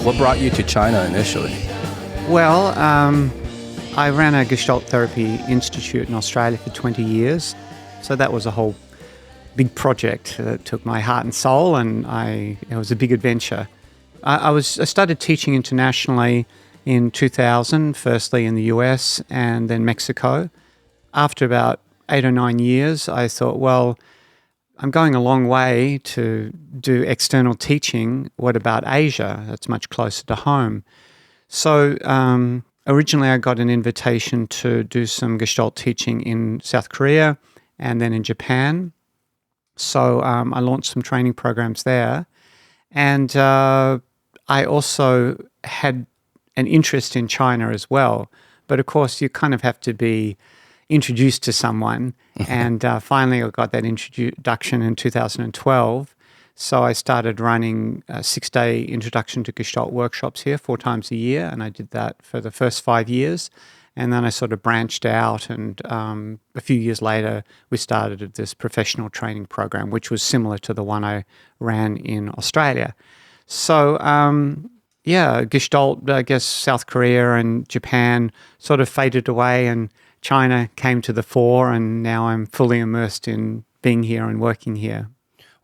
What brought you to China initially? Well, I ran a Gestalt Therapy Institute in Australia for 20 years. So that was a whole big project that took my heart and soul, and it was a big adventure. I started teaching internationally in 2000, firstly in the US and then Mexico. After about 8 or 9 years, I thought, well, I'm going a long way to do external teaching. What about Asia? That's much closer to home. So originally I got an invitation to do some Gestalt teaching in South Korea and then in Japan. So I launched some training programs there. And I also had an interest in China as well. But of course, you kind of have to be introduced to someone. And finally, I got that introduction in 2012. So I started running 6-day introduction to Gestalt workshops here 4 times a year. And I did that for the first 5 years. And then I sort of branched out. And a few years later, we started this professional training program, which was similar to the one I ran in Australia. So, Gestalt, I guess South Korea and Japan sort of faded away and China came to the fore, and now I'm fully immersed in being here and working here.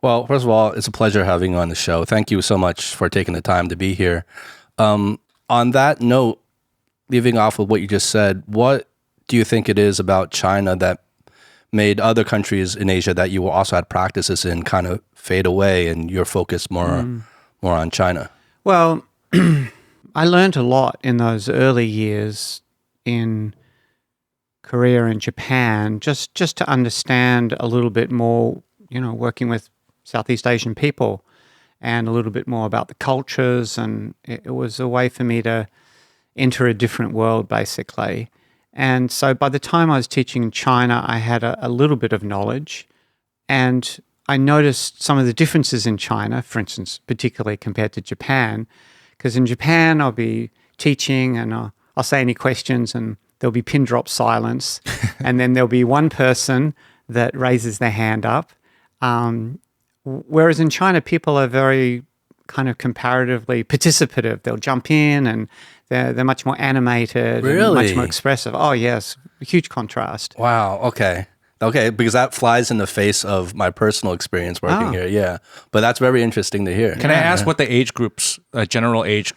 Well, first of all, it's a pleasure having you on the show. Thank you so much for taking the time to be here. On that note, leaving off with what you just said, what do you think it is about China that made other countries in Asia that you also had practices in kind of fade away and you're focused more on China? Well, I learned a lot in those early years in Korea and Japan, just to understand a little bit more, working with Southeast Asian people and a little bit more about the cultures. And it was a way for me to enter a different world, basically. And so by the time I was teaching in China, I had a little bit of knowledge. And I noticed some of the differences in China, for instance, particularly compared to Japan. Because in Japan, I'll be teaching and I'll say any questions and there'll be pin drop silence. And then there'll be one person that raises their hand up. Whereas in China, people are very kind of comparatively participative. They'll jump in and they're much more animated and much more expressive. Oh, yes. A huge contrast. Wow. Okay. Okay, because that flies in the face of my personal experience working here. Yeah, but that's very interesting to hear. Can I ask what the age groups, general age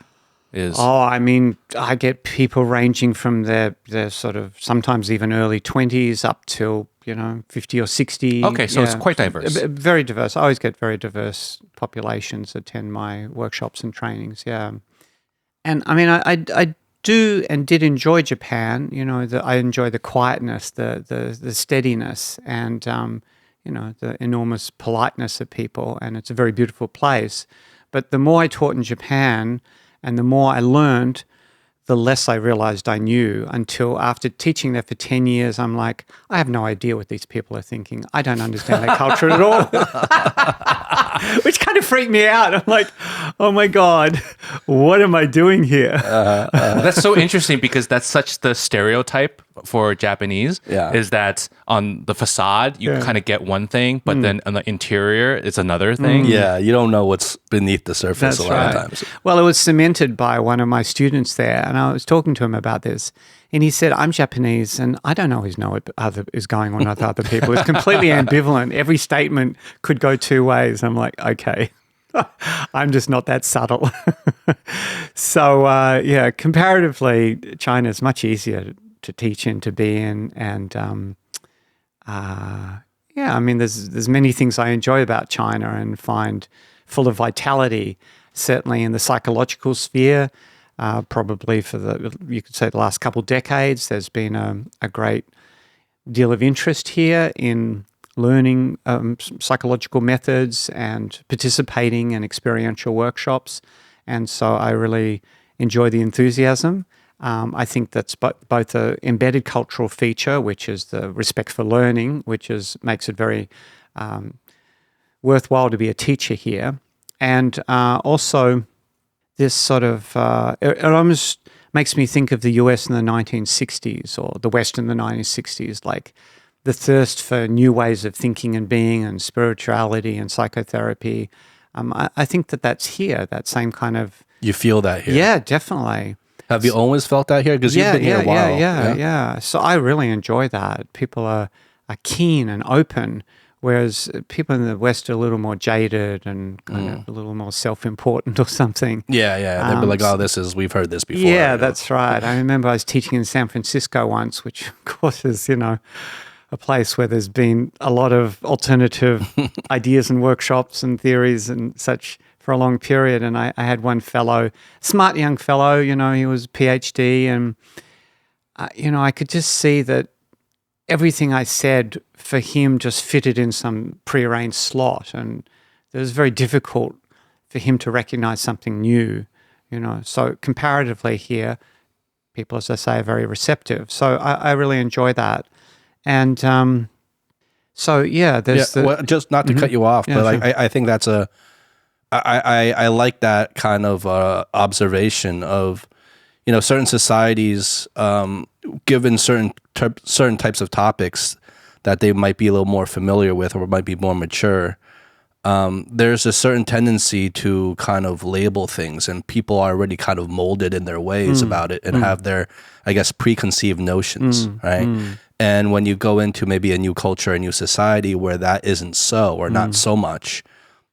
is? Oh, I mean, I get people ranging from their sort of sometimes even early 20s up till, 50 or 60. Okay, so it's quite diverse. Very diverse. I always get very diverse populations attend my workshops and trainings, yeah. And I mean, I do and did enjoy Japan. I enjoy the quietness, the steadiness, and the enormous politeness of people. And it's a very beautiful place. But the more I taught in Japan, and the more I learned, the less I realized I knew. Until after teaching there for 10 years, I'm like, I have no idea what these people are thinking. I don't understand their culture at all. Which kind of freaked me out. I'm like, oh my God, what am I doing here? That's so interesting because that's such the stereotype for Japanese is that on the facade, you kind of get one thing, but then on the interior, it's another thing. Yeah, you don't know what's beneath the surface a lot of times. Well, it was cemented by one of my students there, and I was talking to him about this. And he said, I'm Japanese and I don't always know what is going on with other people. It's completely ambivalent. Every statement could go two ways. I'm like, okay, I'm just not that subtle. So, comparatively, China is much easier to teach in, to be in. And, I mean, there's many things I enjoy about China and find full of vitality, certainly in the psychological sphere. Probably for you could say the last couple of decades, there's been a great deal of interest here in learning psychological methods and participating in experiential workshops. And so I really enjoy the enthusiasm. I think that's both an embedded cultural feature, which is the respect for learning, which makes it very worthwhile to be a teacher here. And also this sort of, it almost makes me think of the US in the 1960s or the West in the 1960s, like the thirst for new ways of thinking and being and spirituality and psychotherapy. I think that's here, that same kind of You feel that here? Yeah, definitely. Have you always felt that here? Because you've been here a while. Yeah. So I really enjoy that. People are keen and open, whereas people in the West are a little more jaded and kind of a little more self-important or something. Yeah. They'd be like, oh, we've heard this before. Yeah, that's right. I remember I was teaching in San Francisco once, which of course is, a place where there's been a lot of alternative ideas and workshops and theories and such for a long period. And I had one fellow, smart young fellow, he was a PhD, and, I could just see that everything I said for him just fitted in some prearranged slot. And it was very difficult for him to recognize something new, So comparatively here, people, as I say, are very receptive. So I really enjoy that. And there's just not to cut you off, but sure. I think that's I like that kind of observation of, certain societies, given certain types of topics that they might be a little more familiar with or might be more mature, there's a certain tendency to kind of label things, and people are already kind of molded in their ways about it and have their, I guess, preconceived notions, right? And when you go into maybe a new culture, a new society where that isn't so, or not so much,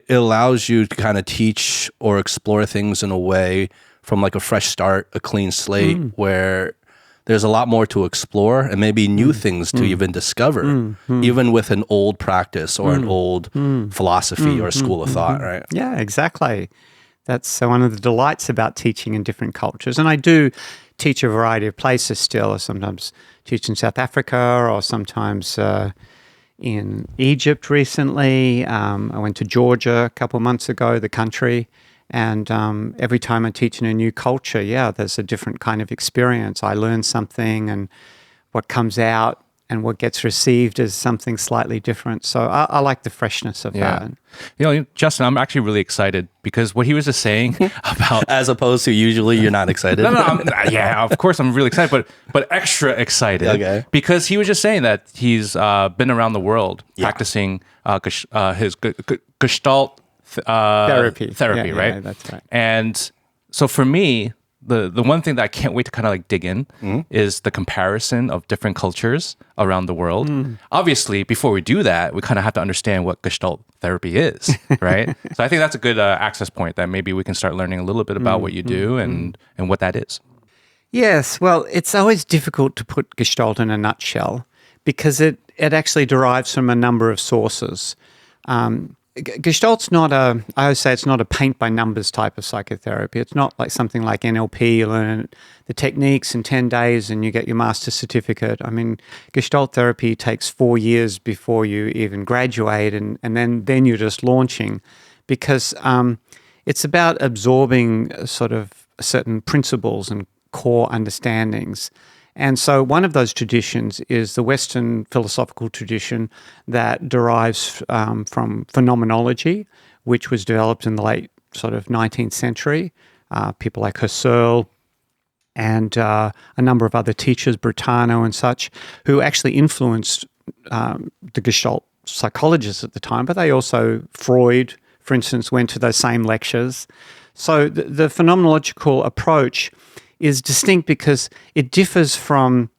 it allows you to kind of teach or explore things in a way from like a fresh start, a clean slate, where there's a lot more to explore and maybe new things to even discover, even with an old practice or an old philosophy or school of thought, right? Yeah, exactly. That's one of the delights about teaching in different cultures. And I do teach a variety of places still. I sometimes teach in South Africa, or sometimes in Egypt recently. I went to Georgia a couple of months ago, the country. And every time I teach in a new culture, there's a different kind of experience. I learn something, and what comes out and what gets received is something slightly different. So I like the freshness of that. Justin, I'm actually really excited because what he was just saying about... As opposed to usually you're not excited. No, of course I'm really excited, but extra excited. Okay. Because he was just saying that he's been around the world practicing his Gestalt therapy, right? Yeah, that's right. And so for me, the one thing that I can't wait to kind of like dig in is the comparison of different cultures around the world. Obviously, before we do that, we kind of have to understand what Gestalt therapy is, right? So I think that's a good access point that maybe we can start learning a little bit about what you do and what that is. Yes, well, it's always difficult to put Gestalt in a nutshell because it actually derives from a number of sources. Gestalt's not I always say it's not a paint by numbers type of psychotherapy. It's not like something like NLP. You learn the techniques in 10 days and you get your master's certificate. I mean, Gestalt therapy takes 4 years before you even graduate, and then you're just launching, because it's about absorbing sort of certain principles and core understandings. And so one of those traditions is the Western philosophical tradition that derives from phenomenology, which was developed in the late sort of 19th century. People like Husserl and a number of other teachers, Brentano and such, who actually influenced the Gestalt psychologists at the time, but they also, Freud, for instance, went to those same lectures. So the phenomenological approach is distinct because it differs from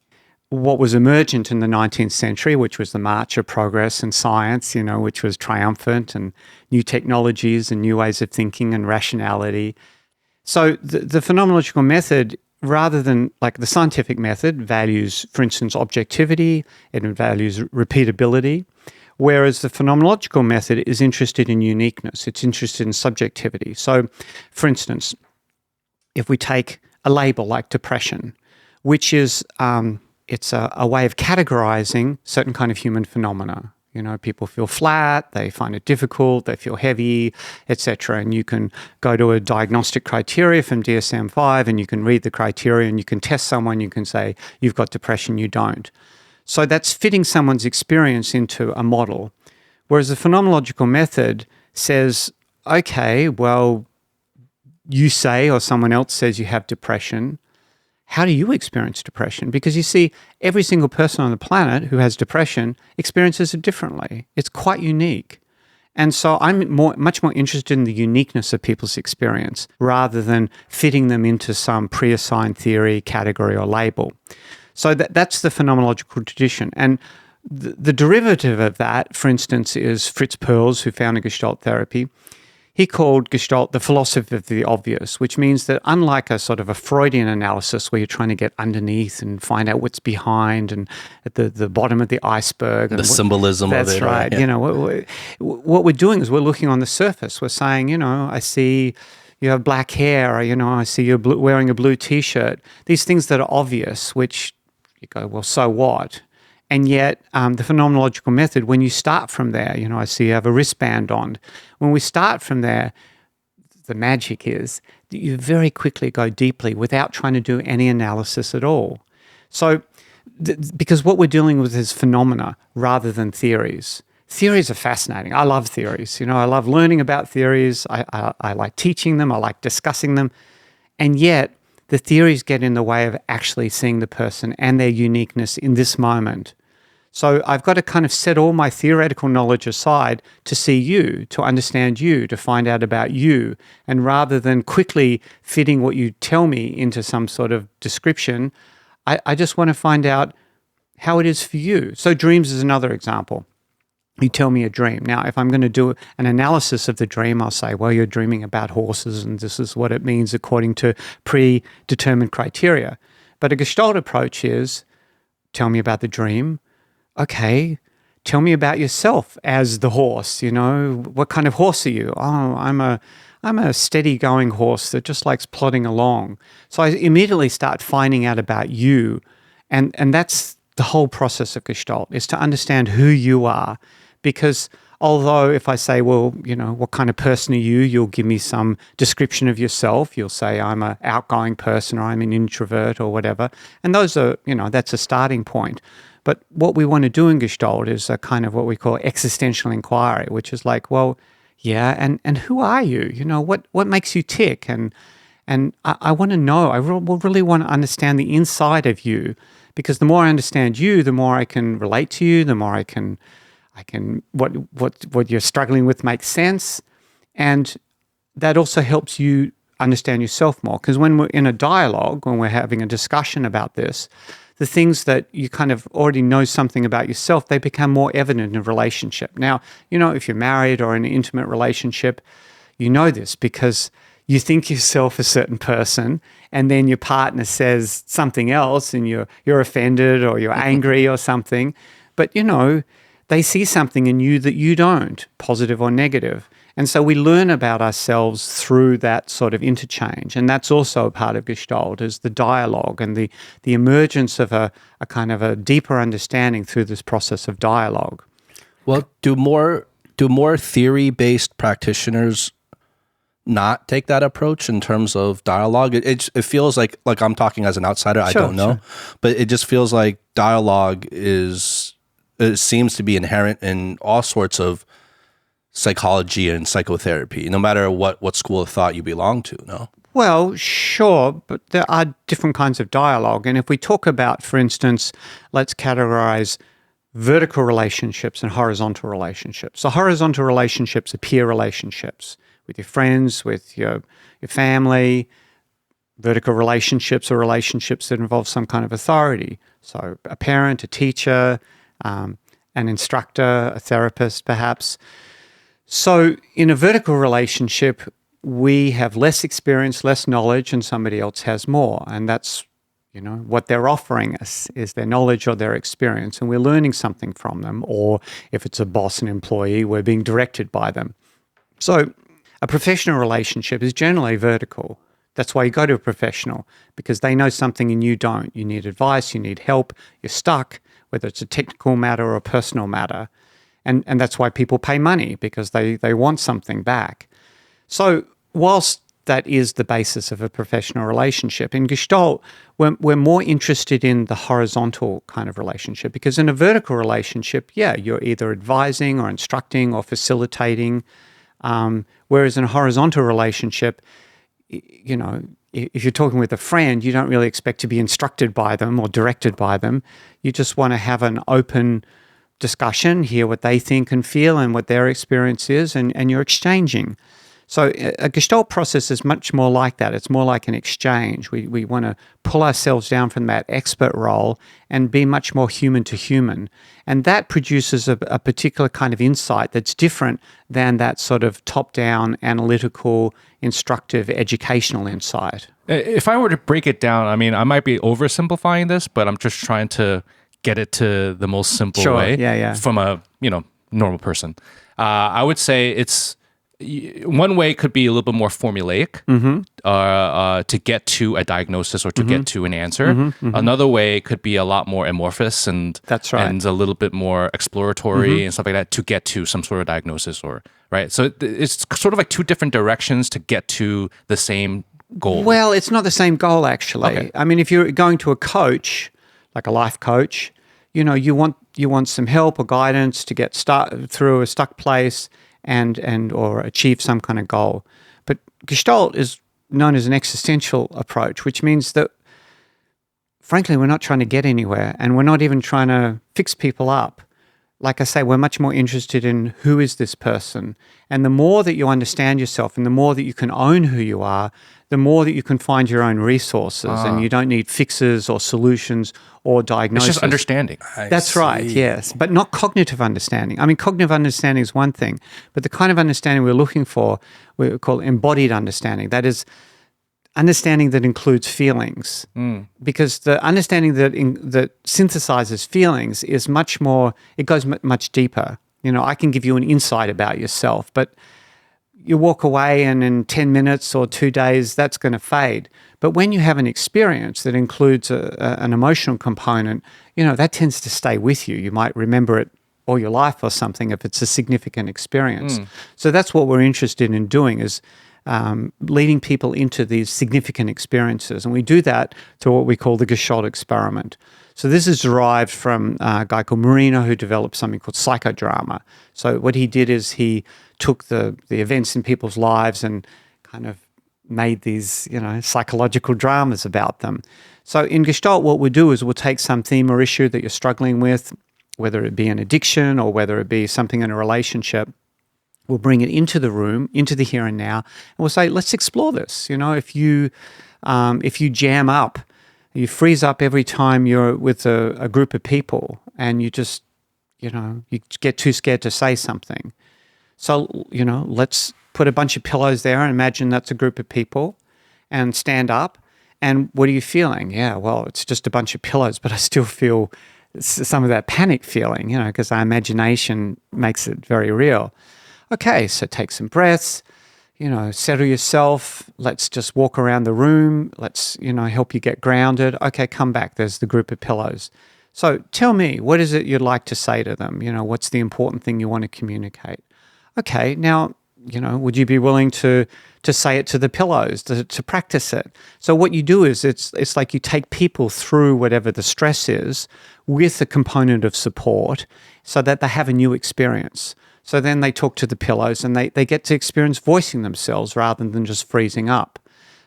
what was emergent in the 19th century, which was the march of progress and science, which was triumphant, and new technologies and new ways of thinking and rationality. So the phenomenological method, rather than like the scientific method, values, for instance, objectivity, it values repeatability, whereas the phenomenological method is interested in uniqueness. It's interested in subjectivity. So, for instance, if we take a label like depression, which is it's a way of categorizing certain kind of human phenomena. People feel flat, they find it difficult, they feel heavy, etc. And you can go to a diagnostic criteria from DSM-5 and you can read the criteria and you can test someone, you can say, you've got depression, you don't. So that's fitting someone's experience into a model. Whereas the phenomenological method says, okay, well, you say, or someone else says you have depression. How do you experience depression? Because you see, every single person on the planet who has depression experiences it differently. It's quite unique. And so I'm much more interested in the uniqueness of people's experience rather than fitting them into some pre-assigned theory, category, or label. So that's the phenomenological tradition. And the derivative of that, for instance, is Fritz Perls, who founded Gestalt therapy. He called Gestalt the philosophy of the obvious, which means that unlike a sort of a Freudian analysis where you're trying to get underneath and find out what's behind and at the bottom of the iceberg. The symbolism of it. That's right. Yeah. You know, what we're doing is we're looking on the surface. We're saying, you know, I see you have black hair, or, you know, I see you're wearing a blue T-shirt. These things that are obvious, which you go, well, so what? And yet the phenomenological method, when you start from there, you know, I see you have a wristband on. When we start from there, the magic is that you very quickly go deeply without trying to do any analysis at all. So, because what we're dealing with is phenomena rather than theories. Theories are fascinating. I love theories. You know, I love learning about theories. I like teaching them. I like discussing them. And yet, the theories get in the way of actually seeing the person and their uniqueness in this moment. So I've got to kind of set all my theoretical knowledge aside to see you, to understand you, to find out about you. And rather than quickly fitting what you tell me into some sort of description, I just want to find out how it is for you. So dreams is another example. You tell me a dream. Now, if I'm going to do an analysis of the dream, I'll say, well, you're dreaming about horses and this is what it means according to predetermined criteria. But a Gestalt approach is, tell me about the dream. Okay, tell me about yourself as the horse. You know, what kind of horse are you? Oh, I'm a steady-going horse that just likes plodding along. So I immediately start finding out about you. And that's the whole process of Gestalt, is to understand who you are. Because although if I say, well, you know, what kind of person are you? You'll give me some description of yourself. You'll say I'm an outgoing person or I'm an introvert or whatever. And those are, you know, that's a starting point. But what we want to do in Gestalt is a kind of what we call existential inquiry, which is like, well, yeah, and who are you? You know, what makes you tick? And I want to know, I really want to understand the inside of you, because the more I understand you, the more I can relate to you, the more I can what you're struggling with makes sense. And that also helps you understand yourself more. Because when we're in a dialogue, when we're having a discussion about this, the things that you kind of already know something about yourself, they become more evident in a relationship. Now, you know, if you're married or in an intimate relationship, you know this because you think yourself a certain person and then your partner says something else and you're offended or you're angry or something. But, you know, they see something in you that you don't, positive or negative. And so we learn about ourselves through that sort of interchange. And that's also a part of Gestalt, is the dialogue and the emergence of a kind of a deeper understanding through this process of dialogue. Well, do more theory-based practitioners not take that approach in terms of dialogue? It feels like I'm talking as an outsider. Sure, I don't know. Sure. But it just feels like dialogue it seems to be inherent in all sorts of psychology and psychotherapy, no matter what school of thought you belong to, no? Well, sure, but there are different kinds of dialogue. And if we talk about, for instance, let's categorize vertical relationships and horizontal relationships. So horizontal relationships are peer relationships with your friends, with your family. Vertical relationships are relationships that involve some kind of authority. So a parent, a teacher, an instructor, a therapist, perhaps. So in a vertical relationship, we have less experience, less knowledge, and somebody else has more. And that's, you know, what they're offering us is their knowledge or their experience, and we're learning something from them. Or if it's a boss and employee, we're being directed by them. So a professional relationship is generally vertical. That's why you go to a professional, because they know something and you don't. You need advice, you need help, you're stuck, whether it's a technical matter or a personal matter. And that's why people pay money, because they want something back. So whilst that is the basis of a professional relationship, in Gestalt, we're more interested in the horizontal kind of relationship, because in a vertical relationship, yeah, you're either advising or instructing or facilitating, whereas in a horizontal relationship, you know, if you're talking with a friend, you don't really expect to be instructed by them or directed by them. You just want to have an open discussion, hear what they think and feel and what their experience is, and you're exchanging. So a Gestalt process is much more like that. It's more like an exchange. We want to pull ourselves down from that expert role and be much more human to human. And that produces a particular kind of insight that's different than that sort of top-down, analytical, instructive, educational insight. If I were to break it down, I mean, I might be oversimplifying this, but I'm just trying to get it to the most simple way from a normal person. I would say it's one way could be a little bit more formulaic to get to a diagnosis or to get to an answer. Another way could be a lot more amorphous and and a little bit more exploratory and stuff like that to get to some sort of diagnosis right. So it's sort of like two different directions to get to the same goal. Well, it's not the same goal actually. Okay. I mean, if you're going to a coach, like a life coach, you want some help or guidance to get through a stuck place and or achieve some kind of goal. But Gestalt is known as an existential approach, which means that, frankly, we're not trying to get anywhere and we're not even trying to fix people up. Like I say, we're much more interested in who is this person. And the more that you understand yourself and the more that you can own who you are, the more that you can find your own resources and you don't need fixes or solutions or diagnosis. It's just understanding. That's right, yes. But not cognitive understanding. I mean, cognitive understanding is one thing, but the kind of understanding we're looking for, we call embodied understanding. That is understanding that includes feelings. Because the understanding that synthesizes feelings is much more, it goes much deeper. I can give you an insight about yourself, but you walk away and in 10 minutes or 2 days, that's going to fade. But when you have an experience that includes an emotional component, that tends to stay with you. You might remember it all your life or something if it's a significant experience. So that's what we're interested in doing is leading people into these significant experiences. And we do that through what we call the Gestalt experiment. So this is derived from a guy called Marino who developed something called psychodrama. So what he did is he took the events in people's lives and kind of made these, psychological dramas about them. So in Gestalt, what we'll do is we'll take some theme or issue that you're struggling with, whether it be an addiction or whether it be something in a relationship. We'll bring it into the room, into the here and now, and we'll say, let's explore this. If you jam up, you freeze up every time you're with a group of people and you just, you get too scared to say something. So, let's put a bunch of pillows there and imagine that's a group of people and stand up. And what are you feeling? Yeah, well, it's just a bunch of pillows, but I still feel some of that panic feeling, because our imagination makes it very real. Okay, so take some breaths, settle yourself. Let's just walk around the room. Let's, help you get grounded. Okay, come back. There's the group of pillows. So tell me, what is it you'd like to say to them? What's the important thing you want to communicate? Okay, now, would you be willing to say it to the pillows, to practice it? So what you do is it's like you take people through whatever the stress is with a component of support so that they have a new experience. So then they talk to the pillows and they get to experience voicing themselves rather than just freezing up.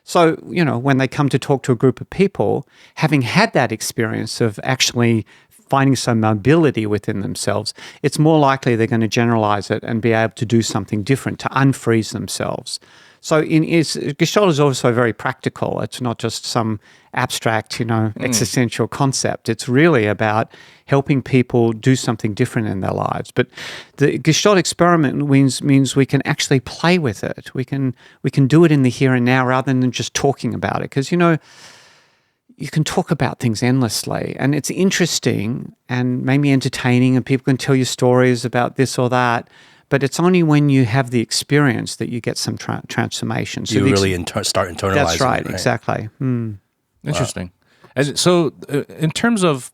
So, when they come to talk to a group of people, having had that experience of actually finding some mobility within themselves, it's more likely they're going to generalize it and be able to do something different, to unfreeze themselves. So Gestalt is also very practical. It's not just some abstract, existential concept. It's really about helping people do something different in their lives. But the Gestalt experiment means we can actually play with it. We can do it in the here and now rather than just talking about it. Because, you can talk about things endlessly and it's interesting and maybe entertaining and people can tell you stories about this or that. But it's only when you have the experience that you get some transformation. So you really start internalizing. That's right, it, right? Exactly. Interesting. And so in terms of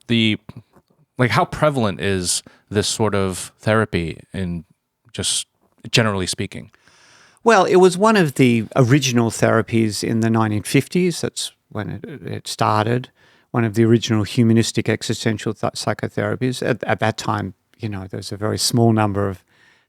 how prevalent is this sort of therapy in just generally speaking? Well, it was one of the original therapies in the 1950s. That's when it started. One of the original humanistic existential psychotherapies. At that time, there was a very small number of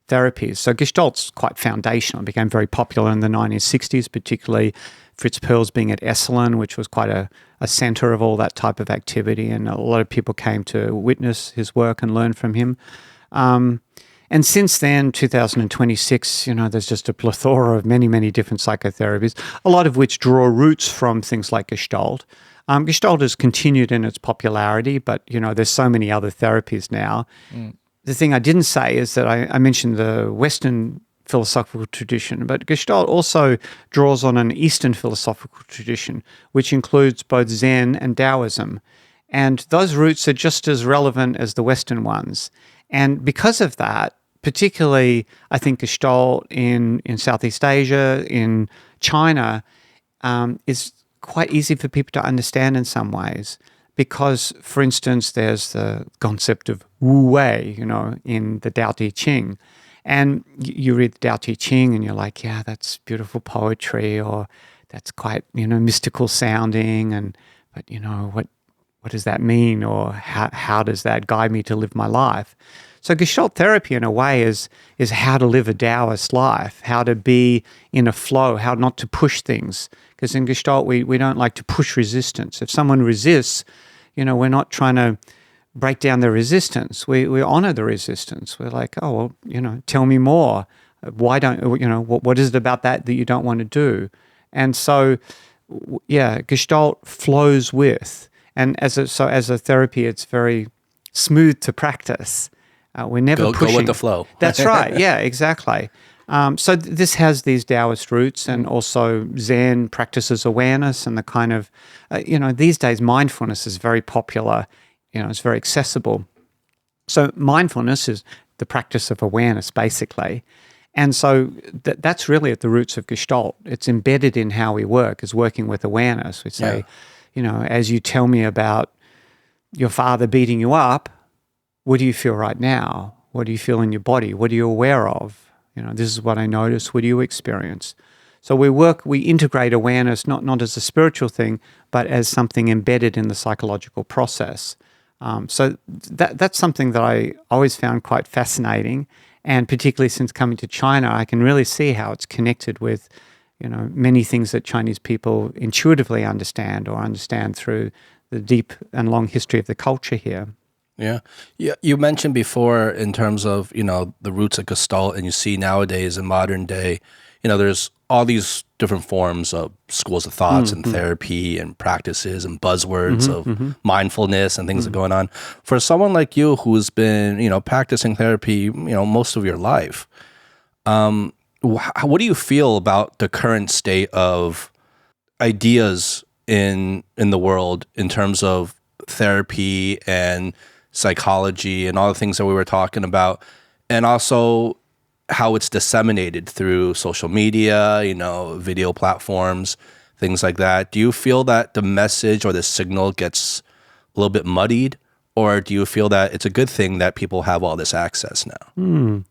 therapies. So Gestalt's quite foundational. It became very popular in the 1960s, particularly Fritz Perls being at Esalen, which was quite a center of all that type of activity, and a lot of people came to witness his work and learn from him. And since then, 2026, there's just a plethora of many, many different psychotherapies, a lot of which draw roots from things like Gestalt. Gestalt has continued in its popularity, but, there's so many other therapies now. The thing I didn't say is that I mentioned the Western philosophical tradition, but Gestalt also draws on an Eastern philosophical tradition, which includes both Zen and Daoism. And those roots are just as relevant as the Western ones. And because of that, particularly, I think Gestalt in Southeast Asia, in China, is quite easy for people to understand in some ways. Because, for instance, there's the concept of Wu Wei, in the Tao Te Ching. And you read the Tao Te Ching and you're like, yeah, that's beautiful poetry, or that's quite, mystical sounding. But what does that mean? Or how does that guide me to live my life? So Gestalt therapy, in a way, is how to live a Taoist life, how to be in a flow, how not to push things. Because in Gestalt, we don't like to push resistance. If someone resists, we're not trying to break down the resistance. We honor the resistance. We're like, oh, well, tell me more. Why don't, what is it about that you don't want to do? And so, yeah, Gestalt flows with. And as a therapy, it's very smooth to practice. We're never pushing. Go with the flow. That's right. Yeah, exactly. So this has these Taoist roots, and also Zen practices awareness and the kind of, these days mindfulness is very popular. It's very accessible. So mindfulness is the practice of awareness, basically. And so that's really at the roots of Gestalt. It's embedded in how we work, is working with awareness. We say, as you tell me about your father beating you up, what do you feel right now? What do you feel in your body? What are you aware of? This is what I notice. What do you experience? So we integrate awareness not as a spiritual thing, but as something embedded in the psychological process. So that's something that I always found quite fascinating. And particularly since coming to China, I can really see how it's connected with, many things that Chinese people intuitively understand, or understand through the deep and long history of the culture here. Yeah. You mentioned before in terms of, the roots of Gestalt, and you see nowadays in modern day, there's all these different forms of schools of thoughts and therapy and practices and buzzwords of mindfulness and things that are going on. For someone like you who's been, practicing therapy, most of your life, what do you feel about the current state of ideas in the world in terms of therapy and psychology and all the things that we were talking about, and also how it's disseminated through social media, video platforms, things like that? Do you feel that the message or the signal gets a little bit muddied, or do you feel that it's a good thing that people have all this access now?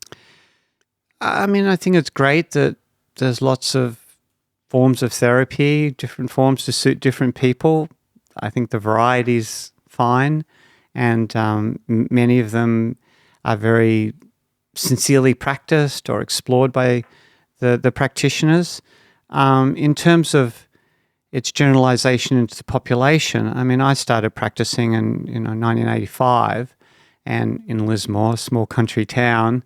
I mean, I think it's great that there's lots of forms of therapy, different forms to suit different people. I think the variety's fine. And many of them are very sincerely practiced or explored by the practitioners. In terms of its generalization into the population, I mean, I started practicing in 1985, and in Lismore, a small country town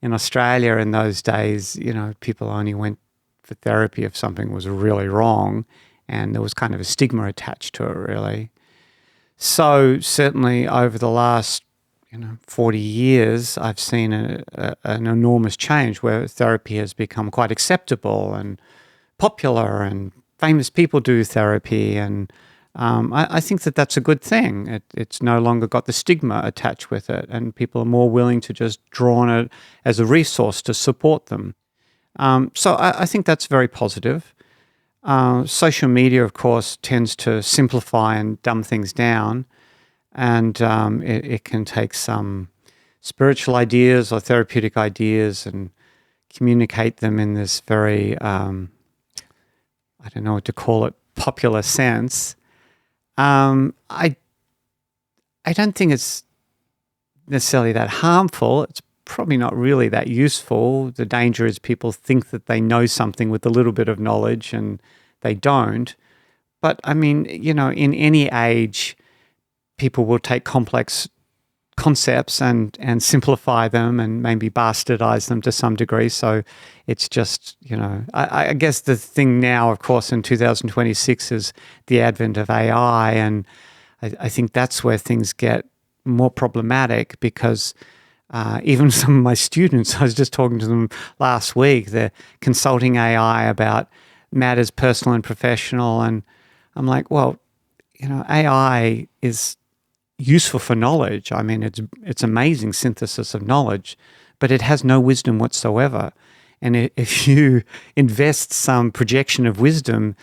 in Australia in those days, people only went for therapy if something was really wrong, and there was kind of a stigma attached to it, really. So certainly over the last 40 years, I've seen an enormous change where therapy has become quite acceptable and popular, and famous people do therapy, and I think that that's a good thing. It's no longer got the stigma attached with it, and people are more willing to just draw on it as a resource to support them. So I think that's very positive. Social media, of course, tends to simplify and dumb things down, and it can take some spiritual ideas or therapeutic ideas and communicate them in this very, I don't know what to call it, popular sense. I don't think it's necessarily that harmful. It's probably not really that useful. The danger is people think that they know something with a little bit of knowledge, and they don't. But I mean, you know, in any age, people will take complex concepts and simplify them and maybe bastardize them to some degree. So it's just, you know, I guess the thing now, of course, in 2026 is the advent of AI. And I think that's where things get more problematic because even some of my students, I was just talking to them last week, they're consulting AI about matters personal and professional. And I'm like, well, you know, AI is useful for knowledge. I mean, it's amazing synthesis of knowledge, but it has no wisdom whatsoever. And if you invest some projection of wisdom,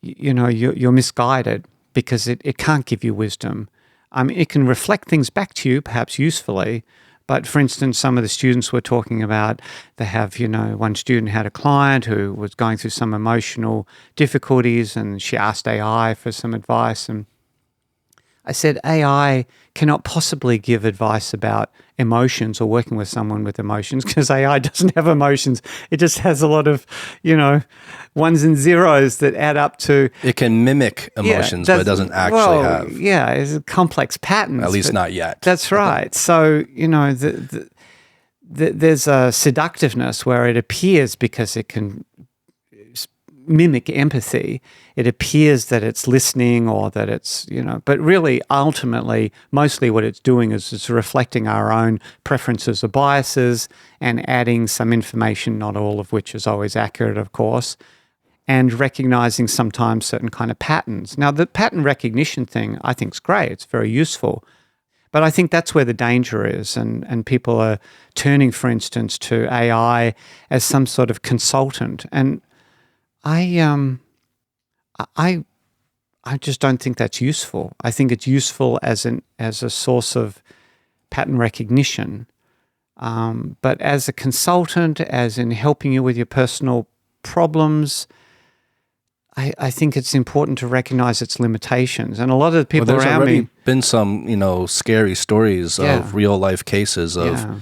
you know, you're misguided because it can't give you wisdom. I mean, it can reflect things back to you, perhaps usefully. But for instance, some of the students were talking about, they have, you know, one student had a client who was going through some emotional difficulties and she asked AI for some advice. And I said, AI cannot possibly give advice about emotions or working with someone with emotions because AI doesn't have emotions. It just has a lot of, you know, ones and zeros that add up to... It can mimic emotions, but it doesn't actually have. Yeah, it's complex patterns. At least not yet. That's right. So, you know, there's a seductiveness where it appears because it can mimic empathy. It appears that it's listening or that it's, you know, but really, ultimately, mostly what it's doing is it's reflecting our own preferences or biases and adding some information, not all of which is always accurate, of course, and recognizing sometimes certain kind of patterns. Now, the pattern recognition thing, I think is great. It's very useful. But I think that's where the danger is. And people are turning, for instance, to AI as some sort of consultant. And I just don't think that's useful. I think it's useful as a source of pattern recognition, but as a consultant, as in helping you with your personal problems, I think it's important to recognize its limitations. And a lot of the people there's around already me, been some, you know, scary stories of real life cases of. Yeah.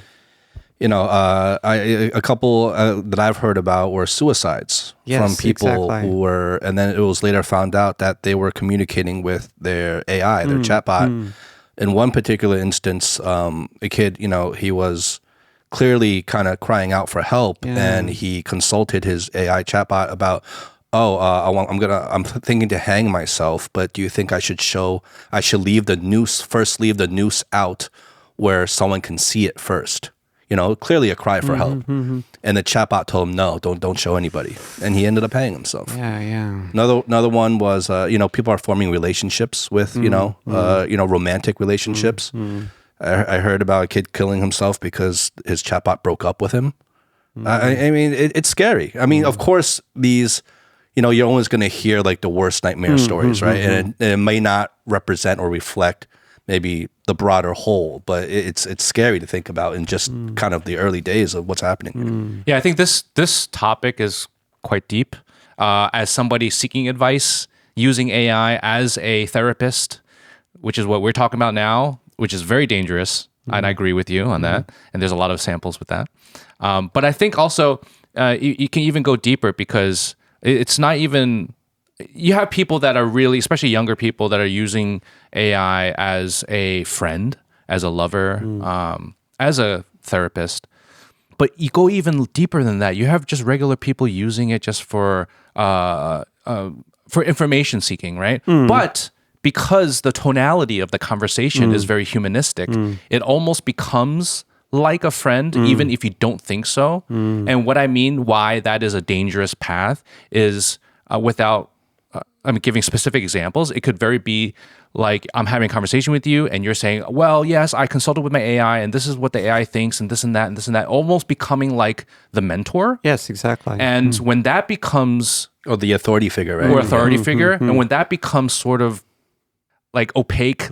You know, a couple that I've heard about were suicides from people who were, and then it was later found out that they were communicating with their AI, their chatbot. In one particular instance, a kid, you know, he was clearly kind of crying out for help, and he consulted his AI chatbot about, I'm thinking to hang myself, but do you think I should leave the noose out where someone can see it first? You know, clearly a cry for help. And the chatbot told him, no, don't show anybody. And he ended up hanging himself. Yeah. Another one was, you know, people are forming relationships with, romantic relationships. I heard about a kid killing himself because his chatbot broke up with him. I mean, it's scary. I mean, of course, these, you know, you're always going to hear like the worst nightmare stories, right? And it may not represent or reflect maybe the broader whole, but it's scary to think about in just kind of the early days of what's happening. Yeah, I think this topic is quite deep. As somebody seeking advice using AI as a therapist, which is what we're talking about now, which is very dangerous, and I agree with you on that. And there's a lot of samples with that. But I think also you can even go deeper because it's not even... You have people that are really, especially younger people, that are using AI as a friend, as a lover, as a therapist. But you go even deeper than that. You have just regular people using it just for information seeking, right? But because the tonality of the conversation is very humanistic, it almost becomes like a friend, even if you don't think so. And what I mean why that is a dangerous path is without... I'm giving specific examples. It could very be like I'm having a conversation with you and you're saying, well, yes, I consulted with my AI and this is what the AI thinks and this and that and this and that, almost becoming like the mentor. Yes, exactly. And when that becomes... Or the authority figure, right? Or authority figure. And when that becomes sort of like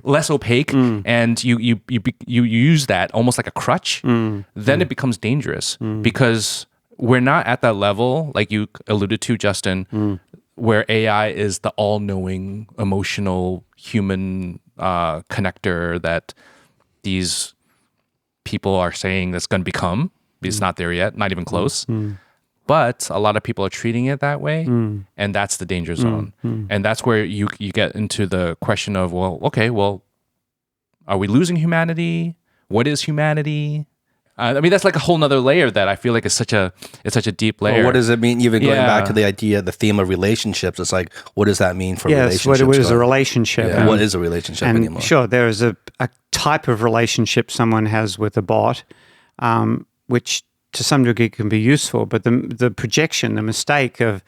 less opaque, and you use that almost like a crutch, then it becomes dangerous because we're not at that level, like you alluded to, Justin, where AI is the all-knowing, emotional, human connector that these people are saying that's going to become. It's not there yet, not even close. But a lot of people are treating it that way, and that's the danger zone. And that's where you get into the question of, well, okay, well, are we losing humanity? What is humanity? I mean, that's like a whole nother layer that I feel like is such a deep layer. Well, what does it mean? Even going back to Yeah. the theme of relationships, it's like, what does that mean for Yes, relationships? what is a relationship? Yeah. What is a relationship And anymore? sure, there is a type of relationship someone has with a bot, which to some degree can be useful, but the projection, the mistake of,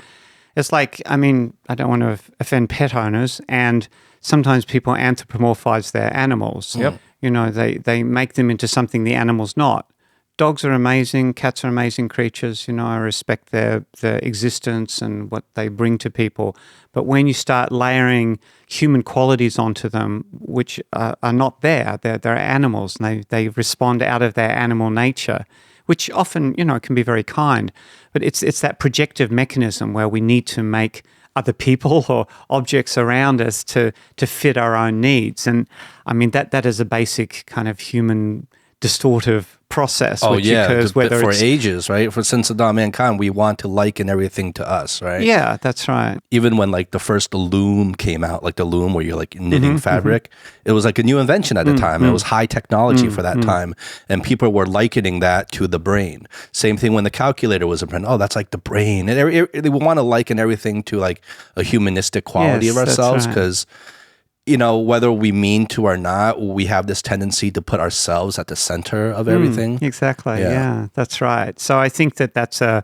it's like, I mean, I don't want to offend pet owners, and sometimes people anthropomorphize their animals. Yep. You know, they make them into something the animal's not. Dogs are amazing. Cats are amazing creatures. You know, I respect their existence and what they bring to people. But when you start layering human qualities onto them, which are not there, they're animals, and they respond out of their animal nature, which often, you know, can be very kind. But it's that projective mechanism where we need to make other people or objects around us to fit our own needs. And I mean, that is a basic kind of human distortive process, which occurs whether for it's ages, right? Since the dawn of mankind, we want to liken everything to us, right? Yeah, that's right. Even when like the first loom came out, like the loom where you're like knitting fabric, it was like a new invention at the time. It was high technology for that time, and people were likening that to the brain. Same thing when the calculator was invented. Oh, that's like the brain, and they want to liken everything to like a humanistic quality Yes, of that's ourselves right. because. You know, whether we mean to or not, we have this tendency to put ourselves at the center of everything. Exactly. Yeah. Yeah, that's right. So I think that's a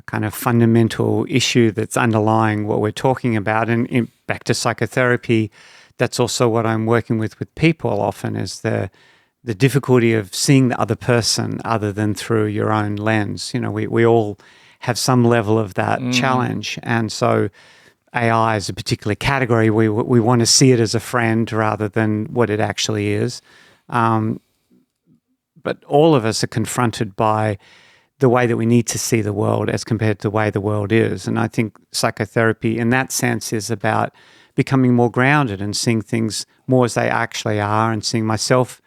kind of fundamental issue that's underlying what we're talking about. And back to psychotherapy, that's also what I'm working with people often is the difficulty of seeing the other person other than through your own lens. You know, we all have some level of that challenge. And so AI is a particular category. We want to see it as a friend rather than what it actually is. But all of us are confronted by the way that we need to see the world as compared to the way the world is. And I think psychotherapy in that sense is about becoming more grounded and seeing things more as they actually are and seeing myself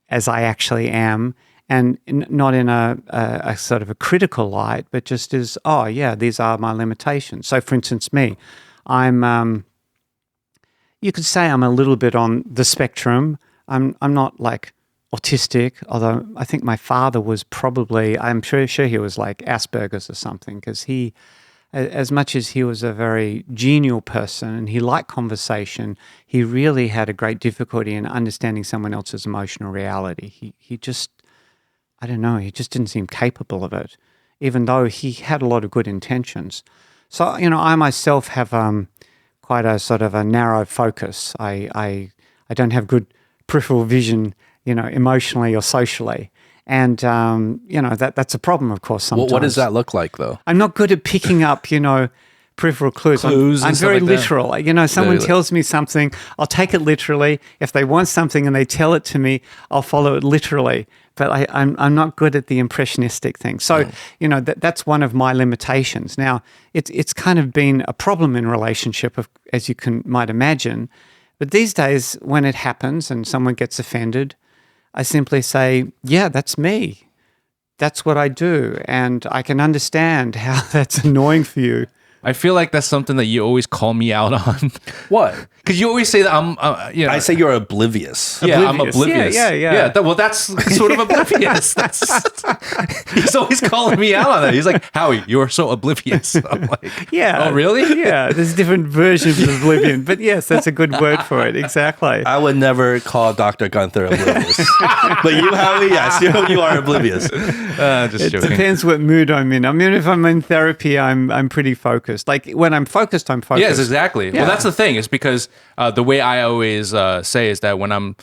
as I actually am, and not in a sort of a critical light, but just as, oh, yeah, these are my limitations. So, for instance, me, I'm, you could say I'm a little bit on the spectrum. I'm not like autistic, although I think my father was probably, I'm sure he was like Asperger's or something, because he, as much as he was a very genial person and he liked conversation, he really had a great difficulty in understanding someone else's emotional reality. He just, I don't know, he just didn't seem capable of it, even though he had a lot of good intentions. So, you know, I myself have quite a sort of a narrow focus. I don't have good peripheral vision, you know, emotionally or socially. And, you know, that's a problem, of course, sometimes. What does that look like, though? I'm not good at picking up, you know, peripheral clues. Clues I'm and stuff very like that. literal. You know, someone Very tells me something, I'll take it literally. If they want something and they tell it to me, I'll follow it literally. But I'm not good at the impressionistic thing. So, you know, that's one of my limitations. Now, it's kind of been a problem in relationship, as you might imagine. But these days, when it happens and someone gets offended, I simply say, yeah, that's me. That's what I do. And I can understand how that's annoying for you. I feel like that's something that you always call me out on. What? Because you always say that I'm, you know. I say you're oblivious. Yeah, I'm Oblivious. oblivious. Yeah. Well, that's sort of oblivious. He's always calling me out on that. He's like, Howie, you're so oblivious. I'm like, Yeah. oh, really? Yeah, there's different versions of oblivion. But yes, that's a good word for it. Exactly. I would never call Dr. Gunther oblivious. But you, Howie, yes, you are oblivious. Just It joking. depends what mood I'm in. I mean, if I'm in therapy, I'm pretty focused. Like when I'm focused, I'm focused. Yes, exactly. Yeah. Well, that's the thing. Is because the way I always say is that when I'm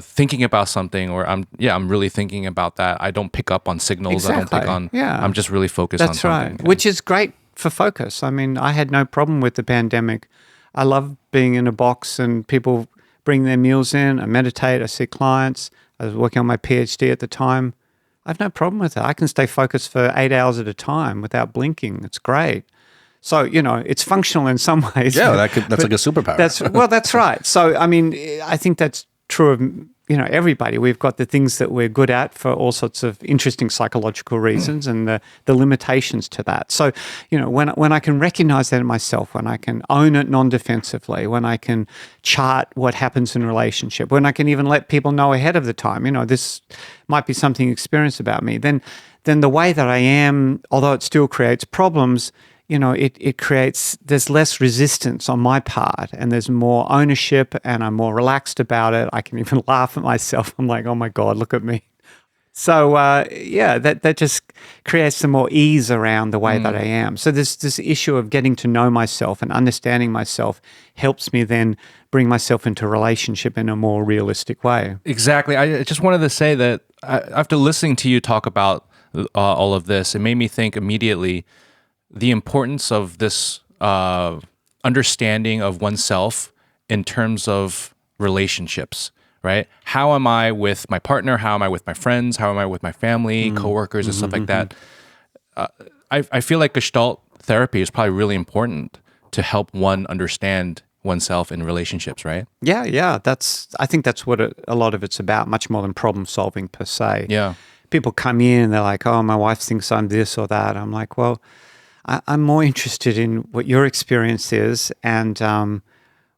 thinking about something, or I'm really thinking about that, I don't pick up on signals. I don't pick on. Yeah. I'm just really focused on That's something. right. Which is great for focus. I mean, I had no problem with the pandemic. I love being in a box and people bring their meals in. I meditate. I see clients. I was working on my PhD at the time. I have no problem with that. I can stay focused for 8 hours at a time without blinking. It's great. So, you know, it's functional in some ways. Yeah, that's like a superpower. That's right. So, I mean, I think that's true of everybody, we've got the things that we're good at for all sorts of interesting psychological reasons and the limitations to that. So, when I can recognize that in myself, when I can own it non-defensively, when I can chart what happens in a relationship, when I can even let people know ahead of the time, this might be something experienced about me, then the way that I am, although it still creates problems, it creates, there's less resistance on my part and there's more ownership and I'm more relaxed about it. I can even laugh at myself. I'm like, oh my God, look at me. So, that just creates some more ease around the way that I am. So this issue of getting to know myself and understanding myself helps me then bring myself into a relationship in a more realistic way. Exactly. I just wanted to say that after listening to you talk about all of this, it made me think immediately the importance of this understanding of oneself in terms of relationships, right? How am I with my partner? How am I with my friends? How am I with my family, coworkers, and stuff like that? I feel like Gestalt therapy is probably really important to help one understand oneself in relationships, right? Yeah. I think that's what a lot of it's about, much more than problem solving per se. Yeah. People come in and they're like, oh, my wife thinks I'm this or that. I'm like, well, I'm more interested in what your experience is and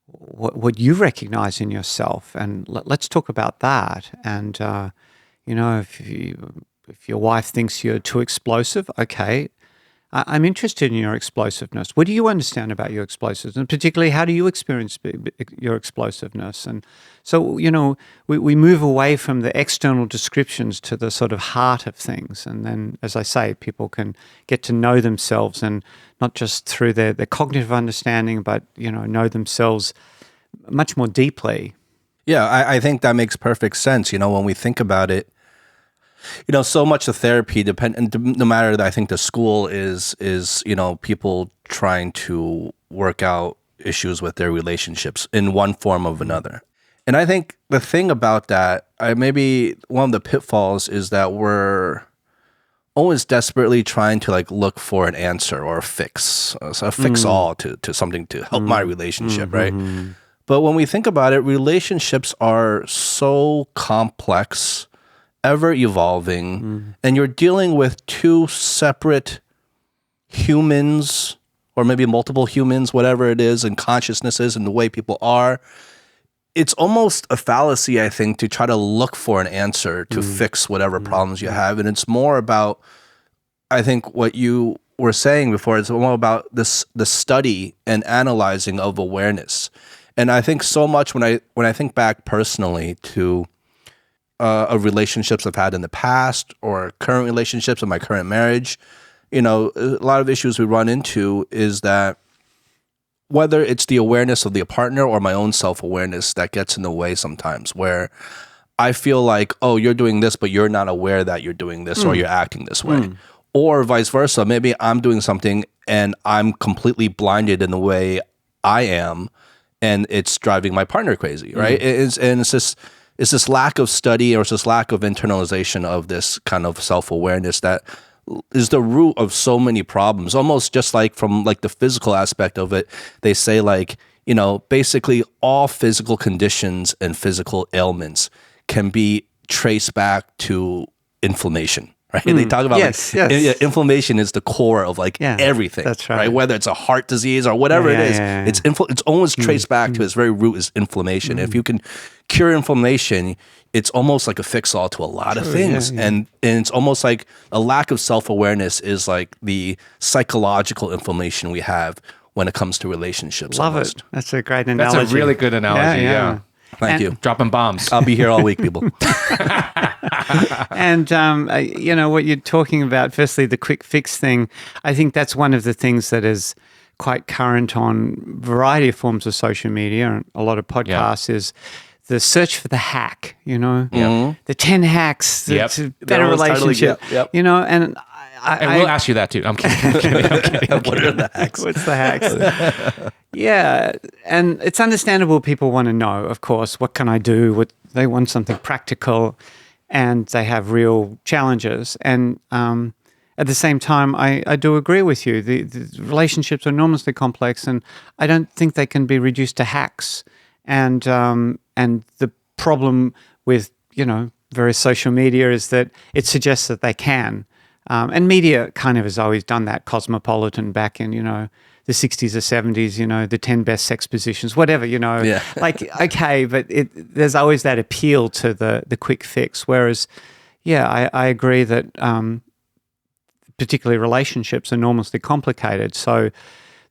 what you recognize in yourself. And let's talk about that. And, if your wife thinks you're too explosive, okay, I'm interested in your explosiveness. What do you understand about your explosiveness? And particularly, how do you experience your explosiveness? And so, we move away from the external descriptions to the sort of heart of things. And then, as I say, people can get to know themselves and not just through their cognitive understanding, but, know themselves much more deeply. Yeah, I think that makes perfect sense. When we think about it, so much of therapy no matter, I think the school is people trying to work out issues with their relationships in one form or another. And I think the thing about that, maybe one of the pitfalls is that we're always desperately trying to look for an answer or a fix, a fix all to something to help my relationship, right? But when we think about it, relationships are so complex, ever evolving, and you're dealing with two separate humans, or maybe multiple humans, whatever it is, and consciousnesses and the way people are. It's almost a fallacy, I think, to try to look for an answer to fix whatever problems you have. And it's more about, I think, what you were saying before, it's more about the study and analyzing of awareness. And I think so much when I think back personally to of relationships I've had in the past or current relationships in my current marriage, a lot of issues we run into is that whether it's the awareness of the partner or my own self-awareness that gets in the way sometimes, where I feel like, oh, you're doing this, but you're not aware that you're doing this or you're acting this way. Or vice versa. Maybe I'm doing something and I'm completely blinded in the way I am, and it's driving my partner crazy, right? It's this lack of study or it's this lack of internalization of this kind of self-awareness that is the root of so many problems. Almost just from the physical aspect of it, they say basically all physical conditions and physical ailments can be traced back to inflammation. Right? They talk about inflammation is the core of everything. That's right. Whether it's a heart disease or whatever it is, it's almost traced back to its very root is inflammation. If you can cure inflammation, it's almost like a fix-all to a lot of things. And it's almost like a lack of self-awareness is like the psychological inflammation we have when it comes to relationships. Love it. That's a great analogy. That's a really good analogy. Yeah. Thank you. Dropping bombs. I'll be here all week, people. And, what you're talking about, firstly, the quick fix thing, I think that's one of the things that is quite current on a variety of forms of social media and a lot of podcasts is the search for the hack, the 10 hacks to better relationship, and I will ask you that too. I'm kidding. What are the hacks? What's the hacks? Yeah, and it's understandable people want to know, of course, what can I do? They want something practical, and they have real challenges. And at the same time, I do agree with you. The relationships are enormously complex, and I don't think they can be reduced to hacks. And the problem with, various social media is that it suggests that they can. And media kind of has always done that. Cosmopolitan back in, the 60s or 70s, the 10 best sex positions, whatever, Yeah. like, okay, but there's always that appeal to the quick fix. Whereas, I agree that particularly relationships are enormously complicated. So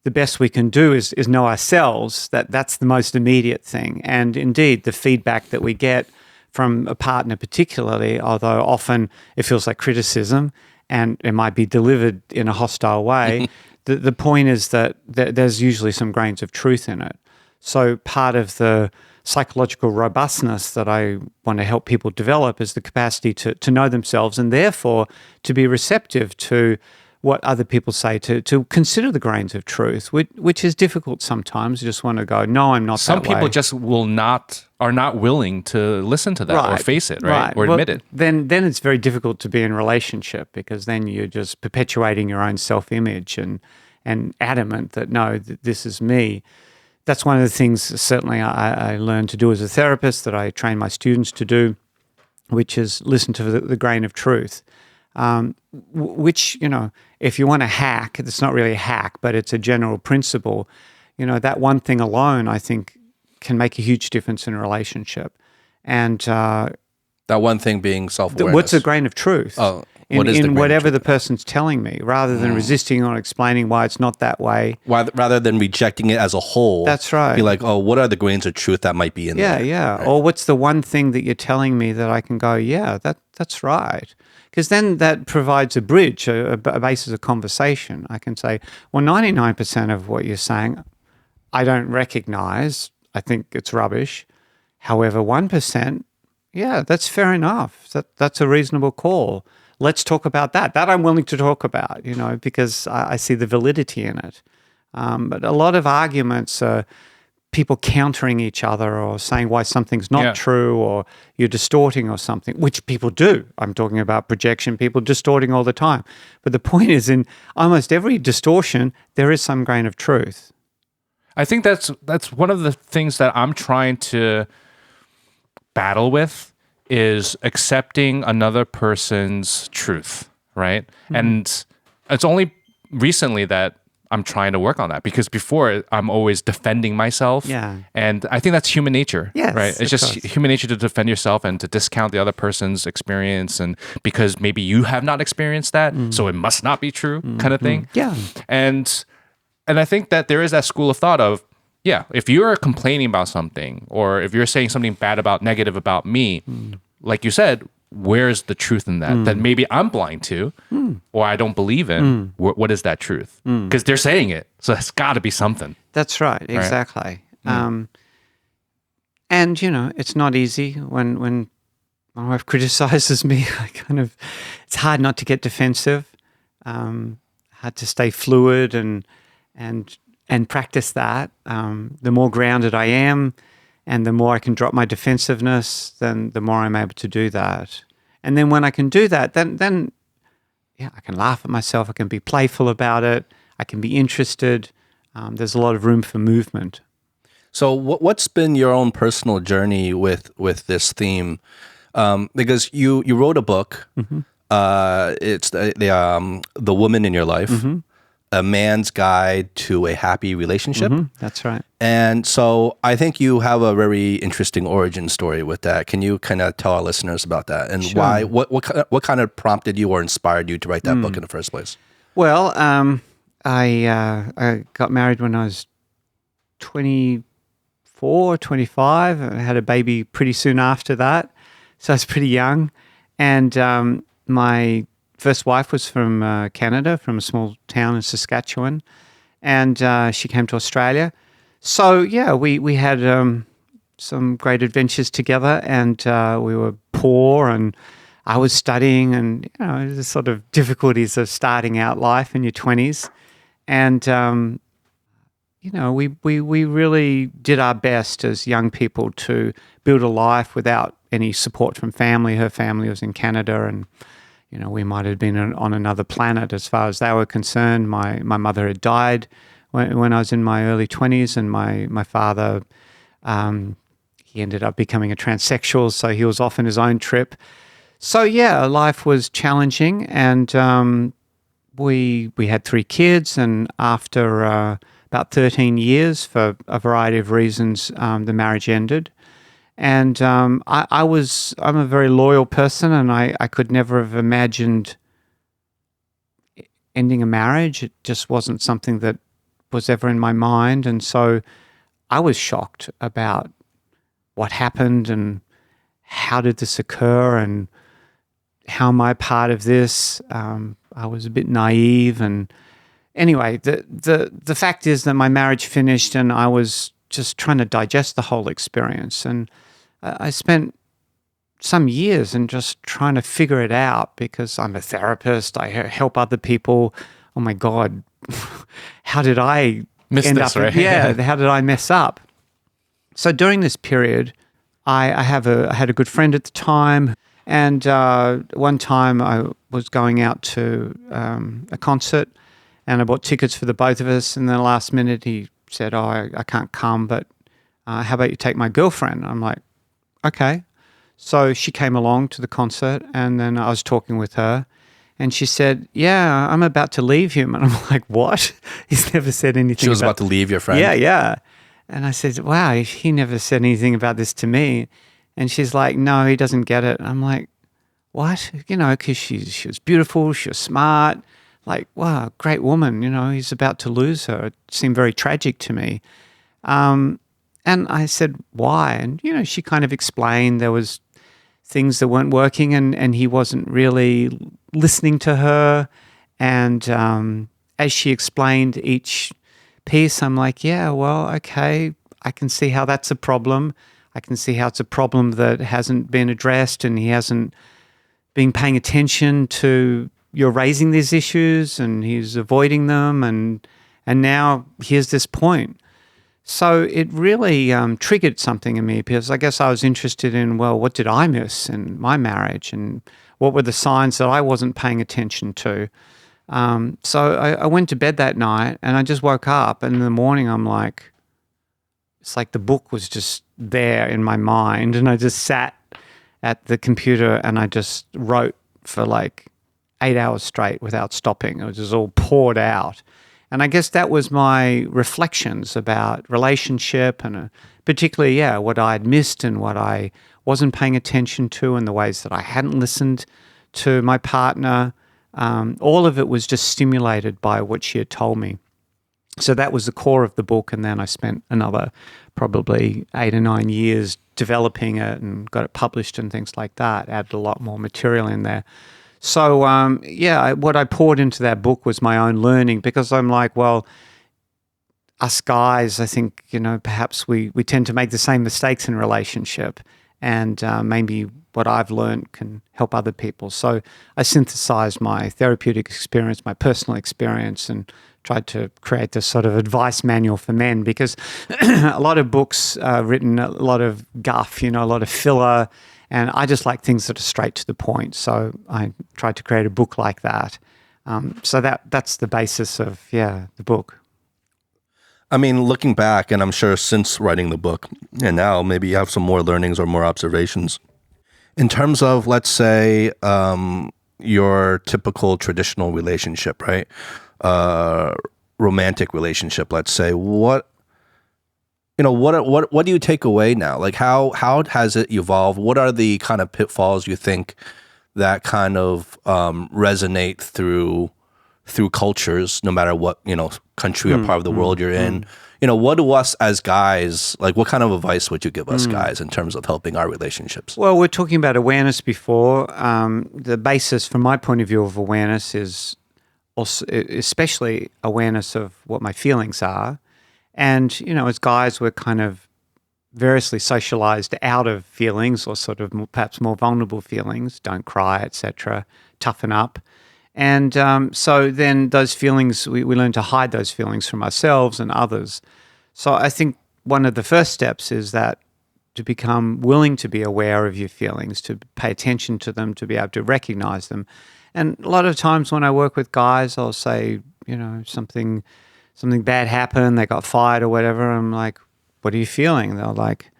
the best we can do is know ourselves, that's the most immediate thing. And indeed, the feedback that we get from a partner particularly, although often it feels like criticism and it might be delivered in a hostile way, the point is that there's usually some grains of truth in it. So part of the psychological robustness that I want to help people develop is the capacity to know themselves and therefore to be receptive to what other people say, to consider the grains of truth, which is difficult sometimes. You just want to go, no, I'm not Some that way. people just are not willing to listen to that or face it, right? Or admit it. Then it's very difficult to be in a relationship because then you're just perpetuating your own self-image and adamant that, no, this is me. That's one of the things certainly I learned to do as a therapist, that I train my students to do, which is listen to the grain of truth. Which, if you want to hack, it's not really a hack, but it's a general principle. That one thing alone, I think, can make a huge difference in a relationship. And that one thing being self-awareness. what's a grain of truth? Oh, what is the in grain whatever of the truth? person's telling me, rather than resisting or explaining why it's not that way. Rather than rejecting it as a whole. That's right. Be like, oh, what are the grains of truth that might be in there? Yeah. Right? Or what's the one thing that you're telling me that I can go, yeah, that's right. Because then that provides a bridge, a basis of conversation. I can say, well, 99% of what you're saying, I don't recognize. I think it's rubbish. However, 1%, yeah, that's fair enough. That's a reasonable call. Let's talk about that. That I'm willing to talk about, because I see the validity in it. But a lot of arguments are people countering each other or saying why something's not true or you're distorting or something, which people do. I'm talking about projection, people distorting all the time. But the point is, in almost every distortion, there is some grain of truth. I think that's one of the things that I'm trying to battle with is accepting another person's truth, right? Mm-hmm. And it's only recently that I'm trying to work on that, because before I'm always defending myself. Yeah. And I think that's human nature, yes, right? It's just human nature to defend yourself and to discount the other person's experience, and because maybe you have not experienced that, so it must not be true, kind of thing. Yeah. And I think that there is that school of thought of, if you're complaining about something, or if you're saying something negative about me, like you said, where's the truth in that? That maybe I'm blind to, or I don't believe in. What is that truth? Because they're saying it, so it's got to be something. That's right, exactly. And it's not easy when my wife criticizes me. It's hard not to get defensive. Hard to stay fluid and practice that. The more grounded I am, and the more I can drop my defensiveness, then the more I'm able to do that. And then when I can do that, then I can laugh at myself. I can be playful about it. I can be interested. There's a lot of room for movement. So what's been your own personal journey with this theme? Because you wrote a book. It's the woman in your life. A man's guide to a happy relationship. That's right. And so I think you have a very interesting origin story with that. Can you kind of tell our listeners about that and why? What kind of prompted you or inspired you to write that book in the first place? Well, I got married when I was 24, 25. I had a baby pretty soon after that, so I was pretty young. And my first wife was from Canada, from a small town in Saskatchewan, and she came to Australia. So, we had some great adventures together, and we were poor, and I was studying, and, the sort of difficulties of starting out life in your 20s. And, we really did our best as young people to build a life without any support from family. Her family was in Canada, and we might have been on another planet as far as they were concerned. My mother had died when I was in my early 20s, and my father, he ended up becoming a transsexual, so he was off on his own trip. So yeah, life was challenging, and we had 3 kids, and after about 13 years, for a variety of reasons, the marriage ended. And I'm a very loyal person, and I could never have imagined ending a marriage. It just wasn't something that was ever in my mind. And so I was shocked about what happened and how did this occur and how am I part of this. I was a bit naive. And anyway, the fact is that my marriage finished and I was just trying to digest the whole experience. And I spent some years in just trying to figure it out because I'm a therapist. I help other people. Oh my God, how did I end up? Right? Yeah, how did I mess up? So during this period, I had a good friend at the time, and one time I was going out to a concert, and I bought tickets for the both of us. And then the last minute, he said, "Oh, I can't come, but how about you take my girlfriend?" I'm like, "Okay." So she came along to the concert, and then I was talking with her, and she said, "Yeah, I'm about to leave him." And I'm like, "What?" He's never said anything. She was about to leave your friend? Yeah. And I said, "Wow, he never said anything about this to me." And she's like, "No, he doesn't get it." And I'm like, "What?" Because she was beautiful, she was smart, like, wow, great woman, he's about to lose her. It seemed very tragic to me. And I said, "Why?" And, she kind of explained there was things that weren't working and he wasn't really listening to her. And as she explained each piece, I'm like, yeah, well, okay, I can see how that's a problem. I can see how it's a problem that hasn't been addressed and he hasn't been paying attention to you're raising these issues and he's avoiding them and now here's this point. So it really triggered something in me because I guess I was interested in, well, what did I miss in my marriage and what were the signs that I wasn't paying attention to? So I went to bed that night and I just woke up and in the morning I'm like, it's like the book was just there in my mind and I just sat at the computer and I just wrote for like 8 hours straight without stopping. It was just all poured out. And I guess that was my reflections about relationship and particularly, what I had missed and what I wasn't paying attention to and the ways that I hadn't listened to my partner. All of it was just stimulated by what she had told me. So that was the core of the book. And then I spent another probably 8 or 9 years developing it and got it published and things like that, added a lot more material in there. So, what I poured into that book was my own learning because I'm like, well, us guys, I think, perhaps we tend to make the same mistakes in a relationship and maybe what I've learned can help other people. So I synthesized my therapeutic experience, my personal experience, and tried to create this sort of advice manual for men because a lot of books written, a lot of guff, a lot of filler, and I just like things that are straight to the point. So I tried to create a book like that. So that's the basis of, the book. I mean, looking back, and I'm sure since writing the book, and now maybe you have some more learnings or more observations. In terms of, let's say, your typical traditional relationship, right? Romantic relationship, let's say, what do you take away now? Like how has it evolved? What are the kind of pitfalls you think that kind of resonate through cultures, no matter what, country or part of the world you're in? What do us as guys, like what kind of advice would you give us guys in terms of helping our relationships? Well, we're talking about awareness before. The basis from my point of view of awareness is also especially awareness of what my feelings are. And, as guys, we're kind of variously socialized out of feelings or sort of perhaps more vulnerable feelings, don't cry, etc., toughen up. And so then those feelings, we learn to hide those feelings from ourselves and others. So I think one of the first steps is that to become willing to be aware of your feelings, to pay attention to them, to be able to recognize them. And a lot of times when I work with guys, I'll say, something bad happened, they got fired or whatever. I'm like, what are you feeling? They're like,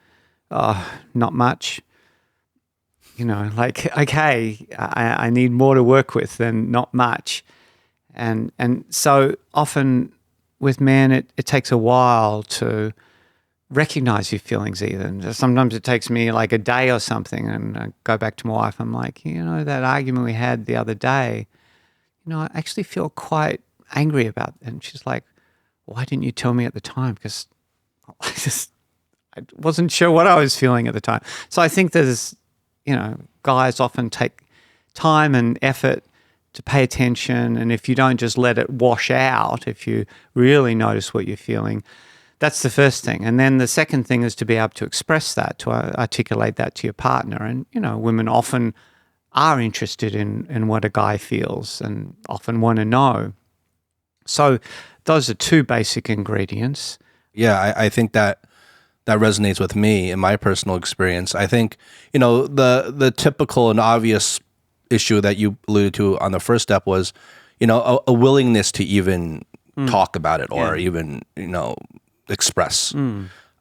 oh, not much. You know, like, okay, I need more to work with than not much. And so often with men, it takes a while to recognize your feelings even. Sometimes it takes me like a day or something, and I go back to my wife. I'm like, you know, that argument we had the other day, you know, I actually feel quite angry about it. And she's like, why didn't you tell me at the time? Because I wasn't sure what I was feeling at the time. So I think there's, you know, guys often take time and effort to pay attention. And if you don't just let it wash out, if you really notice what you're feeling, that's the first thing. And then the second thing is to be able to express that, to articulate that to your partner. And, you know, women often are interested in what a guy feels and often want to know. So those are two basic ingredients. Yeah, I think that resonates with me in my personal experience. I think, you know, the typical and obvious issue that you alluded to on the first step was, you know, a willingness to even talk about it or even, you know, express.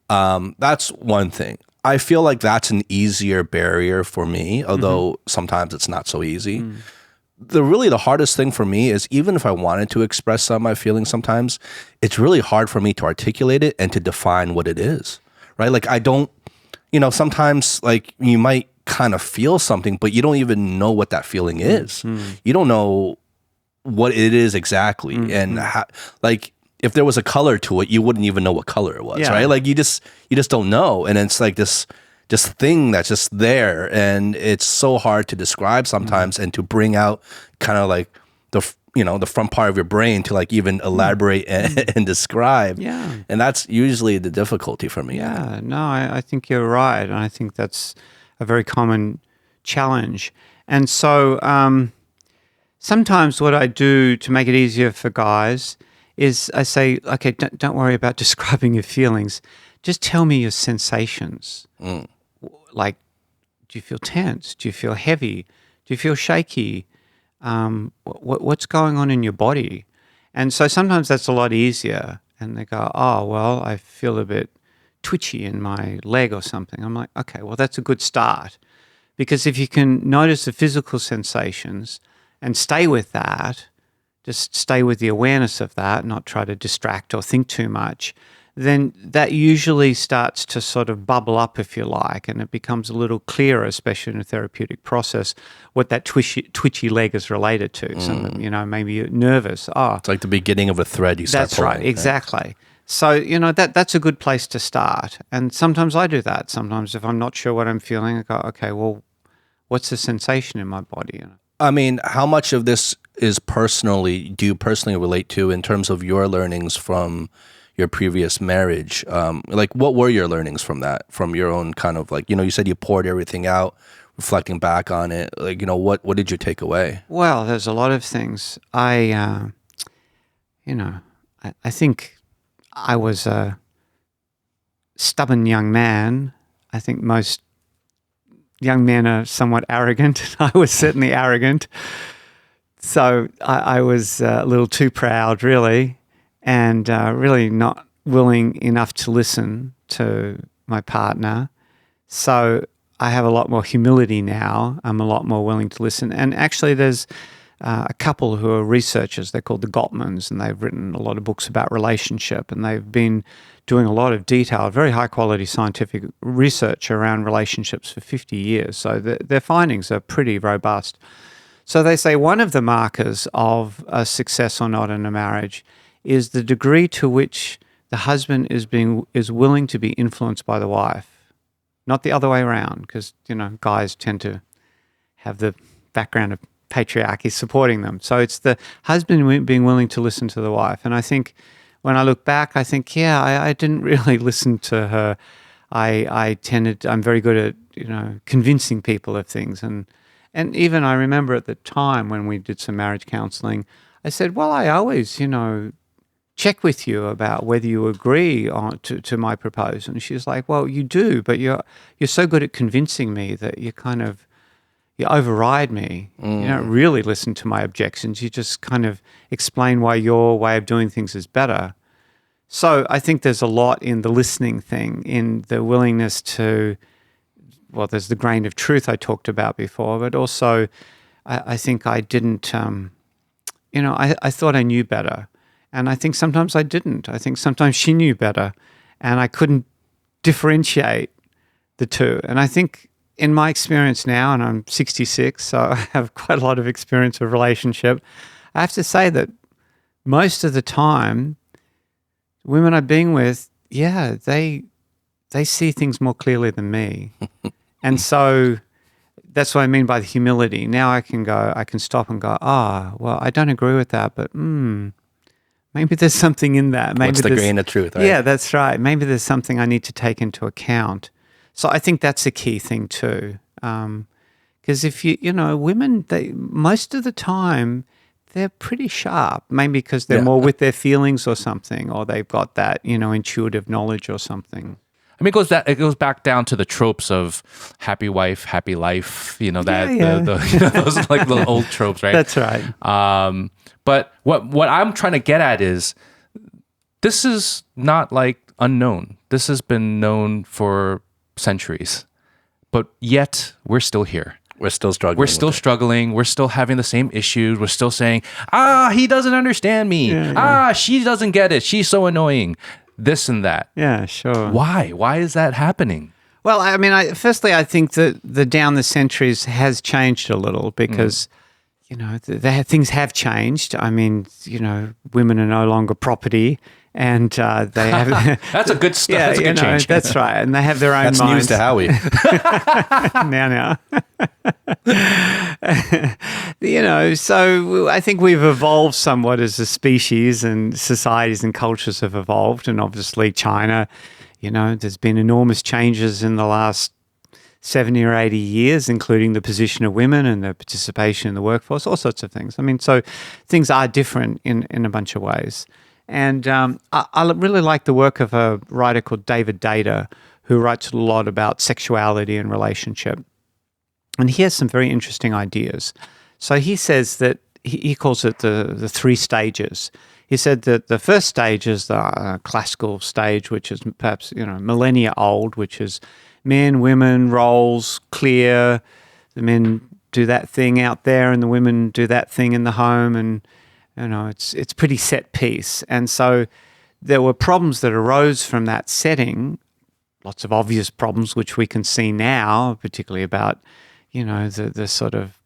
That's one thing. I feel like that's an easier barrier for me, although sometimes it's not so easy. The hardest thing for me is, even if I wanted to express some of my feelings sometimes, it's really hard for me to articulate it and to define what it is, right? Like, I don't, you know, sometimes like you might kind of feel something, but you don't even know what that feeling is. You don't know what it is exactly. And like, if there was a color to it, you wouldn't even know what color it was, right? Like, you just don't know. And it's like this thing that's just there, and it's so hard to describe sometimes and to bring out kind of like the front part of your brain to like even elaborate and describe. Yeah. And that's usually the difficulty for me. Yeah, no, I think you're right. And I think that's a very common challenge. And so sometimes what I do to make it easier for guys is I say, okay, don't worry about describing your feelings. Just tell me your sensations. Like, do you feel tense? Do you feel heavy? Do you feel shaky? What's going on in your body? And so sometimes that's a lot easier. And they go, oh, well, I feel a bit twitchy in my leg or something. I'm like, okay, well, that's a good start. Because if you can notice the physical sensations and stay with that, just stay with the awareness of that, not try to distract or think too much, then that usually starts to sort of bubble up, if you like, and it becomes a little clearer, especially in a therapeutic process, what that twitchy leg is related to. Something, you know, maybe you're nervous. Oh, It's like the beginning of a thread you start that's right, pulling. exactly. So, you know, that's a good place to start. And sometimes I do that. Sometimes if I'm not sure what I'm feeling, I go, okay, well, what's the sensation in my body? I mean, how much of this do you personally relate to in terms of your learnings from your previous marriage? Like, what were your learnings from that, from your own kind of like, you know, you said you poured everything out, reflecting back on it. Like, you know, what did you take away? Well, there's a lot of things. I think I was a stubborn young man. I think most young men are somewhat arrogant. I was certainly arrogant. So I was a little too proud, really, and really not willing enough to listen to my partner. So I have a lot more humility now. I'm a lot more willing to listen. And actually there's a couple who are researchers. They're called the Gottmans, and they've written a lot of books about relationship, and they've been doing a lot of detailed, very high-quality scientific research around relationships for 50 years. So their findings are pretty robust. So they say one of the markers of a success or not in a marriage is the degree to which the husband is willing to be influenced by the wife, not the other way around, because, you know, guys tend to have the background of patriarchy supporting them. So it's the husband being willing to listen to the wife. And I think when I look back, I think, yeah, I didn't really listen to her. I'm very good at, you know, convincing people of things. And even I remember at the time when we did some marriage counseling, I said, well, I always, you know, check with you about whether you agree to my proposal. And she was like, well, you do, but you're so good at convincing me that you override me. You don't really listen to my objections. You just kind of explain why your way of doing things is better. So I think there's a lot in the listening thing, in the willingness to, well, there's the grain of truth I talked about before, but also I think I didn't, I thought I knew better. And I think sometimes I didn't. I think sometimes she knew better and I couldn't differentiate the two. And I think in my experience now, and I'm 66, so I have quite a lot of experience with relationship, I have to say that most of the time, women I've been with, they see things more clearly than me. And so that's what I mean by the humility. Now I can stop and go, well, I don't agree with that, but maybe there's something in that. Maybe What's the grain of truth, right? Yeah, that's right. Maybe there's something I need to take into account. So I think that's a key thing too. Because if women, most of the time, they're pretty sharp, maybe because they're more with their feelings or something, or they've got that, intuitive knowledge or something. I mean, it goes back down to the tropes of happy wife, happy life. Those like the old tropes, right? That's right. But what I'm trying to get at is this is not like unknown. This has been known for centuries, but yet we're still here. We're still struggling. We're still struggling. We're still having the same issues. We're still saying, he doesn't understand me. She doesn't get it. She's so annoying. This and that. Yeah, sure. Why? Why is that happening? Well, I mean, firstly, I think that down the centuries has changed a little because, things have changed. I mean, women are no longer property. And they have that's a good that's a good change. That's right, and they have their own That's minds. news to Howie. now. So I think we've evolved somewhat as a species, and societies and cultures have evolved. And obviously, China, there's been enormous changes in the last 70 or 80 years, including the position of women and their participation in the workforce, all sorts of things. I mean, so things are different in a bunch of ways. And I really like the work of a writer called David Data, who writes a lot about sexuality and relationship. And he has some very interesting ideas. So he says that he calls it the 3 stages. He said that the first stage is the classical stage, which is perhaps millennia old, which is men, women, roles, clear. The men do that thing out there, and the women do that thing in the home, and it's pretty set piece. And so there were problems that arose from that setting, lots of obvious problems which we can see now, particularly about, the sort of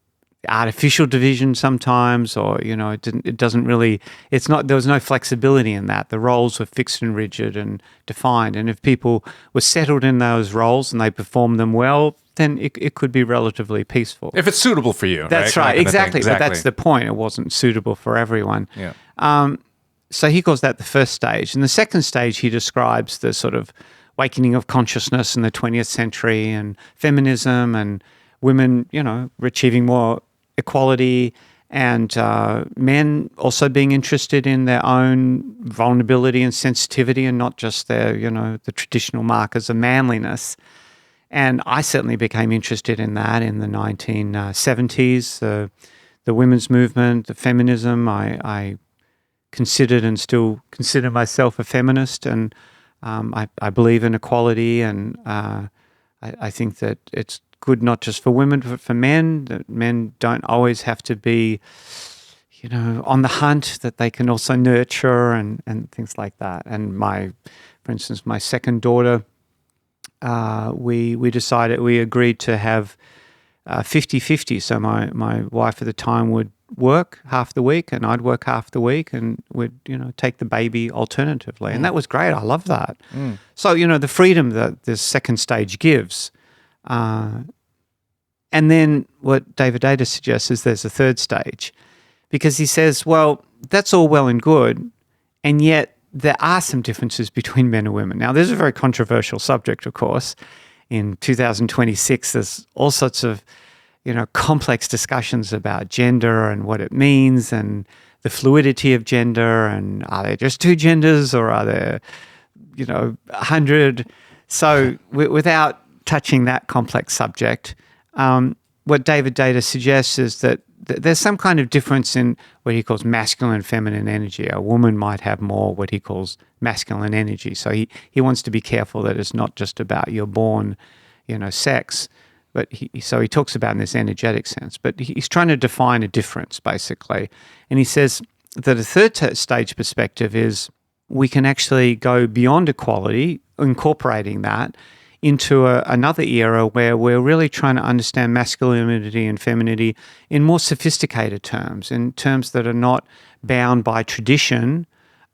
artificial division sometimes, or, there was no flexibility in that. The roles were fixed and rigid and defined. And if people were settled in those roles and they performed them well, then it could be relatively peaceful. If it's suitable for you. That's right. Exactly. But that's the point. It wasn't suitable for everyone. Yeah. So he calls that the first stage. And the second stage, he describes the sort of awakening of consciousness in the 20th century and feminism and women, achieving more equality and men also being interested in their own vulnerability and sensitivity and not just their, the traditional markers of manliness. And I certainly became interested in that in the 1970s, the women's movement, the feminism. I considered and still consider myself a feminist, and I believe in equality, and I think that it's good not just for women but for men, that men don't always have to be, on the hunt, that they can also nurture and things like that. And for instance, my second daughter, we agreed to have 50-50. So my wife at the time would work half the week and I'd work half the week, and we'd, take the baby alternatively. And that was great. I love that. So, the freedom that this second stage gives. And then what David Data suggests is there's a third stage, because he says, well, that's all well and good, and yet there are some differences between men and women. Now, this is a very controversial subject, of course. In 2026, there's all sorts of, complex discussions about gender and what it means and the fluidity of gender, and are there just 2 genders or are there, 100? So without touching that complex subject, what David Data suggests is that there's some kind of difference in what he calls masculine and feminine energy. A woman might have more what he calls masculine energy. So he wants to be careful that it's not just about your born, sex, but so he talks about in this energetic sense. But he's trying to define a difference, basically. And he says that a third stage perspective is we can actually go beyond equality, incorporating that into another era where we're really trying to understand masculinity and femininity in more sophisticated terms, in terms that are not bound by tradition,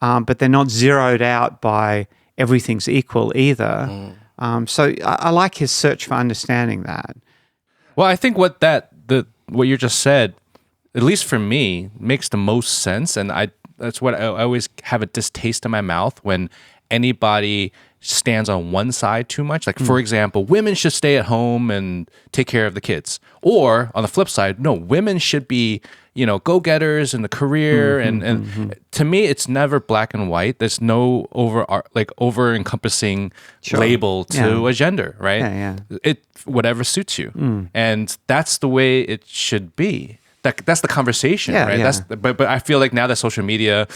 but they're not zeroed out by everything's equal either. So I like his search for understanding that. Well, I think what you just said, at least for me, makes the most sense, and that's what I always have a distaste in my mouth when anybody stands on one side too much. Like, for example, women should stay at home and take care of the kids. Or on the flip side, no, women should be, go-getters in the career. And to me, it's never black and white. There's no over-encompassing label to a gender, right? Yeah. Whatever suits you. And that's the way it should be. That's the conversation, right? Yeah. But I feel like now that social media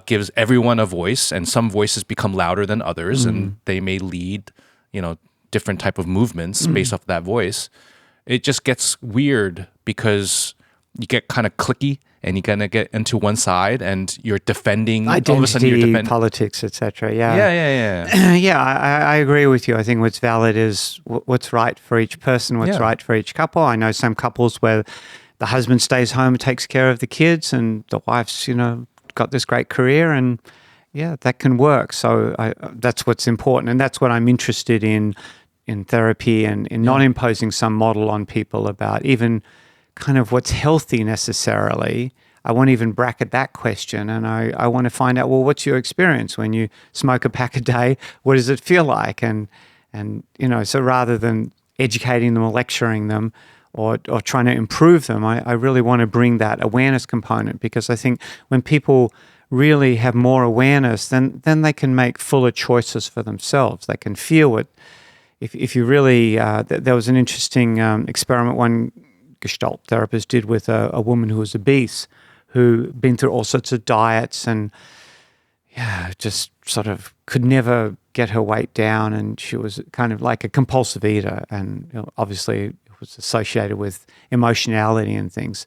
gives everyone a voice, and some voices become louder than others, and they may lead, different type of movements based off that voice. It just gets weird because you get kind of cliquey, and you're gonna get into one side, and you're defending identity, all of a sudden you're defending politics, etc. Yeah, yeah. I agree with you. I think what's valid is what's right for each person, what's right for each couple. I know some couples where the husband stays home and takes care of the kids, and the wife's, got this great career, and that can work. So that's what's important, and that's what I'm interested in therapy, and in not imposing some model on people about even kind of what's healthy necessarily. I won't even bracket that question, and I want to find out, well, what's your experience when you smoke a pack a day? What does it feel like? And so rather than educating them or lecturing them, or trying to improve them, I really want to bring that awareness component, because I think when people really have more awareness, then they can make fuller choices for themselves. They can feel it. If you really, there was an interesting experiment one Gestalt therapist did with a woman who was obese, who'd been through all sorts of diets and just sort of could never get her weight down, and she was kind of like a compulsive eater, and obviously was associated with emotionality and things.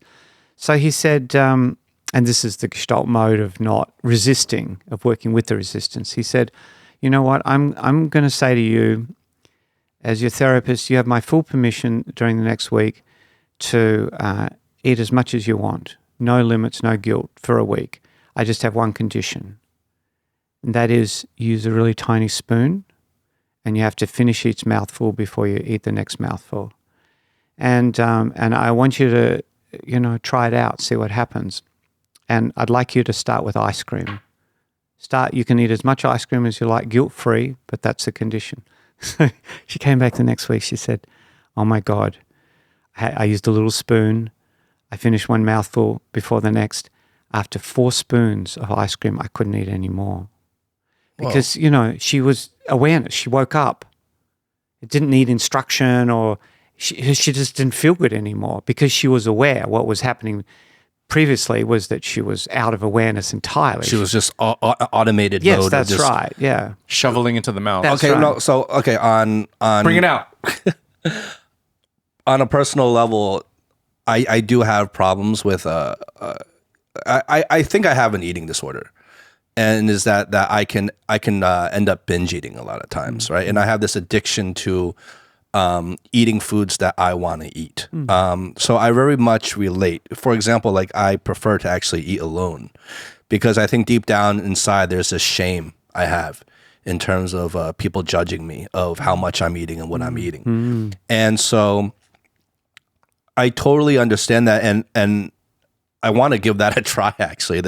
So he said, and this is the Gestalt mode of not resisting, of working with the resistance. He said, you know what, I'm going to say to you, as your therapist, you have my full permission during the next week to eat as much as you want. No limits, no guilt for a week. I just have one condition, and that is use a really tiny spoon, and you have to finish each mouthful before you eat the next mouthful. And I want you to, try it out, see what happens. And I'd like you to start with ice cream. You can eat as much ice cream as you like, guilt-free, but that's the condition. So she came back the next week. She said, oh my God, I used a little spoon. I finished one mouthful before the next. After 4 spoons of ice cream, I couldn't eat any more. Because, she was awareness. She woke up. It didn't need instruction, or she just didn't feel good anymore, because she was aware. What was happening previously was that she was out of awareness entirely. She was just automated yes, mode. Yes, that's right. Yeah. Shoveling into the mouth. That's okay, right. no, so, okay, on... Bring it out. On a personal level, I do have problems with... I think I have an eating disorder. And is that I can end up binge eating a lot of times, right? And I have this addiction to eating foods that I want to eat. So I very much relate. For example, like I prefer to actually eat alone, because I think deep down inside there's this shame I have in terms of people judging me of how much I'm eating and what I'm eating. And so I totally understand that, and I want to give that a try, actually,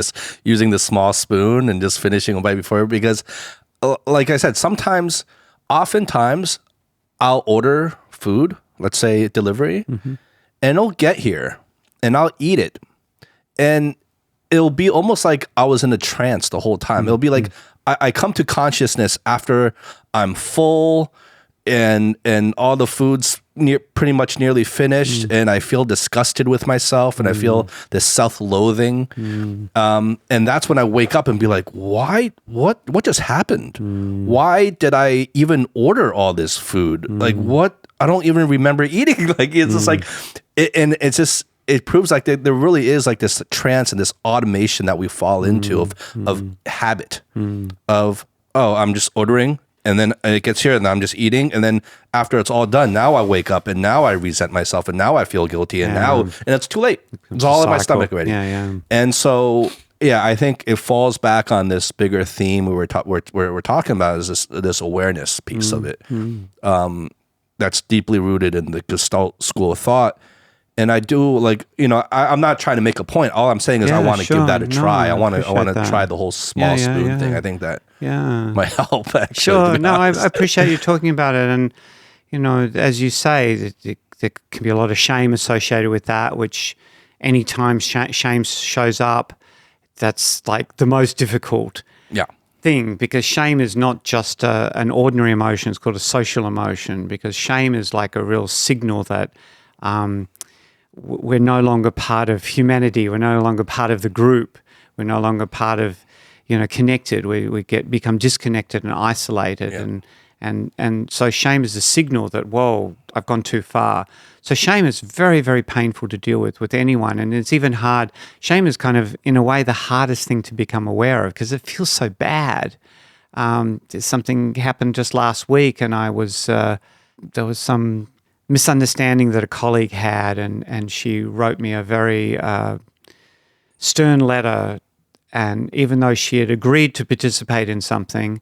using the small spoon and just finishing a bite before, because like I said, oftentimes I'll order food, let's say delivery, and it'll get here and I'll eat it. And it'll be almost like I was in a trance the whole time. It'll be like I come to consciousness after I'm full and all the food's pretty much nearly finished, and I feel disgusted with myself, and I feel this self-loathing. And that's when I wake up and be like, why? What just happened? Why did I even order all this food? Like, what? I don't even remember eating. Like, it's just like, and it's just, it proves like there really is like this trance and this automation that we fall into of habit of, oh, I'm just ordering. And then it gets here, and I'm just eating. And then after it's all done, now I wake up, and now I resent myself, and now I feel guilty, and and it's too late. It's all in my stomach already. And so, I think it falls back on this bigger theme we're talking about is this awareness piece of it, that's deeply rooted in the Gestalt school of thought. And I do I'm not trying to make a point. All I'm saying is I want to give that a try. I want to try the whole small spoon thing. I think that might help. Actually, sure. No, I appreciate you talking about it. And as you say, there can be a lot of shame associated with that. Which, anytime shame shows up, that's like the most difficult thing, because shame is not just an ordinary emotion. It's called a social emotion, because shame is like a real signal that. We're no longer part of humanity. We're no longer part of the group. We're no longer part of, connected. We become disconnected and isolated, and so shame is a signal that, whoa, I've gone too far. So shame is very, very painful to deal with anyone, and it's even hard. Shame is kind of, in a way, the hardest thing to become aware of, because it feels so bad. Something happened just last week, and there was some misunderstanding that a colleague had, and she wrote me a very stern letter, and even though she had agreed to participate in something,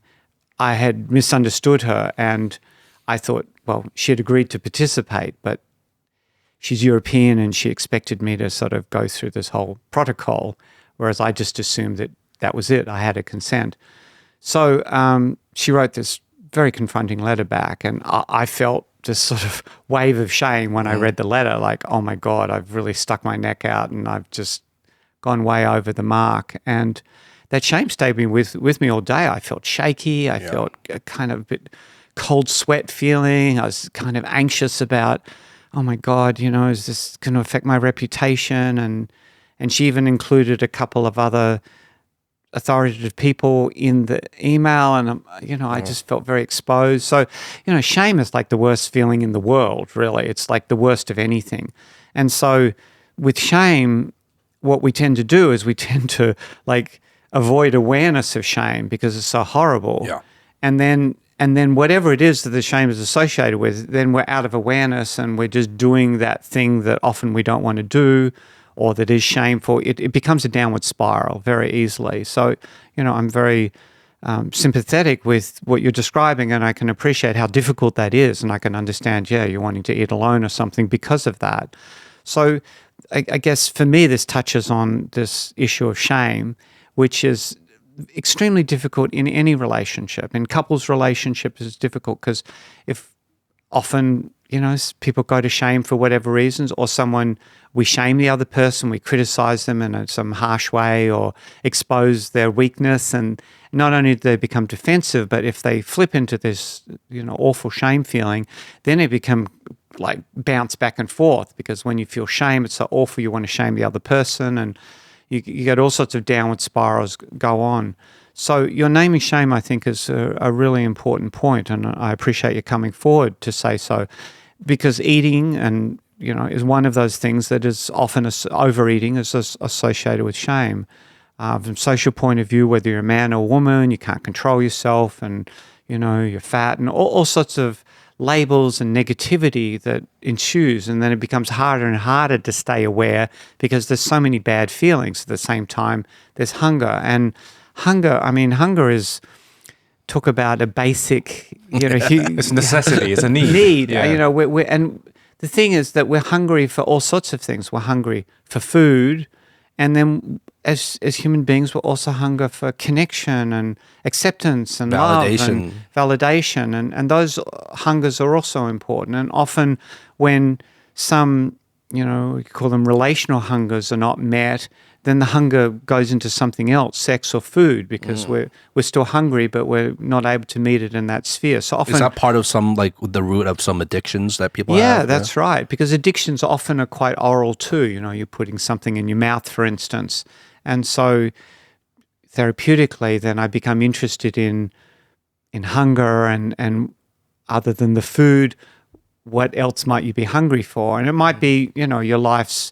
I had misunderstood her, and I thought, well, she had agreed to participate, but she's European and she expected me to sort of go through this whole protocol, whereas I just assumed that was it. I had a consent. So she wrote this very confronting letter back, and I felt this sort of wave of shame when I read the letter, like, oh my God, I've really stuck my neck out and I've just gone way over the mark. And that shame stayed with me all day. I felt shaky. I felt a kind of a bit cold sweat feeling. I was kind of anxious about, oh my God, is this going to affect my reputation? And she even included a couple of other authoritative people in the email, and I just felt very exposed. So shame is like the worst feeling in the world, really. It's like the worst of anything. And so with shame, what we tend to do is we tend to like avoid awareness of shame because it's so horrible. And then whatever it is that the shame is associated with, then we're out of awareness and we're just doing that thing that often we don't want to do, or that is shameful. It becomes a downward spiral very easily. So, I'm very sympathetic with what you're describing, and I can appreciate how difficult that is, and I can understand, you're wanting to eat alone or something because of that. So I guess for me, this touches on this issue of shame, which is extremely difficult in any relationship. In couples' relationships, it's difficult because if often, people go to shame for whatever reasons, or we shame the other person, we criticize them in some harsh way or expose their weakness, and not only do they become defensive, but if they flip into this, awful shame feeling, then it become like bounce back and forth, because when you feel shame, it's so awful, you want to shame the other person, and you get all sorts of downward spirals go on. So your naming shame, I think, is a really important point, and I appreciate you coming forward to say so, because eating is one of those things that is often overeating is associated with shame. From a social point of view, whether you're a man or a woman, you can't control yourself, and you're fat, and all sorts of labels and negativity that ensues, and then it becomes harder and harder to stay aware because there's so many bad feelings. At the same time, there's hunger, and hunger is, talk about a basic, it's a necessity, it's a need. And the thing is that we're hungry for all sorts of things. We're hungry for food, and then as human beings, we're also hunger for connection and acceptance and validation. Love and validation, and those hungers are also important. And often when some we call them relational hungers are not met, then the hunger goes into something else, sex or food, because we're still hungry, but we're not able to meet it in that sphere. So often, Is that part of some, like, the root of some addictions that people have? yeah, that's right. Because addictions often are quite oral too. You're putting something in your mouth, for instance. And so therapeutically, then I become interested in hunger and other than the food, what else might you be hungry for? And it might be, your life's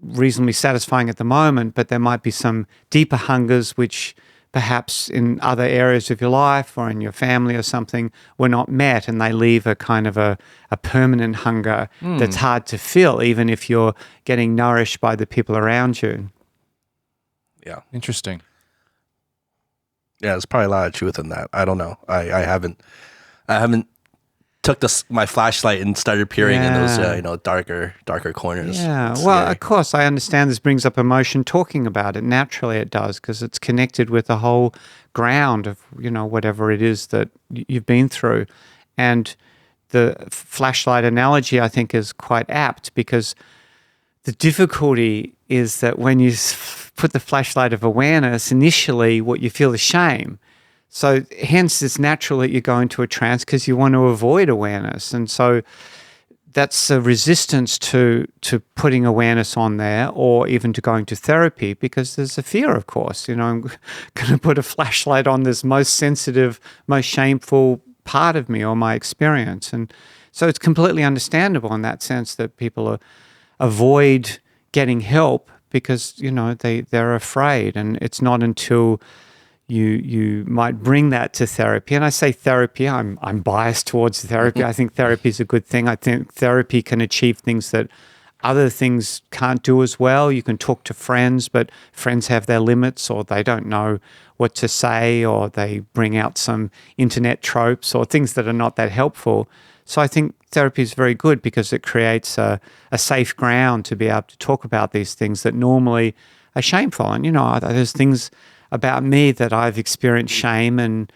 reasonably satisfying at the moment, but there might be some deeper hungers which perhaps in other areas of your life or in your family or something were not met, and they leave a kind of a permanent hunger that's hard to fill, even if you're getting nourished by the people around you. Yeah. Interesting. Yeah, there's probably a lot of truth in that. I don't know. I haven't took my flashlight and started peering in those darker corners. Yeah, It's well, scary. of course, I understand this brings up emotion talking about it. Naturally it does, because it's connected with the whole ground of, whatever it is that you've been through. And the flashlight analogy, I think, is quite apt, because the difficulty is that when you put the flashlight of awareness, initially what you feel is shame. So hence it's natural that you go into a trance because you want to avoid awareness. And so that's a resistance to putting awareness on there, or even to going to therapy, because there's a fear, of course. I'm going to put a flashlight on this most sensitive, most shameful part of me or my experience. And so it's completely understandable in that sense that people avoid getting help because, they're afraid. And it's not until you might bring that to therapy. And I say therapy, I'm biased towards therapy. I think therapy is a good thing. I think therapy can achieve things that other things can't do as well. You can talk to friends, but friends have their limits, or they don't know what to say, or they bring out some internet tropes or things that are not that helpful. So I think therapy is very good because it creates a safe ground to be able to talk about these things that normally are shameful. And, there's things about me that I've experienced shame, and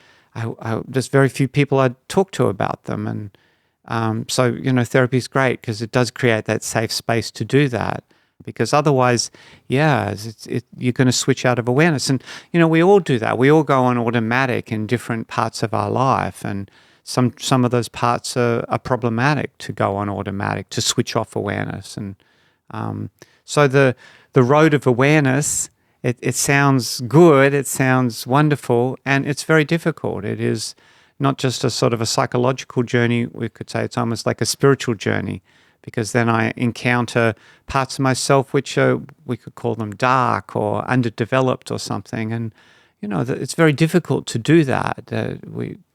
there's very few people I'd talk to about them. And so, therapy is great because it does create that safe space to do that. Because otherwise, you're going to switch out of awareness. And, we all do that. We all go on automatic in different parts of our life. And some of those parts are problematic to go on automatic, to switch off awareness. And so the road of awareness, it sounds good, it sounds wonderful, and it's very difficult. It is not just a sort of a psychological journey. We could say it's almost like a spiritual journey, because then I encounter parts of myself which are, we could call them dark or underdeveloped or something. And, it's very difficult to do that.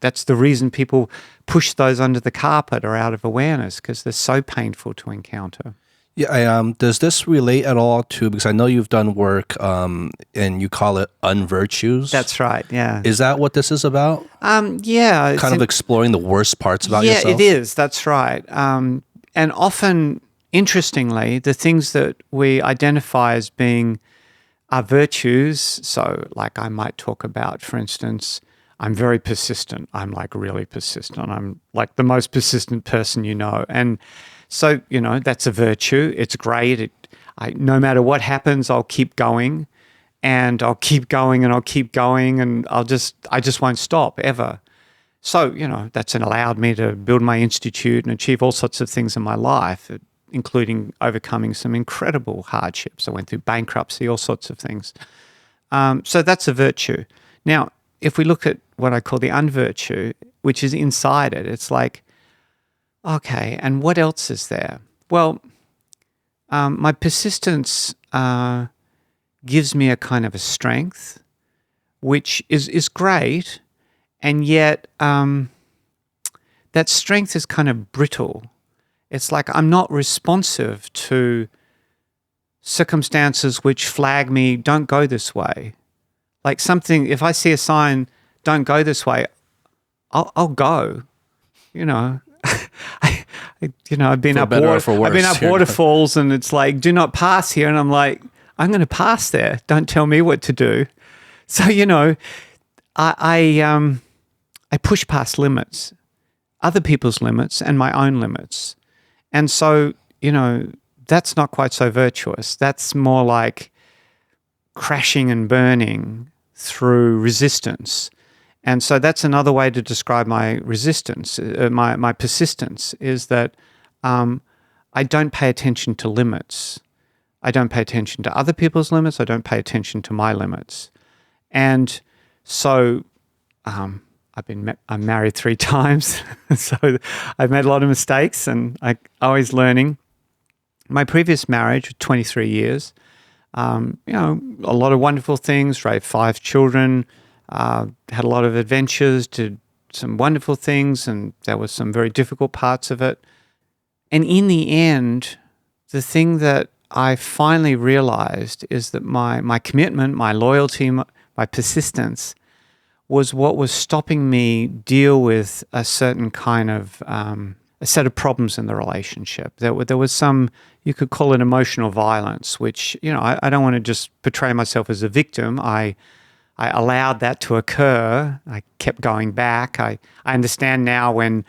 That's the reason people push those under the carpet or out of awareness, because they're so painful to encounter. Yeah, does this relate at all to, because I know you've done work and you call it unvirtues. That's right, yeah. Is that what this is about? Yeah. Kind of exploring the worst parts about yourself? Yeah, it is. That's right. And often, interestingly, the things that we identify as being our virtues, so like I might talk about, for instance, I'm very persistent. I'm like really persistent. I'm like the most persistent person you know. And so, that's a virtue. It's great. No matter what happens, I'll keep going, and I'll keep going, and I'll keep going, and I just won't stop ever. So, that's allowed me to build my institute and achieve all sorts of things in my life, including overcoming some incredible hardships. I went through bankruptcy, all sorts of things. So that's a virtue. Now, if we look at what I call the unvirtue, which is inside it, it's like, okay, and what else is there? Well, my persistence gives me a kind of a strength, which is great, and yet that strength is kind of brittle. It's like I'm not responsive to circumstances which flag me, don't go this way. Like something, if I see a sign, don't go this way, I'll go, I've been up waterfalls, and it's like, do not pass here. And I'm like, I'm going to pass there. Don't tell me what to do. So, I push past limits, other people's limits and my own limits. And so, that's not quite so virtuous. That's more like crashing and burning through resistance. And so that's another way to describe my resistance, my persistence, is that I don't pay attention to limits. I don't pay attention to other people's limits. I don't pay attention to my limits. And so I'm married 3 times, so I've made a lot of mistakes and I'm always learning. My previous marriage, 23 years, a lot of wonderful things, raised 5 children, had a lot of adventures, did some wonderful things, and there were some very difficult parts of it. And in the end, the thing that I finally realized is that my commitment, my loyalty, my persistence was what was stopping me deal with a certain kind of a set of problems in the relationship. There was some, you could call it emotional violence, which, I don't want to just portray myself as a victim. I allowed that to occur. I kept going back. I understand now when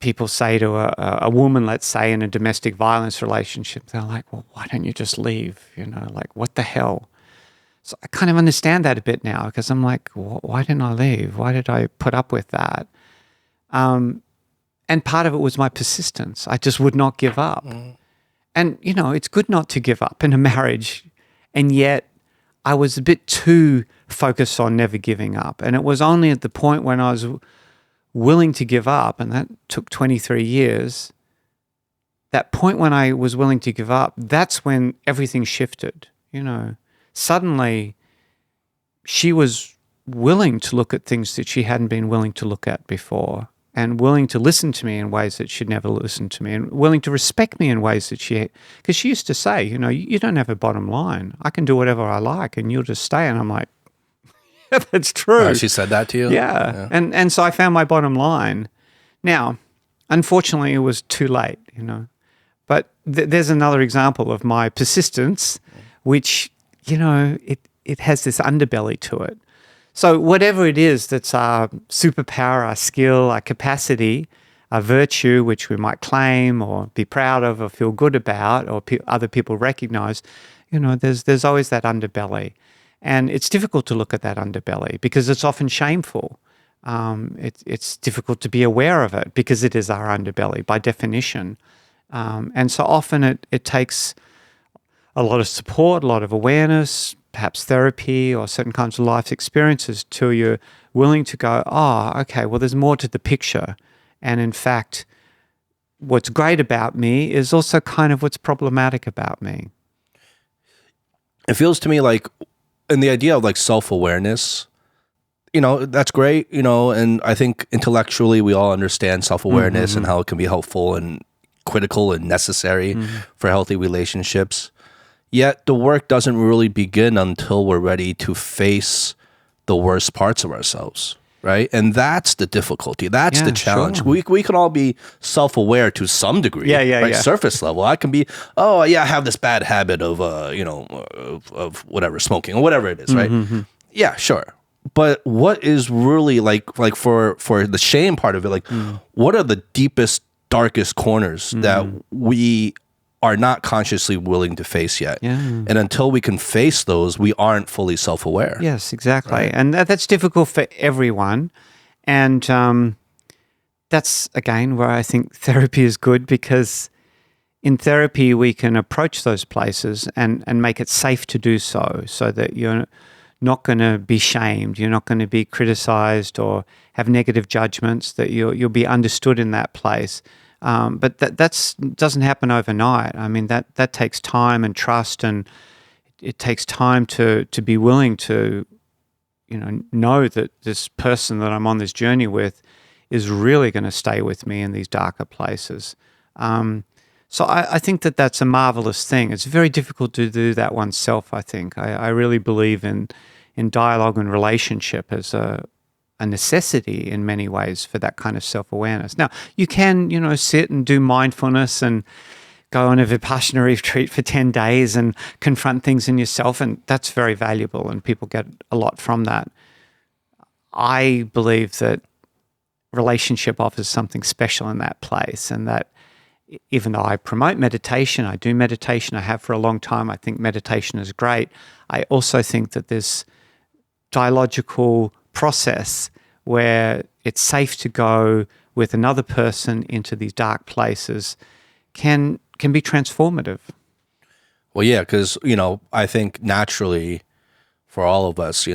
people say to a woman, let's say in a domestic violence relationship, they're like, well, why don't you just leave? Like, what the hell? So I kind of understand that a bit now because I'm like, why didn't I leave? Why did I put up with that? And part of it was my persistence. I just would not give up. And, it's good not to give up in a marriage. And yet I was a bit too focused on never giving up. And it was only at the point when I was willing to give up, and that took 23 years, that point when I was willing to give up, that's when everything shifted. Suddenly she was willing to look at things that she hadn't been willing to look at before, and willing to listen to me in ways that she'd never listened to me, and willing to respect me in ways that because she used to say, you don't have a bottom line. I can do whatever I like and you'll just stay. And I'm like, yeah, that's true. She said that to you? Yeah. And so I found my bottom line. Now, unfortunately, it was too late, But there's another example of my persistence, which, it has this underbelly to it. So whatever it is that's our superpower, our skill, our capacity, our virtue, which we might claim or be proud of or feel good about or other people recognize, there's always that underbelly. And it's difficult to look at that underbelly because it's often shameful. It's difficult to be aware of it because it is our underbelly by definition. And so often it takes a lot of support, a lot of awareness, perhaps therapy or certain kinds of life experiences till you're willing to go, okay, well, there's more to the picture. And in fact, what's great about me is also kind of what's problematic about me. It feels to me like, and the idea of like self-awareness, that's great, and I think intellectually we all understand self-awareness and how it can be helpful and critical and necessary for healthy relationships. Yet the work doesn't really begin until we're ready to face the worst parts of ourselves, right? And that's the difficulty. That's the challenge. Sure. We can all be self-aware to some degree, right? Surface level. I can be, I have this bad habit of, of whatever, smoking or whatever it is, right? Yeah, sure. But what is really like for the shame part of it, like what are the deepest, darkest corners that we are not consciously willing to face yet. Yeah. And until we can face those, we aren't fully self-aware. Yes, exactly. Right? And that's difficult for everyone. And that's, again, where I think therapy is good because in therapy we can approach those places and make it safe to do so that you're not going to be shamed, you're not going to be criticized or have negative judgments, that you'll be understood in that place. But that doesn't happen overnight. I mean, that takes time and trust, and it takes time to be willing to, know that this person that I'm on this journey with is really going to stay with me in these darker places. So I think that's a marvelous thing. It's very difficult to do that oneself, I think. I really believe in dialogue and relationship as a necessity in many ways for that kind of self-awareness. Now, you can, sit and do mindfulness and go on a Vipassana retreat for 10 days and confront things in yourself, and that's very valuable and people get a lot from that. I believe that relationship offers something special in that place, and that even though I promote meditation, I do meditation, I have for a long time, I think meditation is great. I also think that this dialogical process where it's safe to go with another person into these dark places can be transformative. Well, yeah, because, I think naturally for all of us,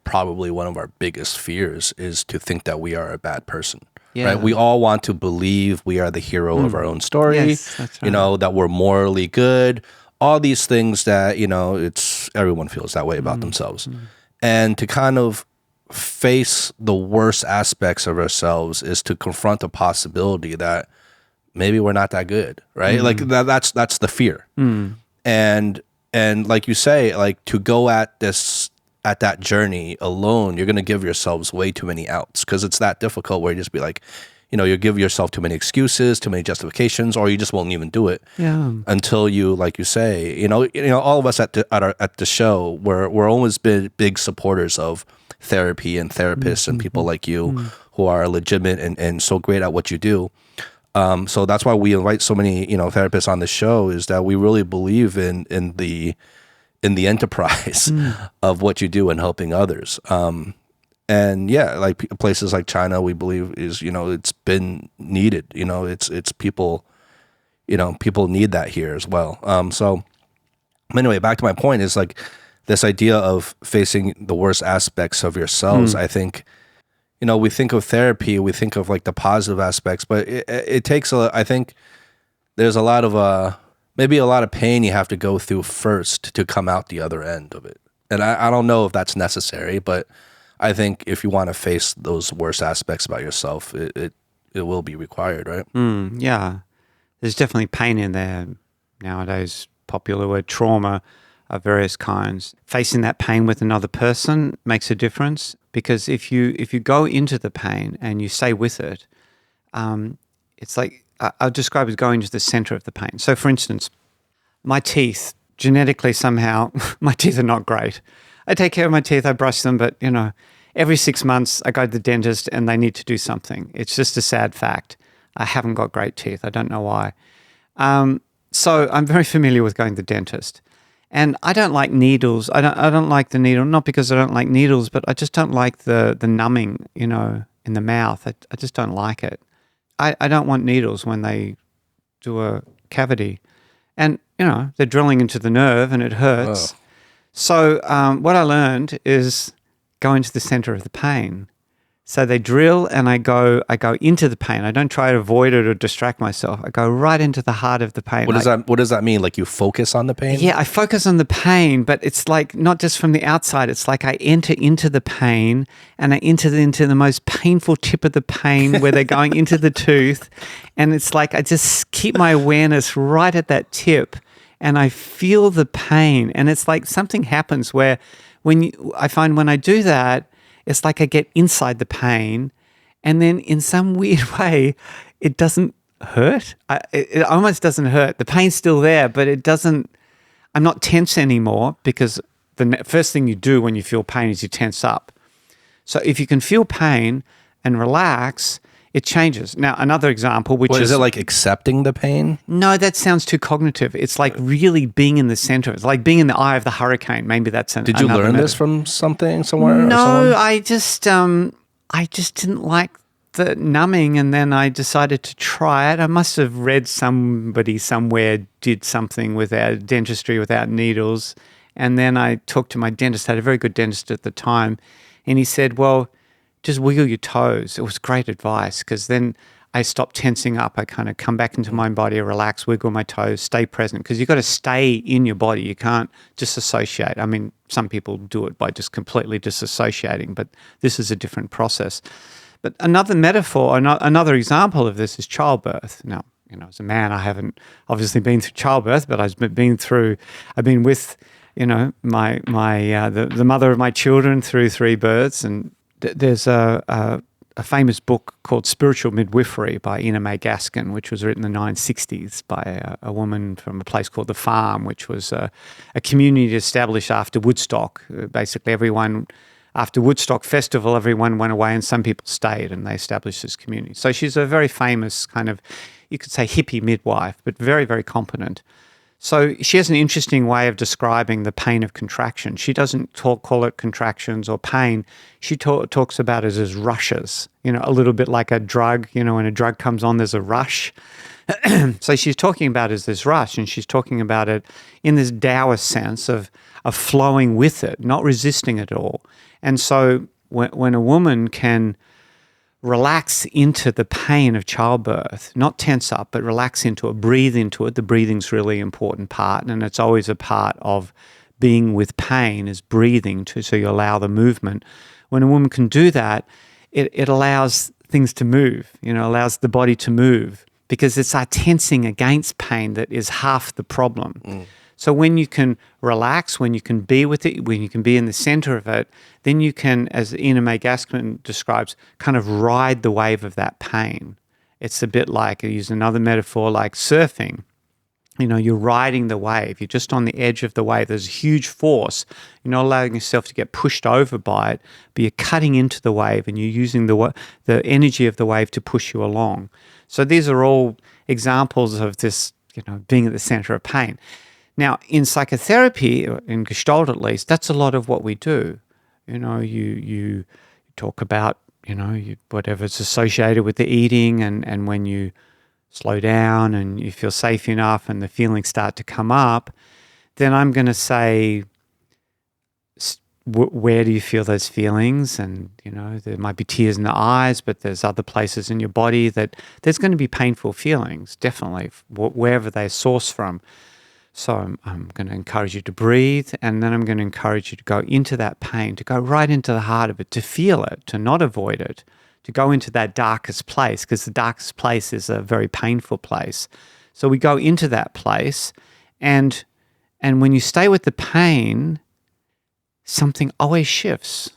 probably one of our biggest fears is to think that we are a bad person. Yeah. Right? We all want to believe we are the hero of our own story, Yes, that's right. that we're morally good, all these things that, everyone feels that way about themselves. And to kind of face the worst aspects of ourselves is to confront the possibility that maybe we're not that good, right? Like that's the fear. And like you say, like to go at that journey alone, you're going to give yourselves way too many outs because it's that difficult where you just be like, you give yourself too many excuses, too many justifications, or you just won't even do it until you, like you say, all of us at the show, we're always been big supporters of therapy and therapists and people like you who are legitimate and so great at what you do. So that's why we invite so many, therapists on the show, is that we really believe in the enterprise of what you do and helping others. And yeah, like places like China, we believe is, it's been needed, it's people, people need that here as well. So anyway, back to my point is like this idea of facing the worst aspects of yourselves. I think, we think of therapy, we think of like the positive aspects, but it takes I think there's a lot of, maybe a lot of pain you have to go through first to come out the other end of it. And I don't know if that's necessary, but I think if you want to face those worst aspects about yourself, it will be required, right? Yeah. There's definitely pain in there nowadays. Popular word trauma of various kinds. Facing that pain with another person makes a difference, because if you go into the pain and you stay with it, it's like, I'll describe it as going to the center of the pain. So for instance, my teeth, genetically somehow, my teeth are not great. I take care of my teeth, I brush them, but every 6 months I go to the dentist and they need to do something. It's just a sad fact. I haven't got great teeth. I don't know why. So I'm very familiar with going to the dentist. And I don't like needles. I don't like the needle, not because I don't like needles, but I just don't like the numbing, in the mouth. I just don't like it. I don't want needles when they do a cavity. And, they're drilling into the nerve and it hurts. Oh. So what I learned is go into the center of the pain. So they drill and I go into the pain. I don't try to avoid it or distract myself. I go right into the heart of the pain. What does that mean? Like you focus on the pain? Yeah, I focus on the pain, but it's like not just from the outside. It's like I enter into the pain and I enter into the most painful tip of the pain where they're going into the tooth. And it's like I just keep my awareness right at that tip and I feel the pain. And it's like something happens where I find when I do that, it's like I get inside the pain, and then in some weird way, it doesn't hurt. It almost doesn't hurt. The pain's still there, but it doesn't. I'm not tense anymore, because the first thing you do when you feel pain is you tense up. So if you can feel pain and relax, it changes. Now, another example, which is it like accepting the pain? No, that sounds too cognitive. It's like really being in the center. It's like being in the eye of the hurricane. Maybe that's Did you learn this from somewhere? No, I just didn't like the numbing, and then I decided to try it. I must have read somebody somewhere did something without dentistry, without needles, and then I talked to my dentist. I had a very good dentist at the time, and he said, well, just wiggle your toes. It was great advice, because then I stopped tensing up. I kind of come back into my body, relax, wiggle my toes, stay present, because you've got to stay in your body. You can't disassociate. I mean, some people do it by just completely disassociating, but this is a different process. But another metaphor, another example of this is childbirth. Now, as a man, I haven't obviously been through childbirth, but I've been with, the mother of my children through 3 births. And there's a famous book called Spiritual Midwifery by Ina May Gaskin, which was written in the 1960s by a woman from a place called The Farm, which was a community established after Woodstock. Basically, everyone, after Woodstock Festival, everyone went away and some people stayed, and they established this community. So she's a very famous kind of you could say hippie midwife, but very, very competent. So she has an interesting way of describing the pain of contraction. She doesn't call it contractions or pain. She talks about it as rushes, a little bit like a drug. When a drug comes on, there's a rush. So she's talking about it as this rush, and she's talking about it in this Daoist sense of flowing with it, not resisting it at all. And so when a woman can relax into the pain of childbirth, not tense up, but relax into it, breathe into it. The breathing's really important part, and it's always a part of being with pain is breathing too, so you allow the movement. When a woman can do that, it allows things to move, allows the body to move, because it's our tensing against pain that is half the problem. So when you can relax, when you can be with it, when you can be in the center of it, then you can, as Ina May Gaskin describes, kind of ride the wave of that pain. It's a bit like, I use another metaphor, like surfing. You're riding the wave. You're just on the edge of the wave. There's a huge force. You're not allowing yourself to get pushed over by it, but you're cutting into the wave and you're using the energy of the wave to push you along. So these are all examples of this, being at the center of pain. Now, in psychotherapy, in Gestalt at least, that's a lot of what we do. You talk about, whatever's associated with the eating, and when you slow down and you feel safe enough and the feelings start to come up, then I'm going to say, where do you feel those feelings? And, there might be tears in the eyes, but there's other places in your body that there's going to be painful feelings, definitely, wherever they source from. So I'm going to encourage you to breathe, and then I'm going to encourage you to go into that pain, to go right into the heart of it, to feel it, to not avoid it, to go into that darkest place, because the darkest place is a very painful place. So we go into that place, and when you stay with the pain, something always shifts.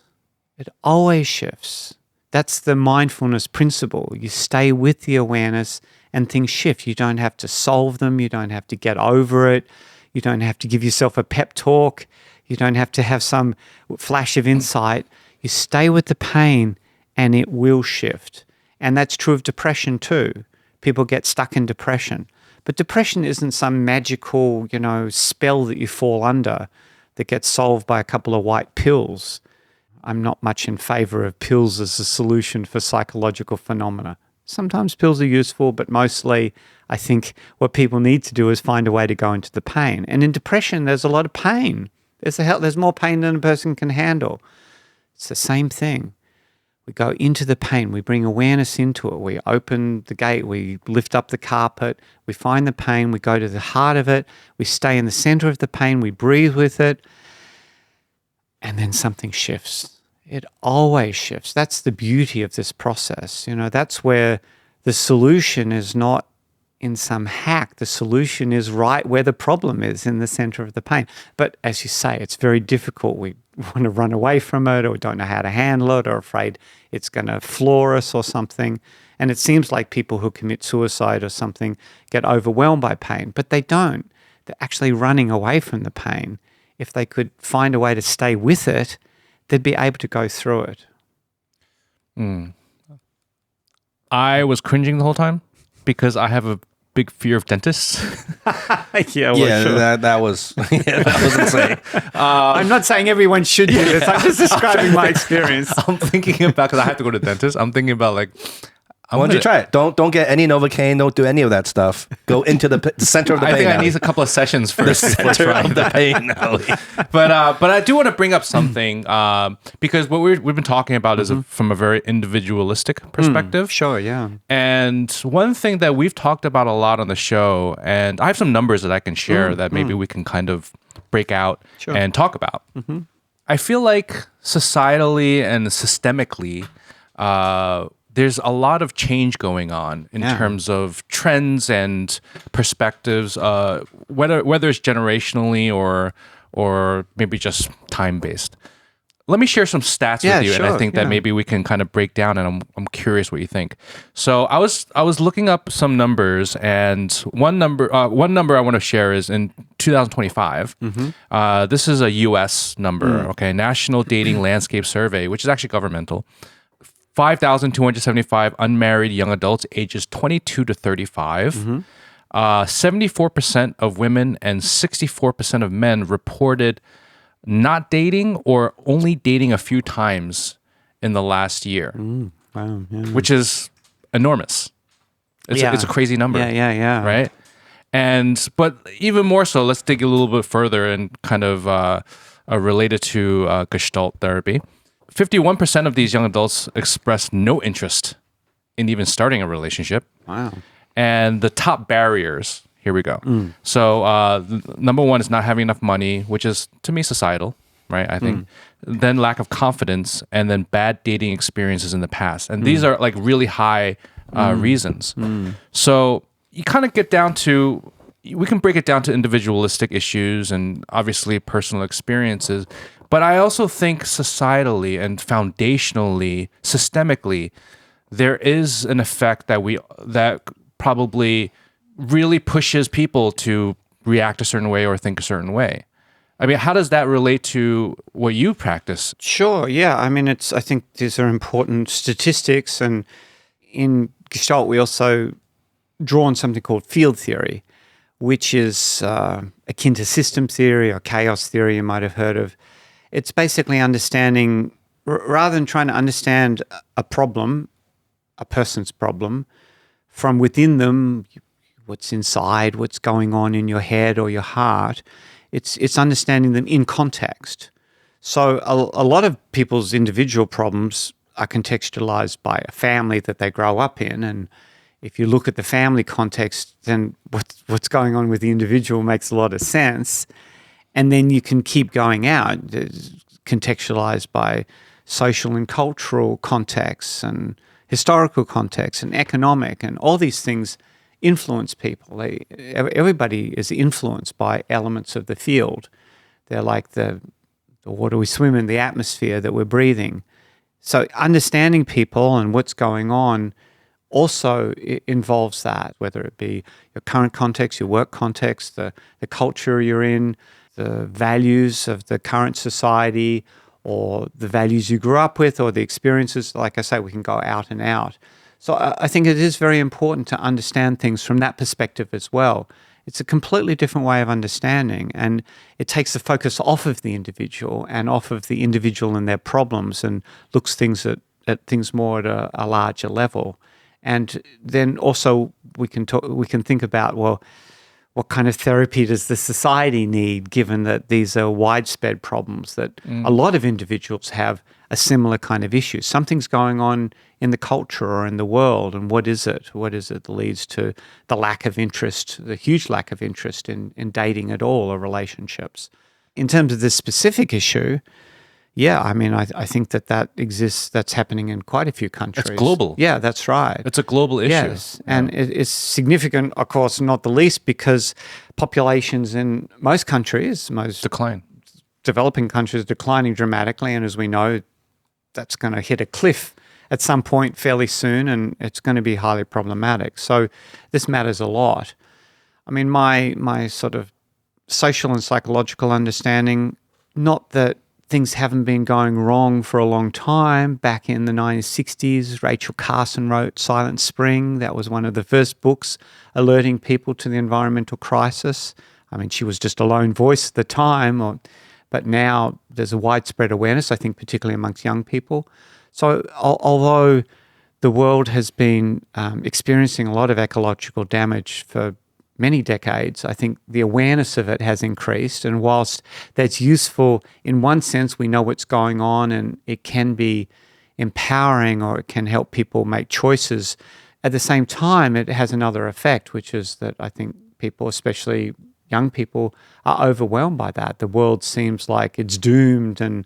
It always shifts. That's the mindfulness principle. You stay with the awareness and things shift. You don't have to solve them. You don't have to get over it. You don't have to give yourself a pep talk. You don't have to have some flash of insight. You stay with the pain and it will shift. And that's true of depression too. People get stuck in depression. But depression isn't some magical, spell that you fall under that gets solved by a couple of white pills. I'm not much in favor of pills as a solution for psychological phenomena. Sometimes pills are useful, but mostly I think what people need to do is find a way to go into the pain. And in depression, there's a lot of pain. There's more pain than a person can handle. It's the same thing. We go into the pain. We bring awareness into it. We open the gate. We lift up the carpet. We find the pain. We go to the heart of it. We stay in the center of the pain. We breathe with it. And then something shifts. It always shifts. That's the beauty of this process. That's where the solution is not in some hack. The solution is right where the problem is, in the center of the pain. But as you say, it's very difficult. We want to run away from it, or don't know how to handle it, or afraid it's going to floor us or something. And it seems like people who commit suicide or something get overwhelmed by pain, but they don't. They're actually running away from the pain. If they could find a way to stay with it, they'd be able to go through it. I was cringing the whole time because I have a big fear of dentists. Sure. that was insane. I'm not saying everyone should do this. I'm just describing my experience. I'm thinking about, because I have to go to the dentist, I'm thinking about Why don't you try it? Don't get any Novocaine. Don't do any of that stuff. Go into the center of the pain. I think I need a couple of sessions first. The center of the pain, Ali. But I do want to bring up something because what we've been talking about is from a very individualistic perspective. Sure, yeah. And one thing that we've talked about a lot on the show, and I have some numbers that I can share that maybe we can kind of break out and talk about. I feel like societally and systemically, there's a lot of change going on in terms of trends and perspectives, whether it's generationally or maybe just time-based. Let me share some stats with you, and I think that maybe we can kind of break down, and I'm curious what you think. So I was looking up some numbers, and one number I want to share is in 2025. This is a U.S. number, National Dating Landscape Survey, which is actually governmental. 5,275 unmarried young adults ages 22 to 35. 74% of women and 64% of men reported not dating or only dating a few times in the last year, Wow. Yeah. which is enormous. It's a crazy number. Yeah. Right? But even more so, let's dig a little bit further and kind of related to Gestalt therapy. 51% of these young adults expressed no interest in even starting a relationship. Wow. And the top barriers, here we go. So number one is not having enough money, which is, to me, societal, right? I think. Then lack of confidence, and then bad dating experiences in the past. And these are like really high reasons. So you kind of get down to, we can break it down to individualistic issues and obviously personal experiences. But I also think societally and foundationally, systemically, there is an effect that probably really pushes people to react a certain way or think a certain way. I mean, how does that relate to what you practice? Sure. Yeah. I mean, I think these are important statistics, and in Gestalt we also draw on something called field theory, which is akin to system theory or chaos theory you might have heard of. It's basically understanding, rather than trying to understand a problem, a person's problem, from within them, what's inside, what's going on in your head or your heart, it's understanding them in context. So a lot of people's individual problems are contextualized by a family that they grow up in, and if you look at the family context, then what's going on with the individual makes a lot of sense. And then you can keep going out, contextualized by social and cultural contexts and historical contexts and economic, and all these things influence people. Everybody is influenced by elements of the field. They're like the water we swim in, the atmosphere that we're breathing. So understanding people and what's going on also involves that, whether it be your current context, your work context, the culture you're in, the values of the current society, or the values you grew up with, or the experiences. Like I say, we can go out and out. So I think it is very important to understand things from that perspective as well. It's a completely different way of understanding, and it takes the focus off of the individual and off of the individual and their problems, and looks at things more at a larger level. And then also we can think about, well, what kind of therapy does the society need, given that these are widespread problems that a lot of individuals have a similar kind of issue. Something's going on in the culture or in the world, and what is it? What is it that leads to the lack of interest, the huge lack of interest in dating at all or relationships? In terms of this specific issue, yeah, I mean, I think that exists, that's happening in quite a few countries. It's global. Yeah, that's right. It's a global issue. Yes, and it's significant, of course, not the least because populations in most countries, most Decline. developing countries, are declining dramatically, and as we know, that's going to hit a cliff at some point fairly soon, and it's going to be highly problematic. So this matters a lot. I mean, my sort of social and psychological understanding, not that things haven't been going wrong for a long time. Back in the 1960s, Rachel Carson wrote Silent Spring. That was one of the first books alerting people to the environmental crisis. I mean, she was just a lone voice at the time, but now there's a widespread awareness, I think, particularly amongst young people. So although the world has been experiencing a lot of ecological damage for many decades, I think the awareness of it has increased. And whilst that's useful in one sense, we know what's going on and it can be empowering or it can help people make choices. At the same time, it has another effect, which is that I think people, especially young people, are overwhelmed by that. The world seems like it's doomed and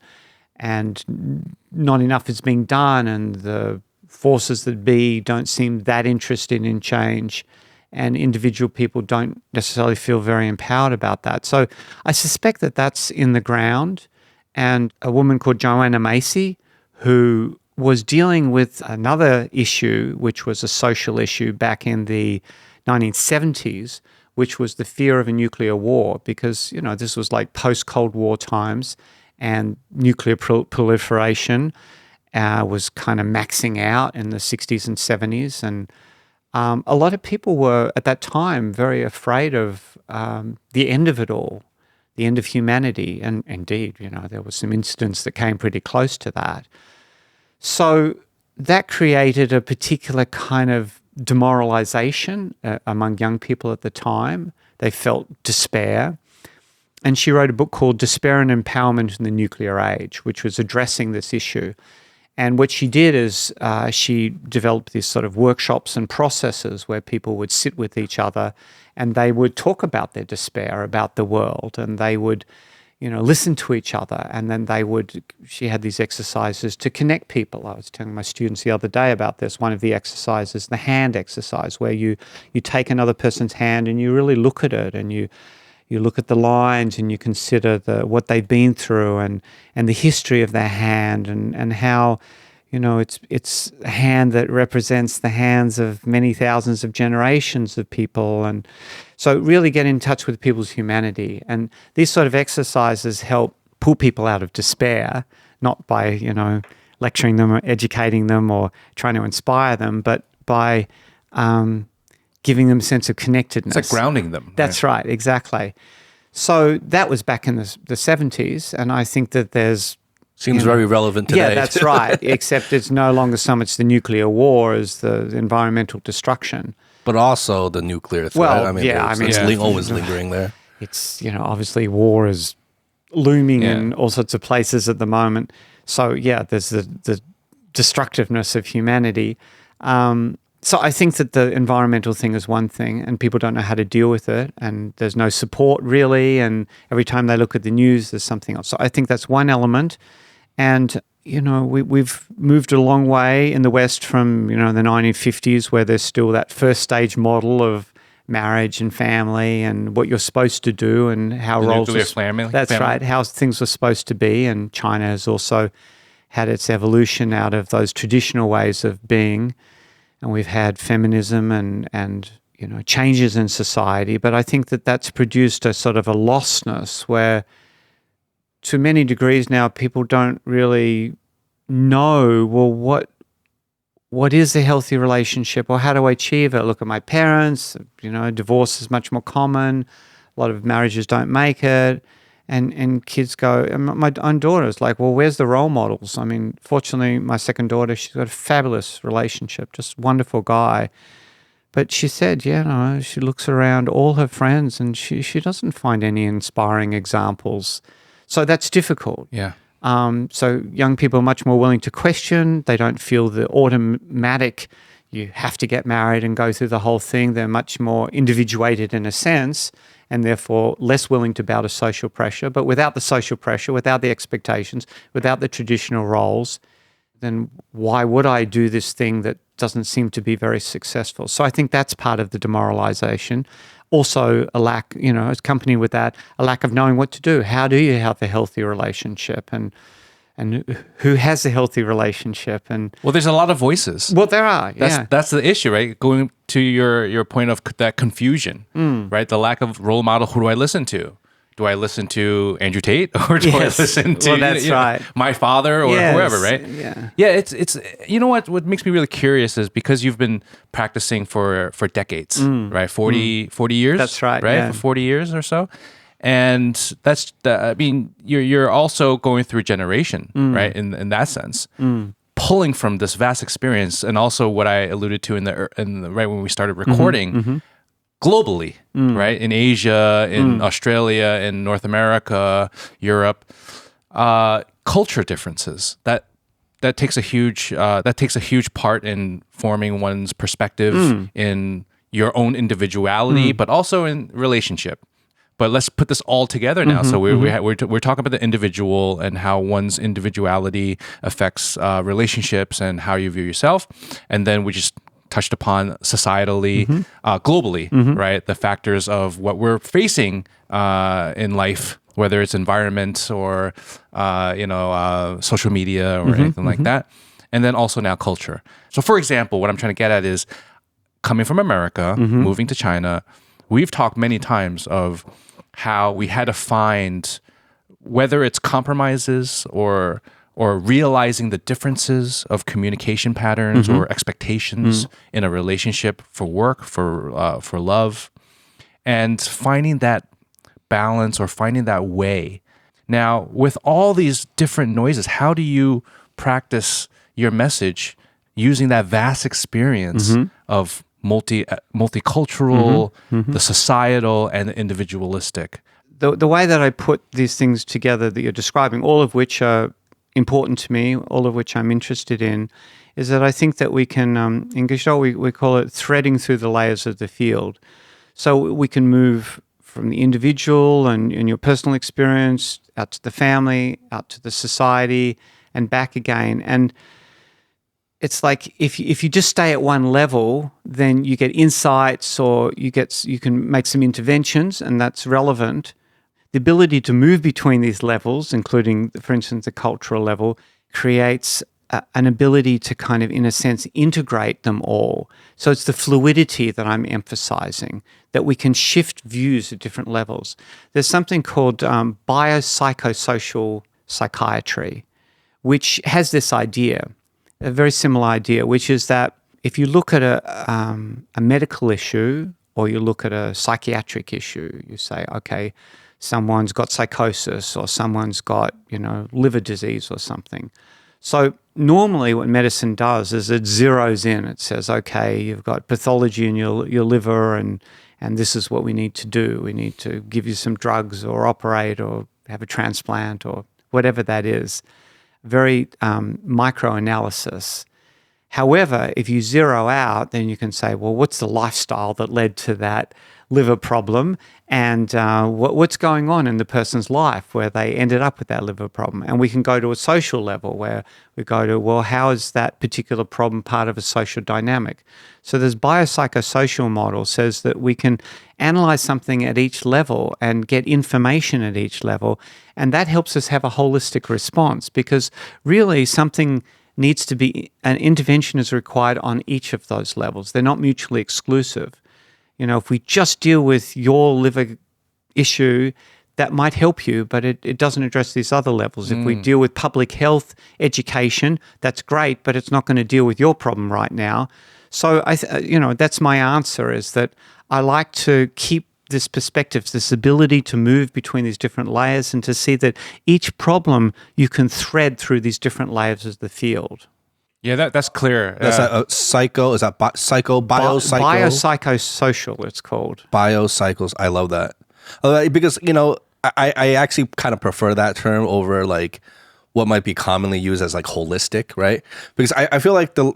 not enough is being done, and the forces that be don't seem that interested in change. And individual people don't necessarily feel very empowered about that. So I suspect that that's in the ground. And a woman called Joanna Macy, who was dealing with another issue, which was a social issue back in the 1970s, which was the fear of a nuclear war, because, you know, this was like post-Cold War times and nuclear proliferation. was kind of maxing out in the 60s and 70s. And a lot of people were, at that time, very afraid of the end of it all, the end of humanity. And indeed, there were some incidents that came pretty close to that. So that created a particular kind of demoralization among young people at the time. They felt despair. And she wrote a book called Despair and Empowerment in the Nuclear Age, which was addressing this issue. And what she did is she developed these sort of workshops and processes where people would sit with each other and they would talk about their despair, about the world, and they would, listen to each other. And then she had these exercises to connect people. I was telling my students the other day about this. One of the exercises, the hand exercise, where you take another person's hand and you really look at it and you look at the lines and you consider what they've been through and the history of their hand and how, it's a hand that represents the hands of many thousands of generations of people. And so really get in touch with people's humanity. And these sort of exercises help pull people out of despair, not by, lecturing them or educating them or trying to inspire them, but by giving them a sense of connectedness. It's like grounding them. That's right, exactly. So that was back in the 70s, and I think that there's... Seems very relevant today. Yeah, that's right, except it's no longer so much the nuclear war as the environmental destruction. But also the nuclear threat. Well, It's always lingering there. It's, obviously war is looming in all sorts of places at the moment. So, there's the destructiveness of humanity. So I think that the environmental thing is one thing and people don't know how to deal with it and there's no support really, and every time they look at the news there's something else. So I think that's one element. And, we've moved a long way in the West from, the 1950s where there's still that first stage model of marriage and family and what you're supposed to do and how roles... Nuclear family. That's right, how things were supposed to be. And China has also had its evolution out of those traditional ways of being. And we've had feminism and changes in society. But I think that that's produced a sort of a lostness where to many degrees now people don't really know, well, what is a healthy relationship or how do I achieve it? Look at my parents, divorce is much more common. A lot of marriages don't make it. And kids go, and my own daughter is like, well, where's the role models? I mean, fortunately, my second daughter, she's got a fabulous relationship, just wonderful guy. But she said, she looks around all her friends and she doesn't find any inspiring examples. So that's difficult. Yeah. So young people are much more willing to question. They don't feel the automatic, you have to get married and go through the whole thing. They're much more individuated in a sense, and therefore less willing to bow to social pressure. But without the social pressure, without the expectations, without the traditional roles, then why would I do this thing that doesn't seem to be very successful? So I think that's part of the demoralization. Also a lack, accompanied with that, a lack of knowing what to do. How do you have a healthy relationship? And who has a healthy relationship? And well, there's a lot of voices. Well, there are. That's the issue, right? Going to your point of that confusion, right? The lack of role model. Who do I listen to? Do I listen to Andrew Tate or do I listen to right. my father or whoever, right? Yeah. It's what makes me really curious is because you've been practicing for decades, right? 40 years. That's right. Right? Yeah. For 40 years or so. And that's, you're also going through a generation, right? In that sense, pulling from this vast experience, and also what I alluded to in the right when we started recording, globally, right? In Asia, in Australia, in North America, Europe, culture differences that takes a huge part in forming one's perspective in your own individuality, but also in relationship. But let's put this all together now. So we're talking about the individual and how one's individuality affects relationships and how you view yourself. And then we just touched upon societally, globally, right? The factors of what we're facing in life, whether it's environment or social media or anything like that. And then also now culture. So for example, what I'm trying to get at is coming from America, moving to China, we've talked many times of how we had to find, whether it's compromises or or realizing the differences of communication patterns or expectations in a relationship, for work, for love, and finding that balance or finding that way. Now, with all these different noises, how do you practice your message using that vast experience of multicultural, the societal, and the individualistic? The way that I put these things together that you're describing, all of which are important to me, all of which I'm interested in, is that I think that we can, in Gestalt, we call it threading through the layers of the field. So we can move from the individual and your personal experience out to the family, out to the society, and back again. And it's like if you just stay at one level, then you get insights or you can make some interventions, and that's relevant. The ability to move between these levels, including, for instance, the cultural level, creates an ability to kind of, in a sense, integrate them all. So it's the fluidity that I'm emphasizing, that we can shift views at different levels. There's something called biopsychosocial psychiatry, which has this idea, a very similar idea, which is that if you look at a medical issue or you look at a psychiatric issue, you say, okay, someone's got psychosis or someone's got, liver disease or something. So normally what medicine does is it zeroes in. It says, okay, you've got pathology in your liver and this is what we need to do. We need to give you some drugs or operate or have a transplant or whatever that is. Very micro-analysis. However, if you zero out, then you can say, well, what's the lifestyle that led to that liver problem, and what's going on in the person's life where they ended up with that liver problem. And we can go to a social level where we go to, well, how is that particular problem part of a social dynamic? So this biopsychosocial model says that we can analyze something at each level and get information at each level, and that helps us have a holistic response, because really something needs to be, an intervention is required on each of those levels. They're not mutually exclusive. If we just deal with your liver issue, that might help you, but it doesn't address these other levels. If we deal with public health, education, that's great, but it's not going to deal with your problem right now. So, that's my answer, is that I like to keep this perspective, this ability to move between these different layers and to see that each problem you can thread through these different layers of the field. Yeah, that's clear. That's a psycho. Is that biopsychosocial, it's called. Biocycles. I love that. Because, I actually kind of prefer that term over like what might be commonly used as like holistic, right? Because I feel like the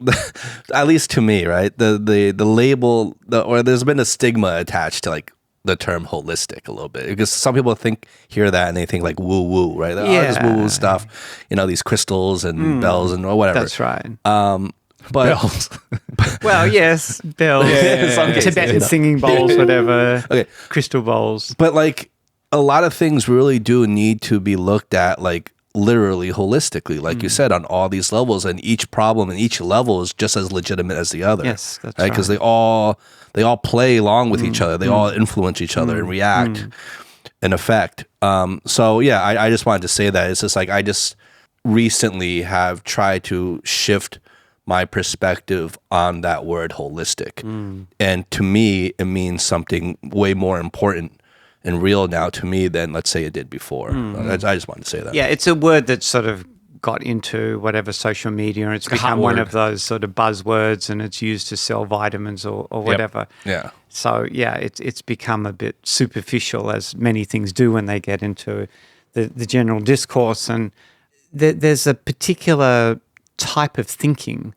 at least to me, right, the label, or there's been a stigma attached to like the term holistic a little bit, because some people hear that and they think like woo woo, right? Like, this woo woo stuff, these crystals and bells and or whatever. That's right. But bells. Well, yes, bells. Tibetan singing bowls, whatever. Okay, crystal bowls. But like a lot of things really do need to be looked at like literally holistically, like you said, on all these levels, and each problem and each level is just as legitimate as the other. Yes, that's right. Because they all play along with each other. They all influence each other and react and affect. So yeah, I just wanted to say that. It's just like I just recently have tried to shift my perspective on that word holistic. And to me, it means something way more important and real now to me than, let's say, it did before. I just wanted to say that. Yeah, it's a word that sort of got into whatever social media, and it's become one of those sort of buzzwords, and it's used to sell vitamins or whatever. Yeah. So yeah, it's become a bit superficial, as many things do when they get into the general discourse. And there's a particular type of thinking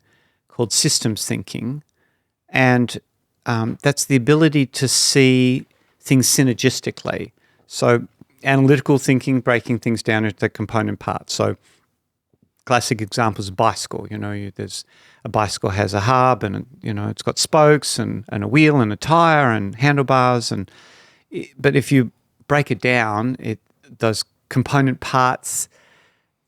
called systems thinking, and that's the ability to see things synergistically. So analytical thinking, breaking things down into the component parts. So classic examples of bicycle. There's a bicycle has a hub, and it's got spokes and a wheel and a tire and handlebars. But if you break it down, those component parts,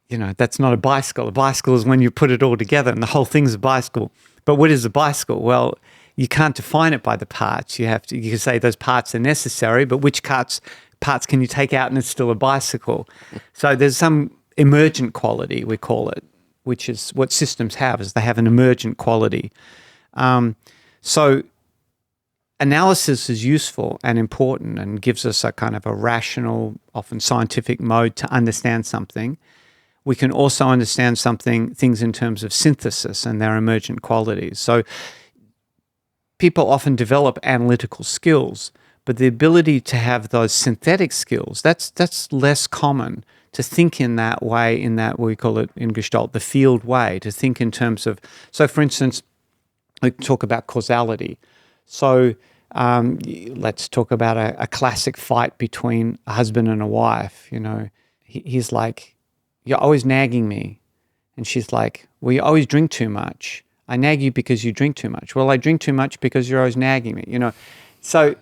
that's not a bicycle. A bicycle is when you put it all together, and the whole thing's a bicycle. But what is a bicycle? Well, you can't define it by the parts. You can say those parts are necessary, but which parts can you take out and it's still a bicycle? So there's some emergent quality, we call it, which is what systems have, is they have an emergent quality. So analysis is useful and important and gives us a kind of a rational, often scientific mode to understand something. We can also understand things in terms of synthesis and their emergent qualities. So people often develop analytical skills, but the ability to have those synthetic skills, that's less common, to think in that way, in that we call it in Gestalt the field way, to think in terms of, so for instance, we talk about causality. So let's talk about a classic fight between a husband and a wife. You know, he's like, "You're always nagging me," and she's like, "Well, you always drink too much. I nag you because you drink too much." "Well, I drink too much because you're always nagging me." You know, so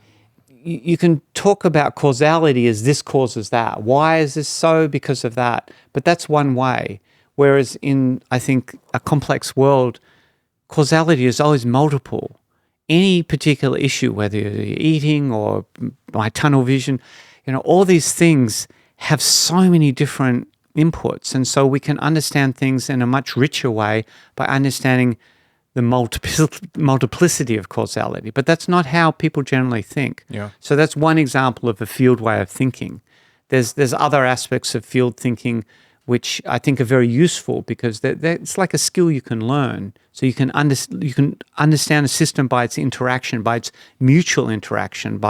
you can talk about causality as this causes that. Why is this so? Because of that. But that's one way. Whereas in, I think, a complex world, causality is always multiple. Any particular issue, whether you're eating or my tunnel vision, you know, all these things have so many different inputs. And so we can understand things in a much richer way by understanding the multiplicity of causality. But that's not how people generally think. Yeah. So that's one example of a field way of thinking. There's other aspects of field thinking which I think are very useful because it's like a skill you can learn. So you can understand a system by its interaction, by its mutual interaction,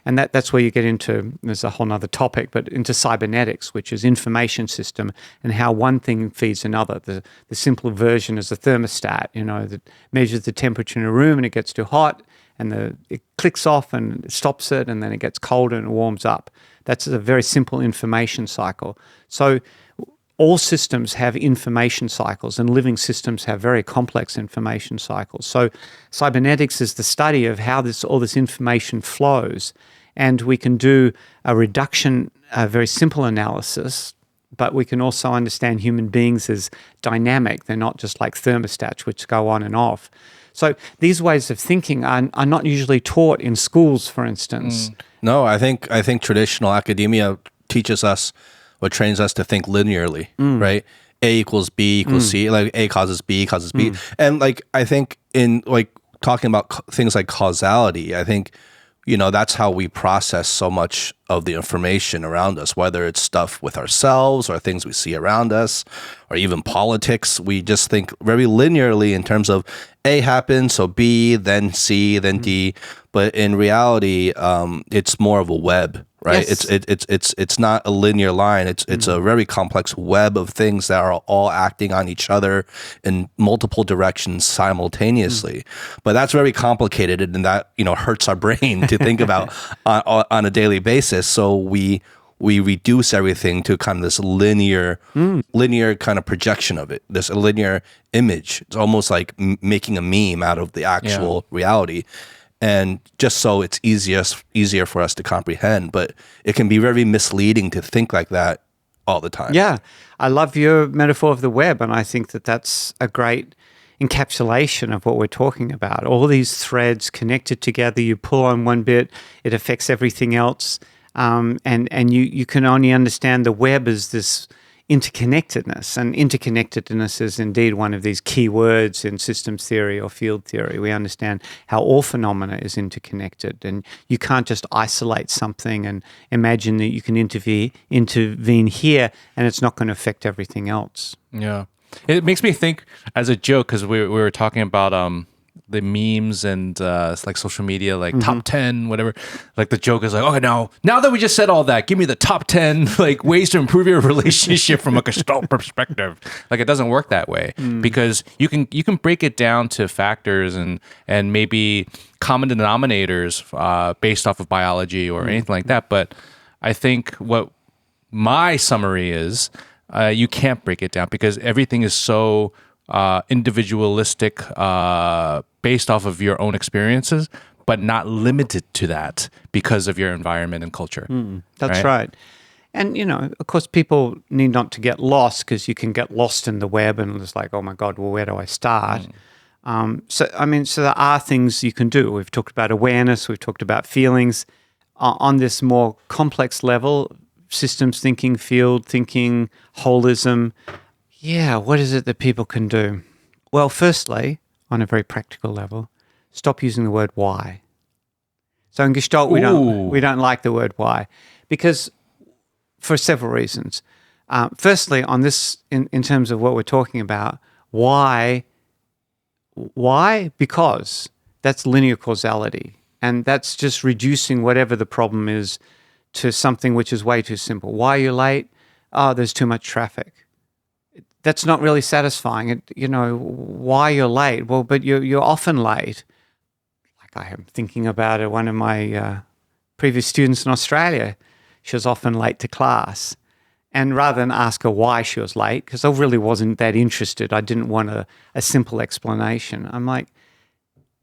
and that's where you get into, there's a whole other topic, but into cybernetics, which is information system and how one thing feeds another. The simple version is a thermostat, you know, that measures the temperature in a room and it gets too hot and it clicks off and stops it, and then it gets colder and it warms up. That's a very simple information cycle. So all systems have information cycles, and living systems have very complex information cycles. So cybernetics is the study of how all this information flows, and we can do a reduction, a very simple analysis, but we can also understand human beings as dynamic. They're not just like thermostats which go on and off. So these ways of thinking are not usually taught in schools, for instance. No, I think traditional academia teaches us or trains us to think linearly, right? A equals B equals C, like A causes B causes B. And like, I think in like talking about things like causality, I think, you know, that's how we process so much of the information around us, whether it's stuff with ourselves or things we see around us or even politics. We just think very linearly in terms of A happens, so B, then C, then D. But in reality, it's more of a web, right? Yes. It's not a linear line. It's a very complex web of things that are all acting on each other in multiple directions simultaneously. But that's very complicated, and that, you know, hurts our brain to think about on a daily basis. So we reduce everything to kind of this linear kind of projection of it, this linear image. It's almost like making a meme out of the actual reality. And just so it's easier for us to comprehend, but it can be very misleading to think like that all the time. Yeah, I love your metaphor of the web, and I think that that's a great encapsulation of what we're talking about. All these threads connected together, you pull on one bit, it affects everything else, and you can only understand the web as this interconnectedness, and interconnectedness is indeed one of these key words in systems theory or field theory. We understand how all phenomena is interconnected, and you can't just isolate something and imagine that you can intervene here and it's not going to affect everything else. Yeah. It makes me think as a joke, because we were talking about the memes and like social media, like top 10, whatever. Like the joke is like, okay, now that we just said all that, give me the top 10 like ways to improve your relationship from a Gestalt perspective. Like it doesn't work that way because you can break it down to factors and maybe common denominators based off of biology or anything like that. But I think what my summary is, you can't break it down because everything is so individualistic, based off of your own experiences, but not limited to that because of your environment and culture. That's right. And, you know, of course, people need not to get lost because you can get lost in the web and it's like, oh my God, well, where do I start? So there are things you can do. We've talked about awareness. We've talked about feelings. On this more complex level, systems thinking, field thinking, holism. Yeah, what is it that people can do? Well, firstly, on a very practical level, stop using the word why. So in Gestalt, we don't like the word why, because for several reasons. Firstly, on this, in terms of what we're talking about, why? Because that's linear causality, and that's just reducing whatever the problem is to something which is way too simple. Why are you late? Oh, there's too much traffic. That's not really satisfying. Why you're late? Well, but you're often late. Like I am thinking about it. One of my previous students in Australia, she was often late to class. And rather than ask her why she was late, because I really wasn't that interested, I didn't want a simple explanation. I'm like,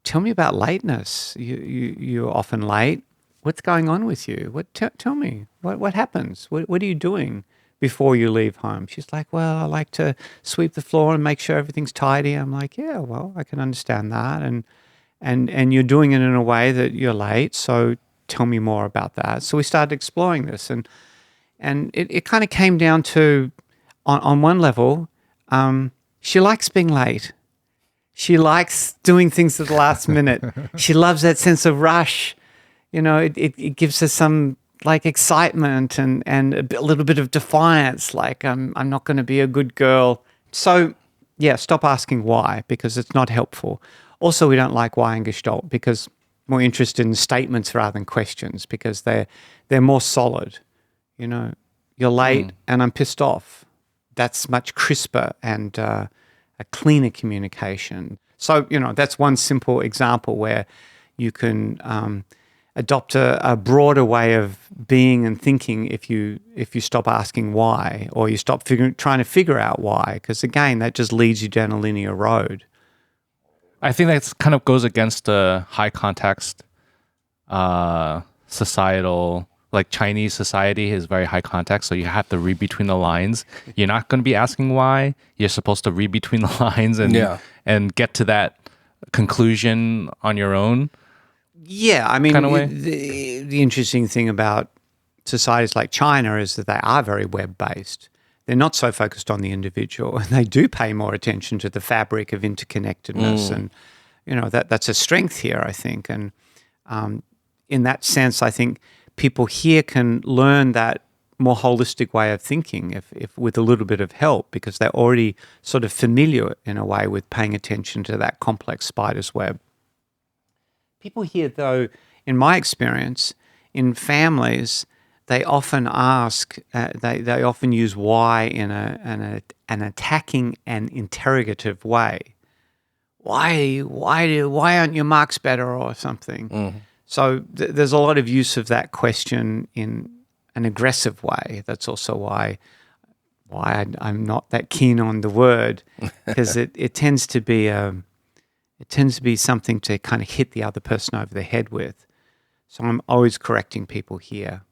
tell me about lateness. You're often late. What's going on with you? Tell me. What happens? What are you doing before you leave home? She's like, well, I like to sweep the floor and make sure everything's tidy. I'm like, yeah, well, I can understand that. And you're doing it in a way that you're late. So tell me more about that. So we started exploring this, and it kind of came down to, on one level, she likes being late. She likes doing things at the last minute. She loves that sense of rush. It gives her some like excitement and a little bit of defiance, like I'm not going to be a good girl. So yeah, stop asking why, because it's not helpful. Also, we don't like why in Gestalt because we're interested in statements rather than questions, because they're more solid. You're late and I'm pissed off. That's much crisper and a cleaner communication. So, that's one simple example where you can adopt a broader way of being and thinking if you stop asking why, or you stop trying to figure out why, because again, that just leads you down a linear road. I think that kind of goes against the high context societal, like Chinese society is very high context, so you have to read between the lines. You're not going to be asking why. You're supposed to read between the lines and get to that conclusion on your own. Yeah, I mean, kind of way. The interesting thing about societies like China is that they are very web-based. They're not so focused on the individual, and they do pay more attention to the fabric of interconnectedness, and that's a strength here, I think. And in that sense, I think people here can learn that more holistic way of thinking if with a little bit of help, because they're already sort of familiar in a way with paying attention to that complex spider's web. People here, though, in my experience, in families, they often ask, they often use why in an attacking and interrogative way. Why aren't your marks better or something? Mm-hmm. So there's a lot of use of that question in an aggressive way. That's also why I'm not that keen on the word, because it tends to be something to kind of hit the other person over the head with. So I'm always correcting people here.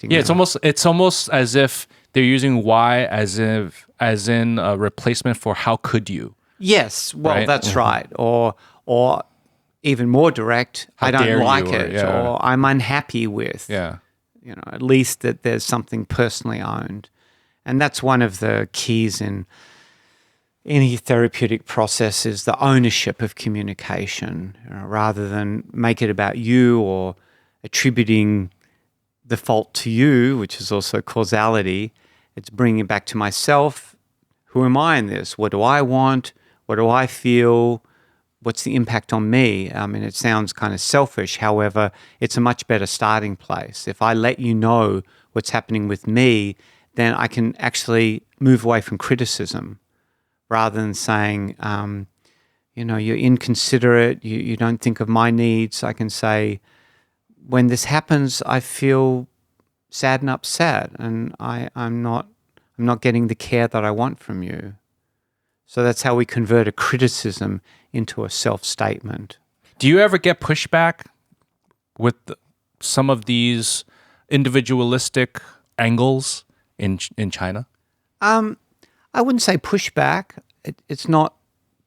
Yeah, it's almost as if they're using why as in a replacement for how could you. Yes, well, right? That's right. Or even more direct, I don't like it, or I'm unhappy with. Yeah. At least that there's something personally owned. And that's one of the keys in any therapeutic process, is the ownership of communication, rather than make it about you or attributing the fault to you, which is also causality. It's bringing it back to myself. Who am I in this? What do I want? What do I feel? What's the impact on me? I mean, it sounds kind of selfish. However, it's a much better starting place. If I let you know what's happening with me, then I can actually move away from criticism, rather than saying, you're inconsiderate, you don't think of my needs. I can say, when this happens, I feel sad and upset, and I'm not getting the care that I want from you. So that's how we convert a criticism into a self-statement. Do you ever get pushback with some of these individualistic angles in China? I wouldn't say pushback. It's not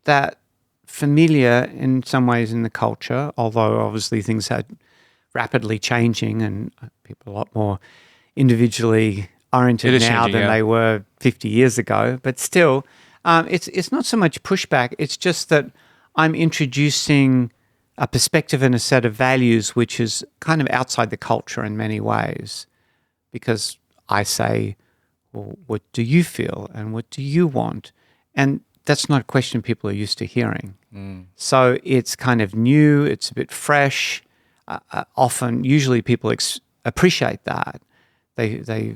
that familiar in some ways in the culture, although obviously things are rapidly changing and people are a lot more individually oriented now changing, than they were 50 years ago. But still, it's not so much pushback. It's just that I'm introducing a perspective and a set of values which is kind of outside the culture in many ways. Because I say, well, what do you feel and what do you want? And that's not a question people are used to hearing. So it's kind of new, it's a bit fresh. Usually people appreciate that. They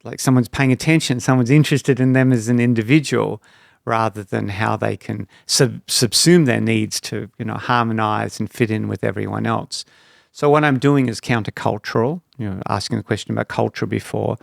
like someone's paying attention, someone's interested in them as an individual rather than how they can subsume their needs to, harmonize and fit in with everyone else. So what I'm doing is countercultural, asking the question about culture before.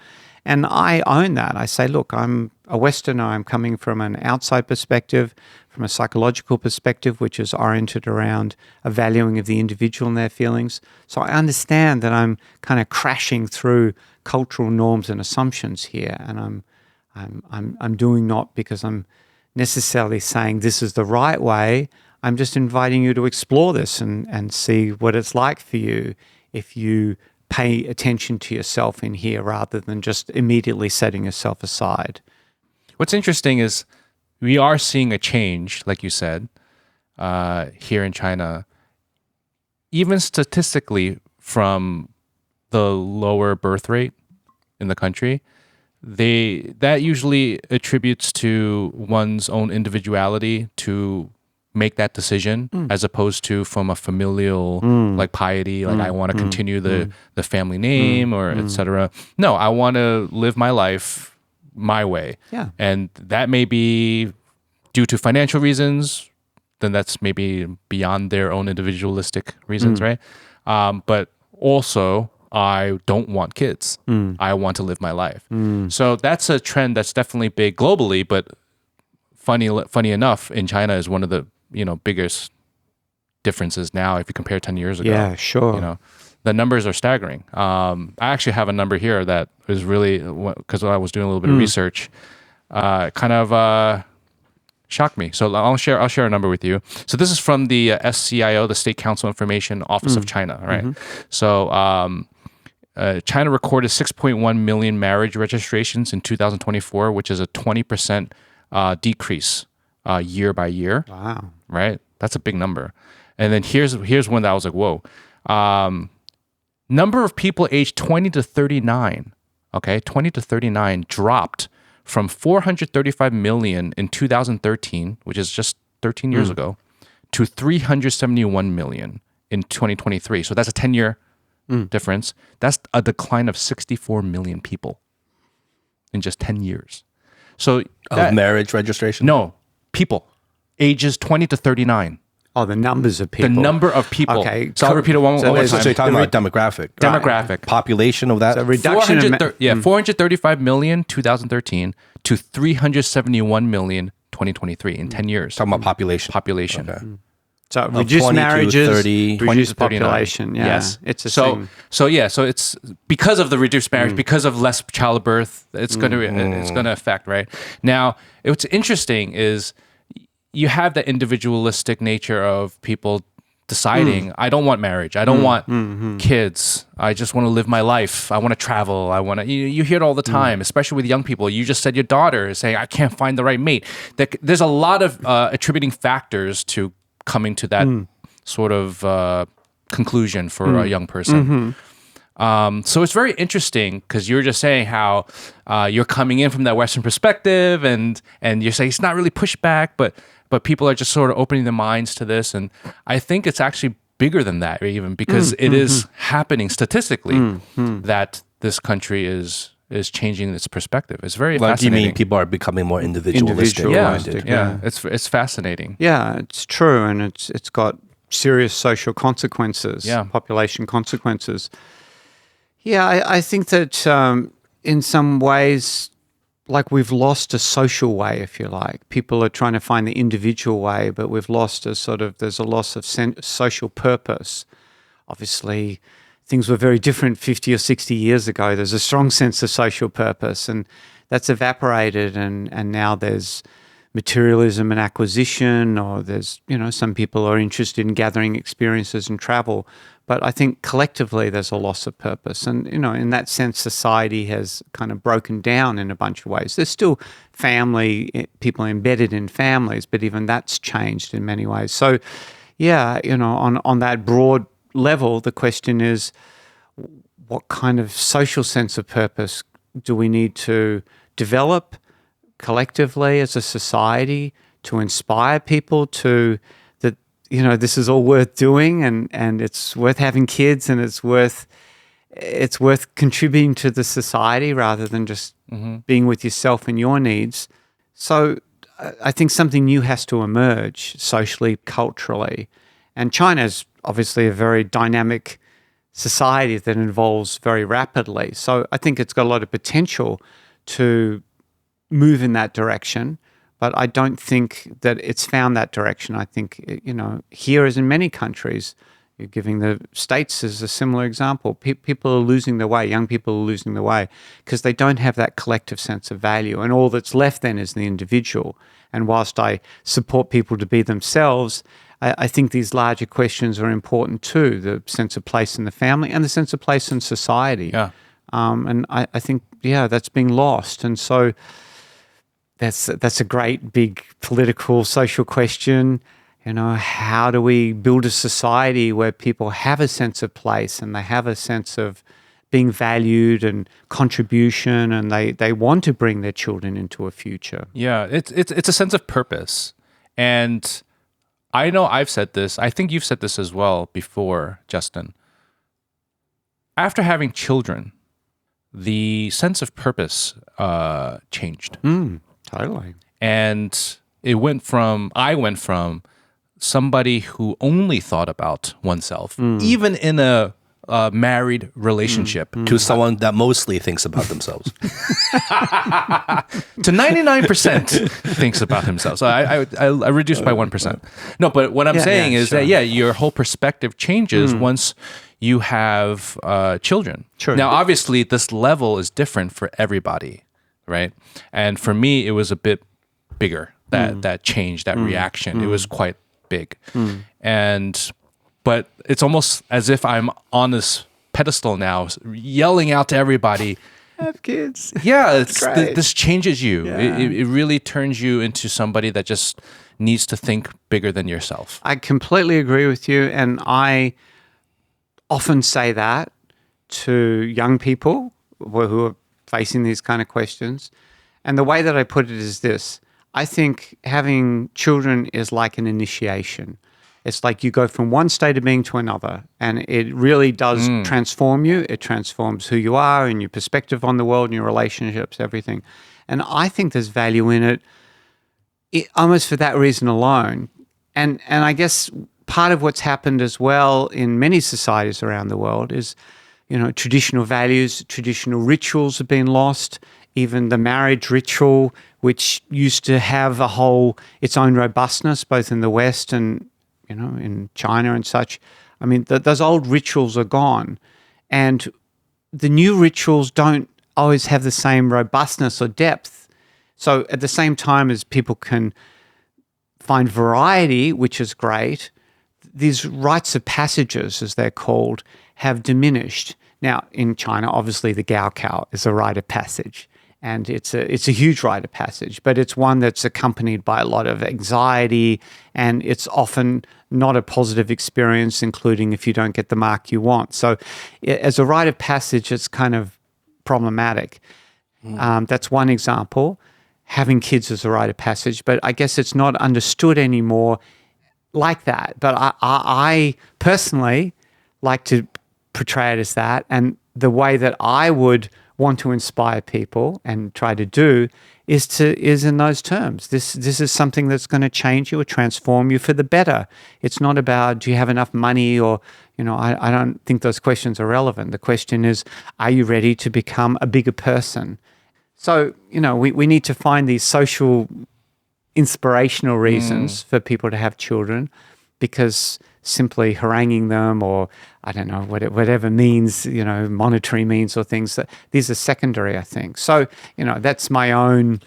And I own that. I say, look, I'm a Westerner. I'm coming from an outside perspective, from a psychological perspective, which is oriented around a valuing of the individual and their feelings. So I understand that I'm kind of crashing through cultural norms and assumptions here. And I'm doing not because I'm necessarily saying this is the right way. I'm just inviting you to explore this and see what it's like for you if you pay attention to yourself in here rather than just immediately setting yourself aside. What's interesting is we are seeing a change, like you said, here in China, even statistically from the lower birth rate in the country. That usually attributes to one's own individuality to make that decision as opposed to from a familial like piety, like I want to continue the family name or etc. No, I want to live my life my way. Yeah. And that may be due to financial reasons, then that's maybe beyond their own individualistic reasons, right? But also I don't want kids. I want to live my life. So that's a trend that's definitely big globally, but funny enough, in China is one of the biggest differences now if you compare 10 years ago. Yeah, sure. The numbers are staggering. I actually have a number here that is really, because I was doing a little bit of research, kind of shocked me. So I'll share a number with you. So this is from the SCIO, the State Council Information Office of China, right? So China recorded 6.1 million marriage registrations in 2024, which is a 20% decrease year by year. Wow. Right? That's a big number. And then here's one that I was like, whoa. Number of people aged 20 to 39, 20 to 39 dropped from 435 million in 2013, which is just 13 years ago, to 371 million in 2023. So that's a 10-year difference. That's a decline of 64 million people in just 10 years. So of marriage registration? No, people ages 20 to 39. Oh, the numbers of people. The number of people. Okay. So I'll repeat it one more time. So you're talking about demographic. Demographic. Population of that? So reduction 435 million 2013 to 371 million 2023 in 10 years. Talking about population. Population. Okay. So reduced 20 to marriages, 30, 20 reduced to 39. population. Yeah. Yes. It's a so thing. so it's because of the reduced marriage, because of less childbirth, it's going to affect, right? Now, what's interesting is you have the individualistic nature of people deciding, I don't want marriage. I don't want kids. I just want to live my life. I want to travel. I want to, you hear it all the time, especially with young people. You just said your daughter is saying, I can't find the right mate. There's a lot of attributing factors to coming to that sort of conclusion for a young person. So it's very interesting because you're just saying how you're coming in from that Western perspective and you're saying it's not really pushback, but people are just sort of opening their minds to this. And I think it's actually bigger than that even because it is happening statistically that this country is changing its perspective. It's very fascinating. You mean people are becoming more individualistic? Yeah. It's fascinating. Yeah, it's true. And it's got serious social consequences, population consequences. Yeah, I think that in some ways, like we've lost a social way, if you like. People are trying to find the individual way, but we've lost there's a loss of social purpose. Obviously, things were very different 50 or 60 years ago. There's a strong sense of social purpose, and that's evaporated, and now there's materialism and acquisition, or there's, some people are interested in gathering experiences and travel, But I think collectively there's a loss of purpose. And, in that sense, society has kind of broken down in a bunch of ways. There's still people embedded in families, but even that's changed in many ways. So, yeah, on that broad level, the question is, what kind of social sense of purpose do we need to develop collectively as a society to inspire people to this is all worth doing and it's worth having kids and it's worth contributing to the society rather than just being with yourself and your needs. So I think something new has to emerge socially, culturally. And China is obviously a very dynamic society that evolves very rapidly. So I think it's got a lot of potential to move in that direction. But I don't think that it's found that direction. I think, here as in many countries, you're giving the States as a similar example. People are losing their way. Young people are losing their way because they don't have that collective sense of value. And all that's left then is the individual. And whilst I support people to be themselves, I think these larger questions are important too, the sense of place in the family and the sense of place in society. Yeah. And I think, that's being lost. And so that's a great big political, social question. How do we build a society where people have a sense of place and they have a sense of being valued and contribution and they want to bring their children into a future? Yeah, it's a sense of purpose. And I know I've said this. I think you've said this as well before, Justin. After having children, the sense of purpose changed. Totally. And I went from somebody who only thought about oneself, even in a married relationship, to someone that mostly thinks about themselves. to 99% thinks about himself. So I reduced by 1%. No, but what I'm saying is that, your whole perspective changes once you have children. Sure. Now, obviously, this level is different for everybody, right? And for me, it was a bit bigger, that change, that reaction. It was quite big. But it's almost as if I'm on this pedestal now, yelling out to everybody, have kids. Yeah, Great. This changes you. Yeah. It really turns you into somebody that just needs to think bigger than yourself. I completely agree with you. And I often say that to young people who are facing these kind of questions. And the way that I put it is this. I think having children is like an initiation. It's like you go from one state of being to another, and it really does transform you. It transforms who you are and your perspective on the world and your relationships, everything. And I think there's value in it almost for that reason alone. And I guess part of what's happened as well in many societies around the world is, traditional values, traditional rituals have been lost. Even the marriage ritual, which used to have its own robustness, both in the West and in China and such. I mean, those old rituals are gone. And the new rituals don't always have the same robustness or depth. So at the same time as people can find variety, which is great, these rites of passages, as they're called, have diminished. Now, in China, obviously the Gaokao is a rite of passage. And it's a huge rite of passage, but it's one that's accompanied by a lot of anxiety, and it's often not a positive experience, including if you don't get the mark you want. So as a rite of passage, it's kind of problematic. That's one example. Having kids is a rite of passage, but I guess it's not understood anymore like that. But I personally like to portray it as that, and the way that I would want to inspire people and try to do is in those terms. This is something that's going to change you or transform you for the better. It's not about, do you have enough money, or I don't think those questions are relevant. The question is, are you ready to become a bigger person? So we need to find these social inspirational reasons for people to have children, because simply haranguing them, or I don't know, whatever means, monetary means or things, that these are secondary, I think. So, that's my own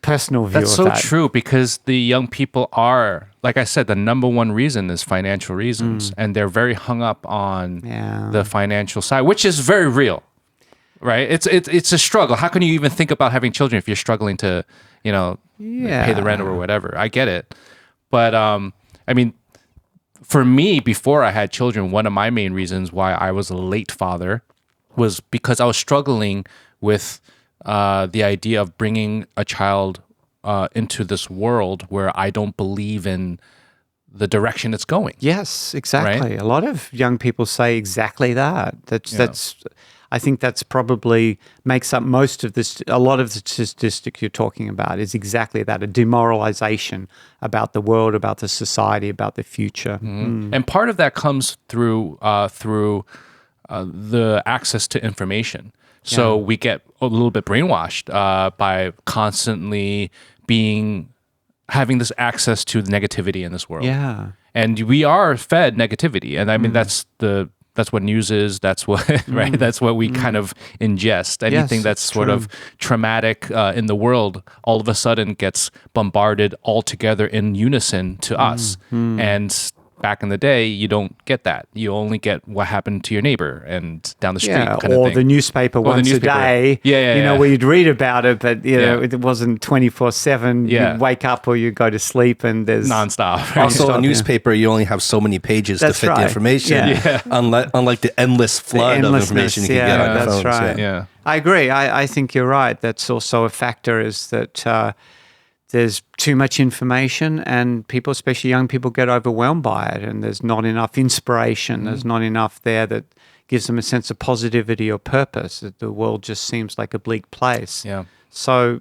personal view That's of so that. true, because the young people are, like I said, the number one reason is financial reasons, and they're very hung up on Yeah. the financial side, which is very real, right? It's a struggle. How can you even think about having children if you're struggling to, pay the rent or whatever? I get it, but I mean, for me, before I had children, one of my main reasons why I was a late father was because I was struggling with the idea of bringing a child into this world where I don't believe in the direction it's going. Yes, exactly. Right? A lot of young people say exactly that. I think that's probably makes up most of this. A lot of the statistic you're talking about is exactly that, a demoralization about the world, about the society, about the future. And part of that comes through the access to information. So we get a little bit brainwashed by constantly having this access to the negativity in this world. Yeah. And we are fed negativity. And I mean, that's what news is. That's what, right? That's what we kind of ingest. Anything that's sort of traumatic in the world all of a sudden gets bombarded all together in unison to us. And back in the day, you don't get that. You only get what happened to your neighbor and down the street. Kind or of thing. the newspaper once a day. Where you'd read about it, but it wasn't 24/7. Yeah. You wake up or you go to sleep, and there's nonstop. Right? Also, a newspaper, you only have so many pages That's to fit the right. information. Yeah. Unlike the endless flood of information you can get on your that's phones. right. Yeah. I agree. I think you're right. That's also a factor, is that there's too much information, and people, especially young people, get overwhelmed by it, and there's not enough inspiration. There's not enough there that gives them a sense of positivity or purpose. That the world just seems like a bleak place. Yeah. So,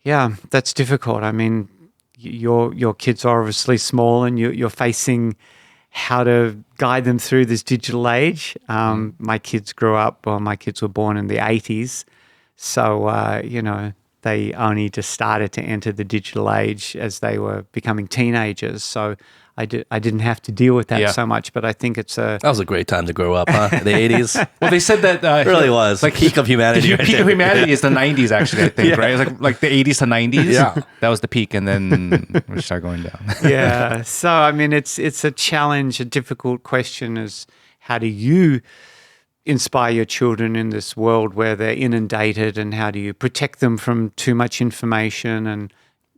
yeah, that's difficult. I mean, your kids are obviously small, and you're facing how to guide them through this digital age. My kids my kids were born in the 80s. So, they only just started to enter the digital age as they were becoming teenagers. So I didn't have to deal with that so much, but I think That was a great time to grow up, huh? The 80s. Well, they said that It really was. Like peak of humanity. The peak of humanity is the 90s, actually, I think, right? It's like the 80s to 90s. Yeah. That was the peak, and then we start going down. Yeah. So, I mean, it's a challenge, a difficult question is, how do you inspire your children in this world where they're inundated, and how do you protect them from too much information? And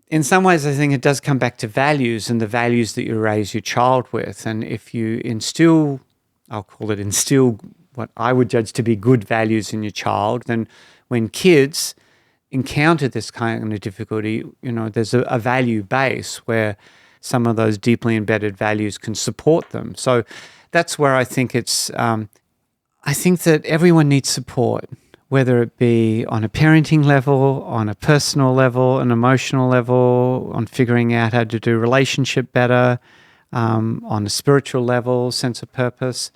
in some ways, I think it does come back to values, and the values that you raise your child with. And if you instill what I would judge to be good values in your child, then when kids encounter this kind of difficulty, there's a value base where some of those deeply embedded values can support them. So that's where I think I think that everyone needs support, whether it be on a parenting level, on a personal level, an emotional level, on figuring out how to do relationship better, on a spiritual level, sense of purpose.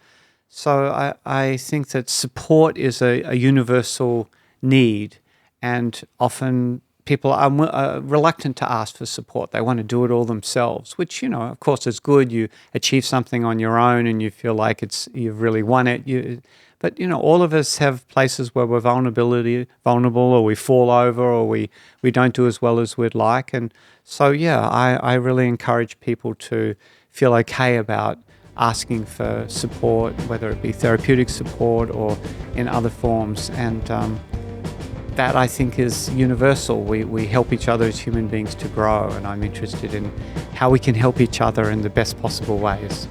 So I think that support is a universal need, and often people are reluctant to ask for support. They want to do it all themselves, which, of course is good. You achieve something on your own and you feel like you've really won it. But all of us have places where we're vulnerable, or we fall over, or we don't do as well as we'd like. And so, I really encourage people to feel okay about asking for support, whether it be therapeutic support or in other forms. And that, I think, is universal. We help each other as human beings to grow, and I'm interested in how we can help each other in the best possible ways.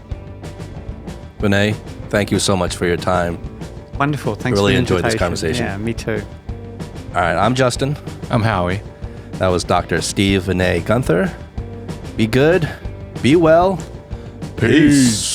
Vinay, thank you so much for your time. Wonderful. Thanks really for the enjoyed this invitation. conversation. Yeah, me too. All right, I'm Justin. I'm Howie. That was Dr. Steve Vinay Gunther. Be good, be well, peace.